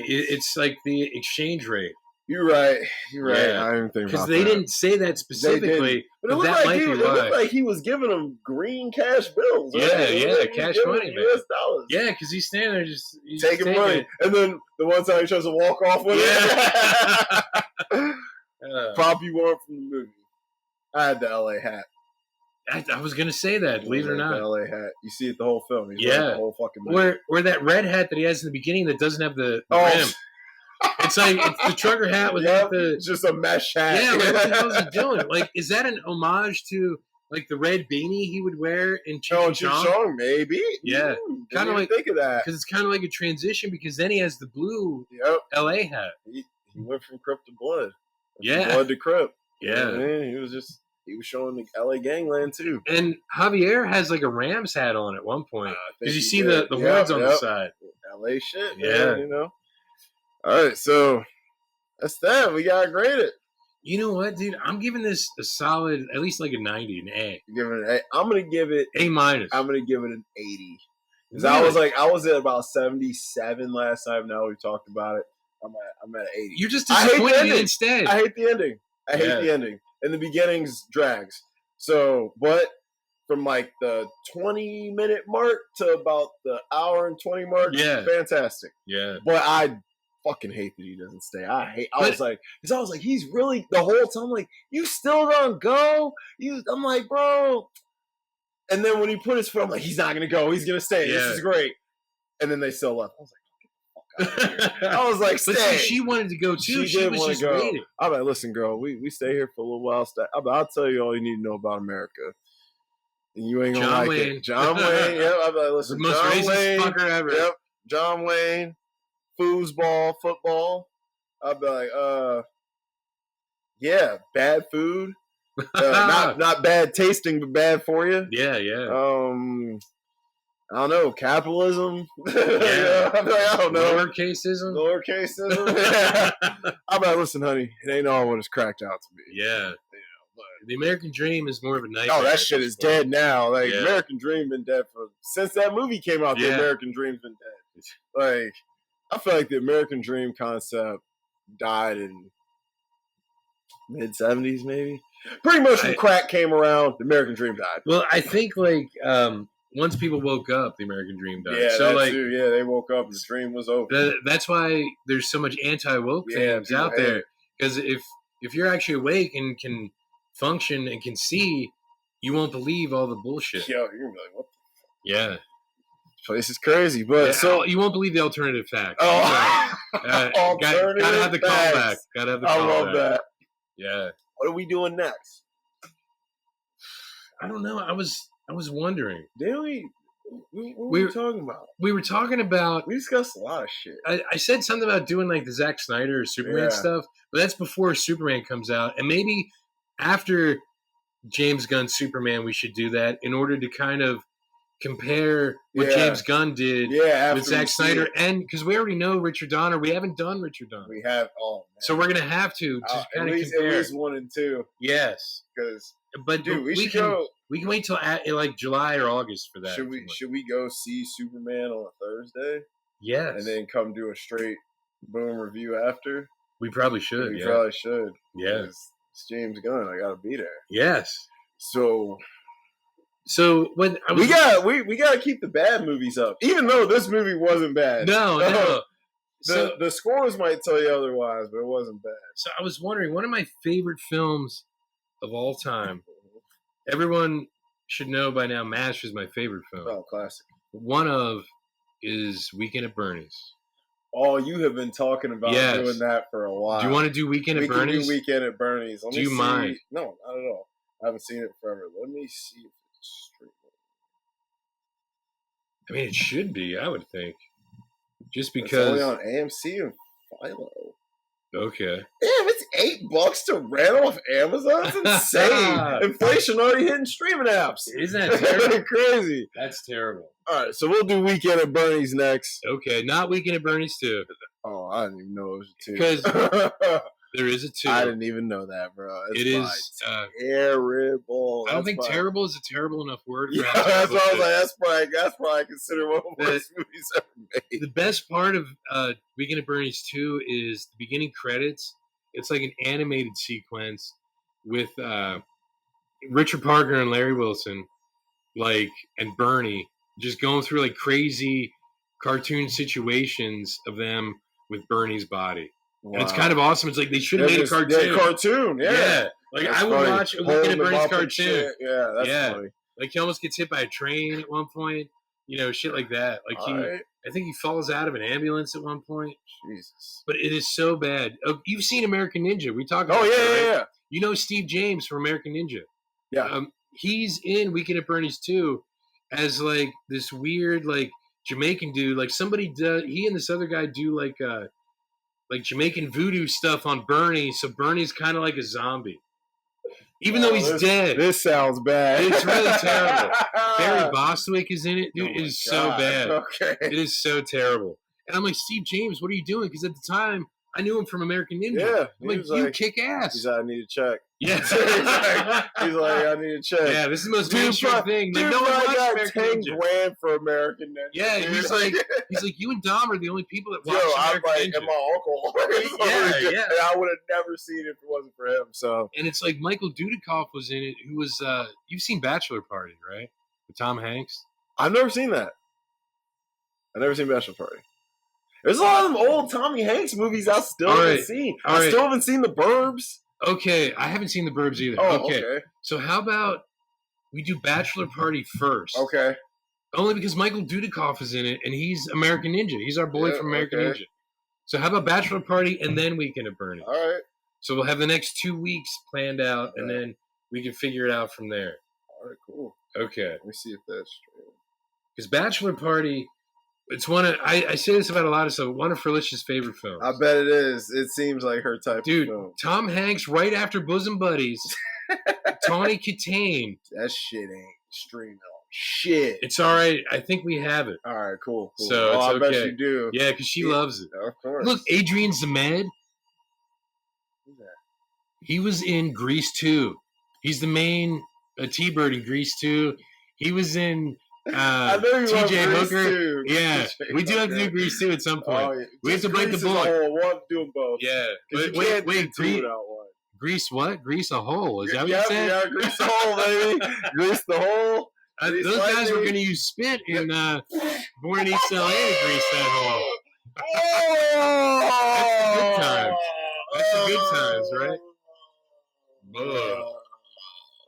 It's like the exchange rate. You're right. Yeah. I didn't think about that. Because they didn't say that specifically. But it looked like he was giving them green cash bills. Right? Yeah, cash money, man. US dollars. Yeah, because he's standing there just taking money. And then the one time he tries to walk off with it. Prop you want from the movie. I had the LA hat. I was going to say that, believe it or not. The LA hat. You see it the whole film. He's the whole fucking movie. Or that red hat that he has in the beginning that doesn't have the rim. It's like it's the trucker hat with it's just a mesh hat. Yeah, like, what the hell is he doing? Like, is that an homage to like the red beanie he would wear in Cheech Chong? Maybe. Yeah, kind of like think of that because it's kind of like a transition because then he has the blue LA hat. He went from Crip to Blood. Blood to Crip. Yeah, man, he was showing the LA gangland too. And Javier has like a Rams hat on at one point because you see the horns on the side. LA shit. Yeah, man, All right, so that's that. We got graded. You know what, dude? I'm giving this a solid, at least like a 90, an A. You're giving it an A. I'm gonna give it A minus. I'm gonna give it an 80. Because I was at about 77 last time. Now we talked about it. I'm at 80. You're just disappointed instead. I hate the ending. I hate the ending. And the beginning's drags. So, but from like the 20-minute mark to about the hour and 20 mark. Yeah. Fantastic. Yeah. But I fucking hate that he doesn't stay. I was like, he's really the whole time. I'm like, you still gonna go? I'm like, bro. And then when he put his foot, I'm like, he's not gonna go. He's gonna stay. Yeah. This is great. And then they still left. I was like, I was like, stay. But see, she wanted to go too. She was just waiting. I'm like, listen, girl, we stay here for a little while. I'll tell you all you need to know about America. And you ain't gonna like it. John Wayne. Yep. I'm like, listen, the most John racist Wayne, fucker ever. Yep. John Wayne, foosball, football. I'll be like, yeah, bad food. Not bad tasting, but bad for you. Yeah, yeah. I don't know, capitalism. Yeah. I'm like, I don't know. Lowercaseism. Yeah. I'm like, listen, honey, it ain't all what it's cracked out to be. Yeah. The American Dream is more of a nightmare. Oh, that shit is dead now. Like, American Dream been dead since that movie came out. The American Dream's been dead. Like, I feel like the American Dream concept died in mid-70s, maybe. Pretty much when crack came around, the American Dream died. Well, I think like once people woke up, the American Dream died. Yeah, so like, too. Yeah, they woke up and the dream was over. That's why there's so much anti-woke things out there. Because if you're actually awake and can function and can see, you won't believe all the bullshit. Yo, you're gonna be like, what the fuck? Yeah. This place is crazy, but so you won't believe the alternative facts. Oh, gotta have the callback. Gotta have the callback. I love that. Yeah. What are we doing next? I don't know. I was wondering. Did we? What were we talking about? We were talking about. We discussed a lot of shit. I said something about doing like the Zack Snyder or Superman stuff, but that's before Superman comes out, and maybe after James Gunn's Superman, we should do that in order to kind of compare what James Gunn did with Zack Snyder, and because we already know Richard Donner, we haven't done Richard Donner. We have, so we're gonna have to kind of compare. At least 1 and 2. Yes, but dude, we should go. We can wait till like July or August for that. Should we go see Superman on a Thursday? Yes, and then come do a straight boom review after. We probably should. We probably should. Yeah, it's James Gunn. I gotta be there. Yes. So when we gotta keep the bad movies up, even though this movie wasn't bad. No. The scores might tell you otherwise, but it wasn't bad. So I was wondering, one of my favorite films of all time. Everyone should know by now, MASH is my favorite film. Oh, classic. One of is Weekend at Bernie's. Oh, you have been talking about doing that for a while. Do you want to do Weekend at Bernie's? We can do Weekend at Bernie's. Do you mind? No, not at all. I haven't seen it forever. Let me see if it's straight. I mean, it should be, I would think. Just because. It's only on AMC and Philo. Okay. Damn, it's $8 to rent off Amazon. That's insane. Inflation already hitting streaming apps. Isn't that terrible? Crazy. That's terrible. All right, so we'll do Weekend at Bernie's next. Okay, not Weekend at Bernie's 2. Oh, I didn't even know it was a 2. Because there is a 2. I didn't even know that, bro. It is terrible. I don't think terrible is a terrible enough word. Yeah, that's what I was like. That's probably I consider one of the worst movies ever made. The best part of Weekend at Bernie's 2 is the beginning credits. It's like an animated sequence with Richard Parker and Larry Wilson, and Bernie, just going through like crazy cartoon situations of them with Bernie's body. Wow. And it's kind of awesome. It's like they should have made a cartoon. Cartoon, yeah. Like I would watch a Weekend at Bernie's cartoon. Yeah, that's funny. Like he almost gets hit by a train at one point. Shit like that. Like I think he falls out of an ambulance at one point. Jesus. But it is so bad. You've seen American Ninja. We talked about that, right? Yeah. You know Steve James from American Ninja. Yeah. He's in Weekend at Bernie's 2 as like this weird like Jamaican dude. Like he and this other guy do like Jamaican voodoo stuff on Bernie. So Bernie's kind of like a zombie. Even though he's dead. This sounds bad. It's really terrible. Barry Bostwick is in it. Dude, it is so bad. Okay. It is so terrible. And I'm like, Steve James, what are you doing? Because at the time, I knew him from American Ninja. Yeah. I'm like, you kick ass. He's I need to check. Yeah. he's like, I need to check. Yeah, this is the most mainstream thing. Like, Dude, no one I watched got American 10 Ninja. grand for American Ninja. Yeah, dude. he's like, you and Dom are the only people that watch I'm American like, Ninja. and my uncle. Yeah. And I would have never seen it if it wasn't for him. So, and it's like Michael Dudikoff was in it, who was you've seen Bachelor Party, right? With Tom Hanks. I've never seen that. I've never seen Bachelor Party. There's a lot of them old Tommy Hanks movies I still haven't seen. I still haven't seen The Burbs. Okay, I haven't seen The Burbs either. Oh, okay. So how about we do Bachelor Party first? Okay. Only because Michael Dudikoff is in it, and he's American Ninja. He's our boy from American Ninja. So how about Bachelor Party and then Weekend at Bernie's? All right. So we'll have the next 2 weeks planned out, and then we can figure it out from there. All right, cool. Okay. Let me see if that's true. Because Bachelor Party, it's one of, I say this about a lot of stuff, one of Felicia's favorite films. I bet it is. It seems like her type of film. Dude, Tom Hanks right after Bosom Buddies, Tawny Katane. That shit ain't streaming. Shit. It's all right. I think we have it. All right, cool. So it's I okay. bet you do. Yeah, because she loves it. Of course. Look, Adrian Zemed. Who's that? He was in Grease 2. He's the main T-Bird in Grease 2. He was in TJ Hooker. Too. Yeah, we do have to do Grease 2 at some point. Oh, yeah. We have to bite the bullet. One, do them both. Yeah. Wait, Grease what? Grease a hole. Is that what you said? Yeah, grease the hole, baby. Grease the hole. Those guys were going to use spit in Born in East L.A. to grease that hole. Oh! That's the good times, right?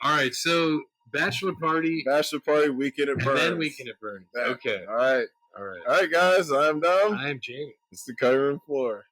All right, so Bachelor Party, Weekend at Bernie's, and then Weekend at Bernie's. Okay. All right, all right, guys. I'm Dom. I am Jamie. It's the cutting room floor.